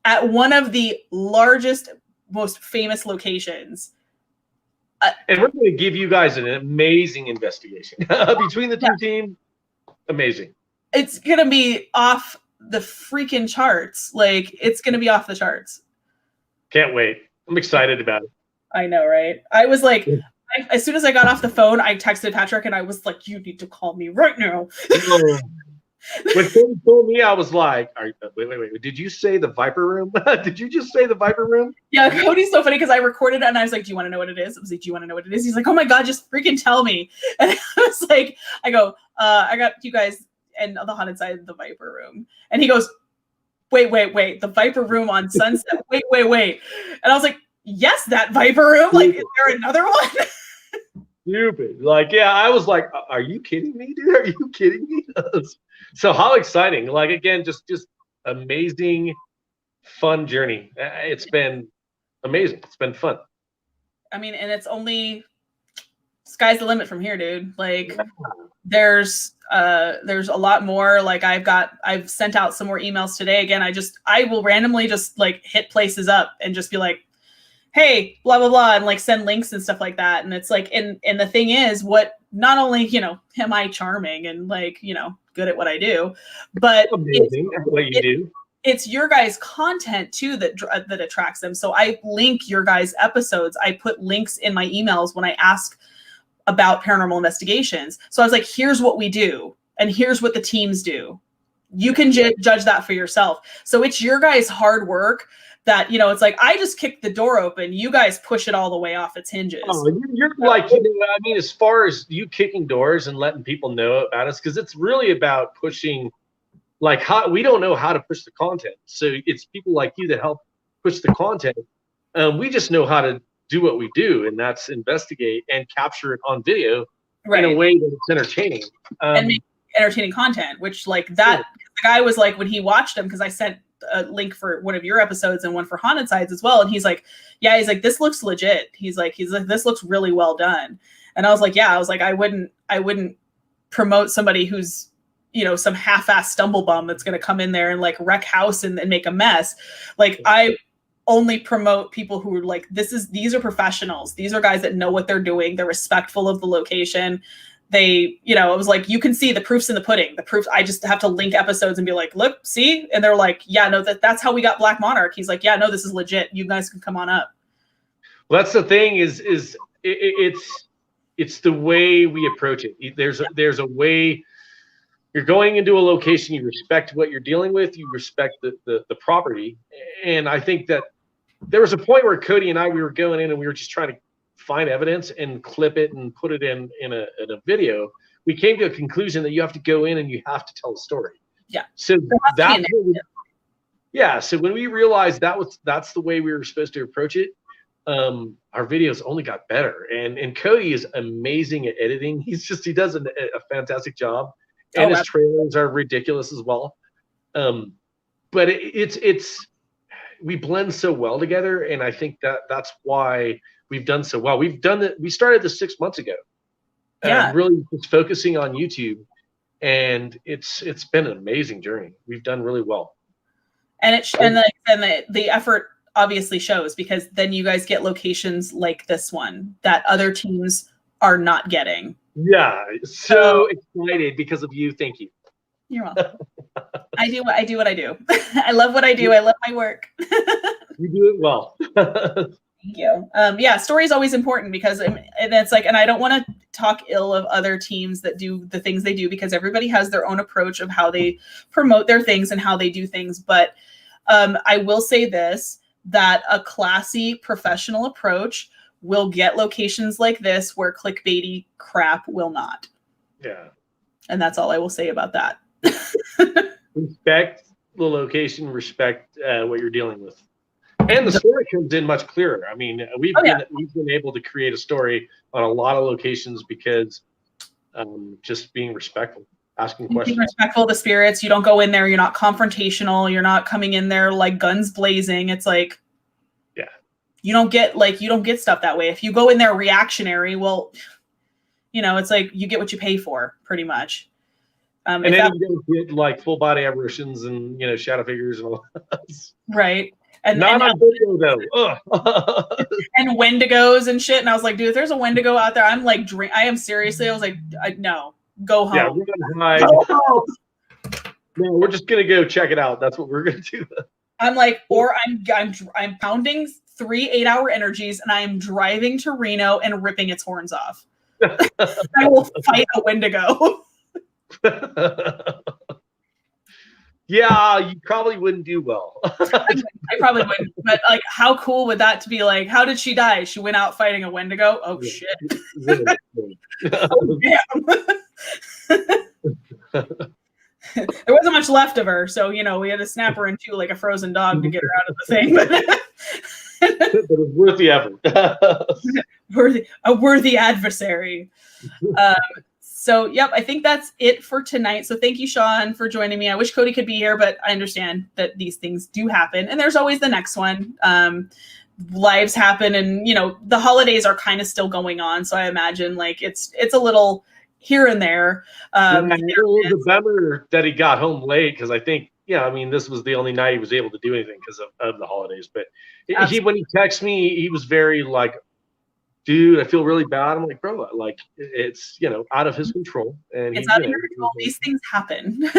at one of the largest, most famous locations. And we're going to give you guys an amazing investigation between the two teams. Amazing. It's going to be off the freaking charts. Like, it's going to be off the charts. Can't wait. I'm excited about it. I know, right? I was like, as soon as I got off the phone, I texted Patrick and I was like, you need to call me right now. When Cody told me, I was like, wait. Did you say the Viper Room? Did you just say the Viper Room? Yeah, Cody's so funny because I recorded it and I was like, do you want to know what it is? I was like, do you want to know what it is? He's like, oh my God, just freaking tell me. And I was like, I got you guys and the haunted side of the Viper Room. And he goes, wait, the Viper Room on Sunset. Wait. And I was like, yes, that Viper Room. Like, is there another one? Stupid. Like, yeah, I was like, are you kidding me, dude? Are you kidding me? So how exciting. Like, again, just amazing, fun journey. It's been amazing. It's been fun. I mean, and it's only sky's the limit from here, dude. Like, there's a lot more. Like, I've sent out some more emails today. Again, I will randomly just like hit places up and just be like, hey, blah, blah, blah, and like send links and stuff like that. And it's like, and the thing is, what, not only, am I charming and like, good at what I do, but amazing at what you do. It's your guys' content too that attracts them. So I link your guys' episodes. I put links in my emails when I ask about paranormal investigations. So I was like, here's what we do. And here's what the teams do. You can judge that for yourself. So it's your guys' hard work that, it's like, I just kicked the door open. You guys push it all the way off its hinges. Oh, you're like, I mean, as far as you kicking doors and letting people know about us, because it's really about pushing, like, how we don't know how to push the content. So it's people like you that help push the content. We just know how to do what we do, and that's investigate and capture it on video in a way that it's entertaining. And make entertaining content, which like that, the guy was like, when he watched them, because I sent a link for one of your episodes and one for Haunted Sides as well. And he's like, this looks legit. He's like, this looks really well done. And I was like, I wouldn't promote somebody who's, some half-ass stumble bum that's going to come in there and like wreck house and make a mess. Like, I only promote people who are like, these are professionals. These are guys that know what they're doing. They're respectful of the location. They, it was like, you can see the proof's in the pudding. The proof, I just have to link episodes and be like, look, see? And they're like, yeah, no, that's how we got Black Monarch. He's like, yeah, no, this is legit. You guys can come on up. Well, that's the thing is it's the way we approach it. There's a way you're going into a location, you respect what you're dealing with, you respect the property. And I think that there was a point where Cody and we were going in and we were just trying to find evidence and clip it and put it in a video. We came to a conclusion that you have to go in and you have to tell a story. Yeah. So so when we realized that's the way we were supposed to approach it, our videos only got better. And Cody is amazing at editing. He does a fantastic job. And his trailers are ridiculous as well. But we blend so well together, and I think that's why we've done so well. We started this 6 months ago. Really just focusing on YouTube, and it's been an amazing journey. We've done really well. And the effort obviously shows, because then you guys get locations like this one that other teams are not getting. Yeah, so excited because of you. Thank you. You're welcome. I do what I do. I love what I do. I love my work. You do it well. Thank you. Story is always important, because it's like, and I don't want to talk ill of other teams that do the things they do, because everybody has their own approach of how they promote their things and how they do things. But I will say this, that a classy professional approach will get locations like this where clickbaity crap will not. Yeah. And that's all I will say about that. Respect the location, respect what you're dealing with. And the story comes in much clearer. I mean, we've been able to create a story on a lot of locations because just being respectful, asking questions. Being respectful of the spirits. You don't go in there. You're not confrontational. You're not coming in there like guns blazing. It's like, you don't get stuff that way. If you go in there reactionary, well, it's like you get what you pay for, pretty much. And then you don't get like full body apparitions and shadow figures and all that. Right. And not on video though. And Wendigos and shit. And I was like, dude, if there's a Wendigo out there, I'm like, I am seriously. I was like, no, go home. Yeah, we're gonna hide. Go home. No, we're just gonna go check it out. That's what we're gonna do. I'm like, or I'm pounding 3 8-hour energies, and I am driving to Reno and ripping its horns off. I will fight a Wendigo. Yeah, you probably wouldn't do well. I probably wouldn't. But like, how cool would that to be? Like, how did she die? She went out fighting a Wendigo. Oh shit! Oh, damn. There wasn't much left of her, so we had to snap her in two like a frozen dog to get her out of the thing. But it was worth the effort. A worthy adversary. So, yep, I think that's it for tonight. So thank you, Shawn, for joining me. I wish Cody could be here, but I understand that these things do happen. And there's always the next one. Lives happen, and the holidays are kind of still going on. So I imagine like it's a little here and there. It was a bummer that he got home late because I think, this was the only night he was able to do anything because of the holidays. But when he texted me, he was very like, dude, I feel really bad. I'm like, bro, like it's, out of his control. And it's out of your control. These things happen.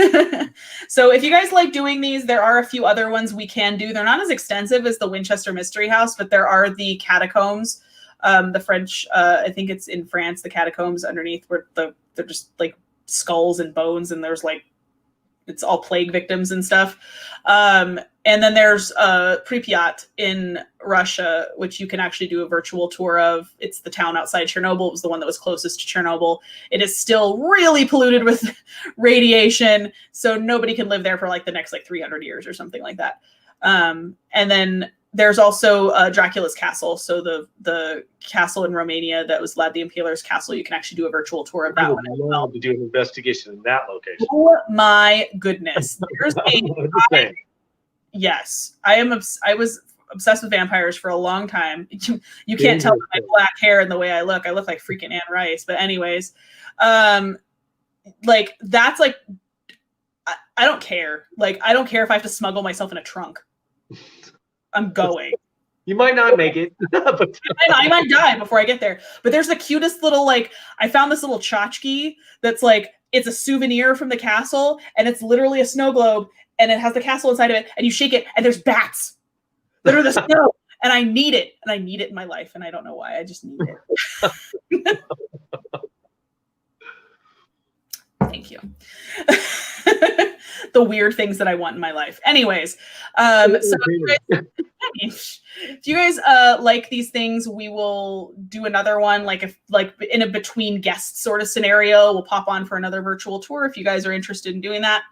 So if you guys like doing these, there are a few other ones we can do. They're not as extensive as the Winchester Mystery House, but there are the catacombs. The French, I think it's in France, the catacombs underneath where they're just like skulls and bones, and there's like, it's all plague victims and stuff. And then there's Pripyat in Russia, which you can actually do a virtual tour of. It's the town outside Chernobyl. It was the one that was closest to Chernobyl. It is still really polluted with radiation, so nobody can live there for like the next 300 years or something like that. And then there's also Dracula's castle. So the castle in Romania that was Vlad the Impaler's castle. You can actually do a virtual tour of that one as well. To do an investigation in that location. Oh my goodness! There's yes, I was obsessed with vampires for a long time. You can't tell my black hair and the way I look. I look like freaking Anne Rice. But anyways, like that's like I don't care. Like I don't care if I have to smuggle myself in a trunk. I'm going. You might not make it. But I might die before I get there. But there's the cutest little, I found this little tchotchke that's it's a souvenir from the castle, and it's literally a snow globe, and it has the castle inside of it, and you shake it, and there's bats that are the snow. And I need it. And I need it in my life, and I don't know why. I just need it. Thank you. The weird things that I want in my life. Anyways, so if you guys like these things, we will do another one, if in a between guests sort of scenario. We'll pop on for another virtual tour if you guys are interested in doing that.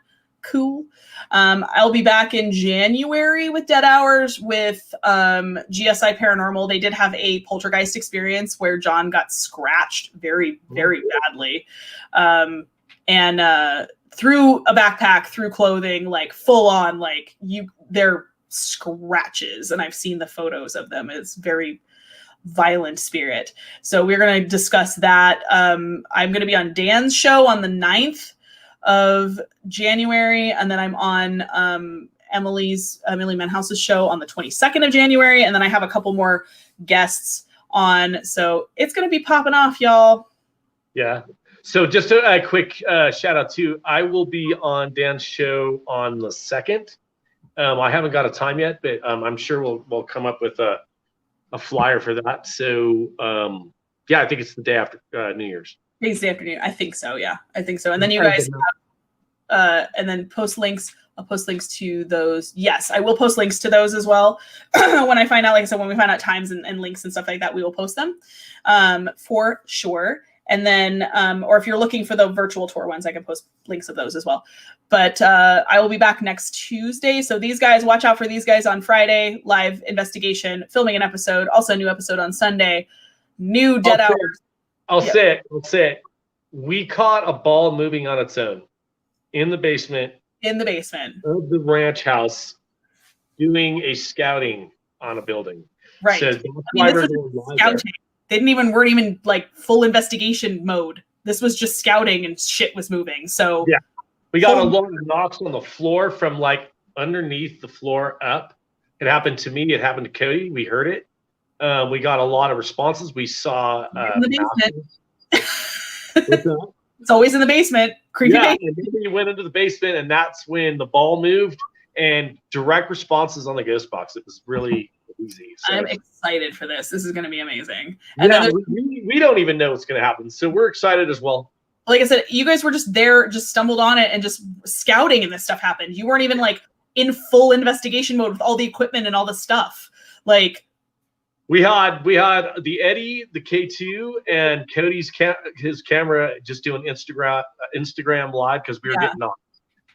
Cool. I'll be back in January with Dead Hours with GSI Paranormal. They did have a poltergeist experience where John got scratched very, very badly. And through a backpack, through clothing, full on, they're scratches. And I've seen the photos of them. It's very violent spirit. So we're going to discuss that. I'm going to be on Dan's show on the 9th of January. And then I'm on Emily Menhouse's show on the 22nd of January. And then I have a couple more guests on. So it's going to be popping off, y'all. Yeah. So just a quick shout out too. I will be on Dan's show on the 2nd. I haven't got a time yet, but I'm sure we'll come up with a flyer for that. So yeah, I think it's the day after New Year's. I think it's the afternoon. I think so. Yeah, I think so. And then you guys have, and then post links. I'll post links to those. Yes, I will post links to those as well. When I find out, like I said, when we find out times and links and stuff like that, we will post them for sure. And then, or if you're looking for the virtual tour ones, I can post links of those as well. But I will be back next Tuesday. So these guys, watch out for these guys on Friday, live investigation, filming an episode, also a new episode on Sunday, new Dead Hours. I'll say it. We caught a ball moving on its own in the basement. In the basement. Of the ranch house doing a scouting on a building. Right. So that's why we're doing scouting. They weren't even like full investigation mode. This was just scouting and shit was moving. So yeah, we got a lot of knocks on the floor from like underneath the floor up. It happened to me. It happened to Cody. We heard it. We got a lot of responses. We saw in the basement. It's always in the basement. Creepy basement. And then we went into the basement, and that's when the ball moved and direct responses on the ghost box. It was really easy. So. I'm excited for this. This is going to be amazing. And we don't even know what's going to happen. So we're excited as well. Like I said, you guys were just there, just stumbled on it and just scouting and this stuff happened. You weren't even like in full investigation mode with all the equipment and all the stuff. Like we had the Eddie, the K2, and Cody's his camera just doing Instagram live because we were getting on.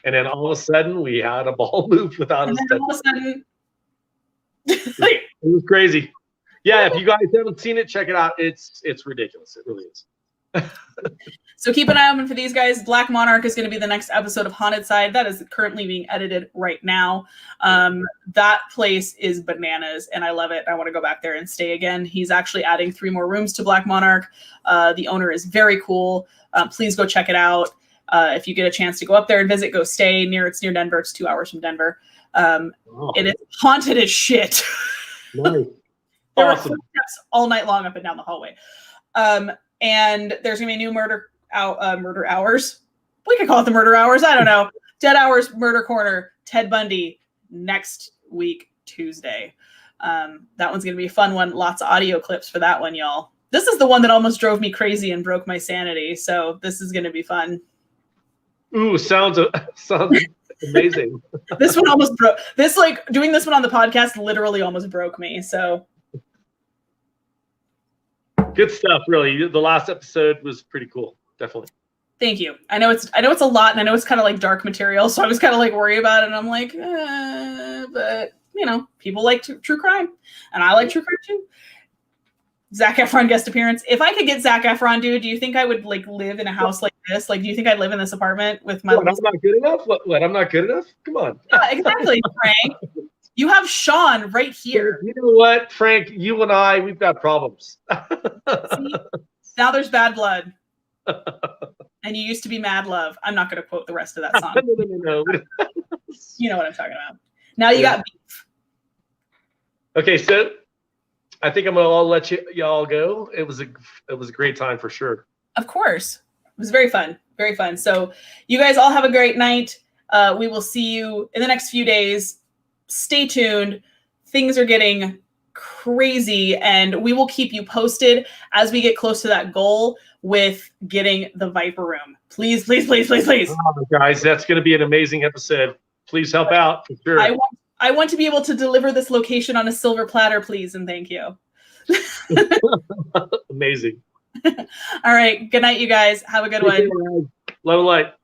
And then all of a sudden we had a ball move without us. All of a sudden it was crazy. Yeah, if you guys haven't seen it, check it out. It's ridiculous. It really is. So keep an eye open for these guys. Black Monarch is going to be the next episode of Haunted Side. That is currently being edited right now. That place is bananas, and I love it. I want to go back there and stay again. He's actually adding 3 more rooms to Black Monarch. The owner is very cool. Please go check it out. If you get a chance to go up there and visit, go stay near. It's near Denver. It's 2 hours from Denver. It is haunted as shit. Nice. There were footsteps all night long up and down the hallway. And there's gonna be a new murder hours. We could call it the murder hours. I don't know. Dead Hours Murder Corner. Ted Bundy next week Tuesday. That one's gonna be a fun one. Lots of audio clips for that one, y'all. This is the one that almost drove me crazy and broke my sanity. So this is gonna be fun. Ooh, sounds amazing. This one almost broke. Doing this one on the podcast literally almost broke me. So. Good stuff, really. The last episode was pretty cool. Definitely. Thank you. I know it's a lot, and I know it's kind of like dark material, so I was kind of like worried about it, and I'm like, but you know, people like true crime, and I like true crime too. Zac Efron guest appearance. If I could get Zac Efron, dude, do you think I would like live in a house like this? Like, do you think I'd live in this apartment with my? What, I'm not good enough. What? I'm not good enough. Come on. Yeah, exactly, Frank. You have Shawn right here. You know what, Frank? You and I, we've got problems. See, now there's bad blood. And you used to be mad love. I'm not going to quote the rest of that song. No. You know what I'm talking about. Now you got beef. Okay, so I think I'm gonna let y'all go. It was a great time for sure. Of course, it was very fun, very fun. So you guys all have a great night. We will see you in the next few days. Stay tuned. Things are getting crazy, and we will keep you posted as we get close to that goal with getting the Viper Room. Please, please, please, please, please. Oh, guys, that's going to be an amazing episode. Please help out for sure. I want to be able to deliver this location on a silver platter, please, and thank you. Amazing. All right. Good night, you guys. Have a good one. Love and light.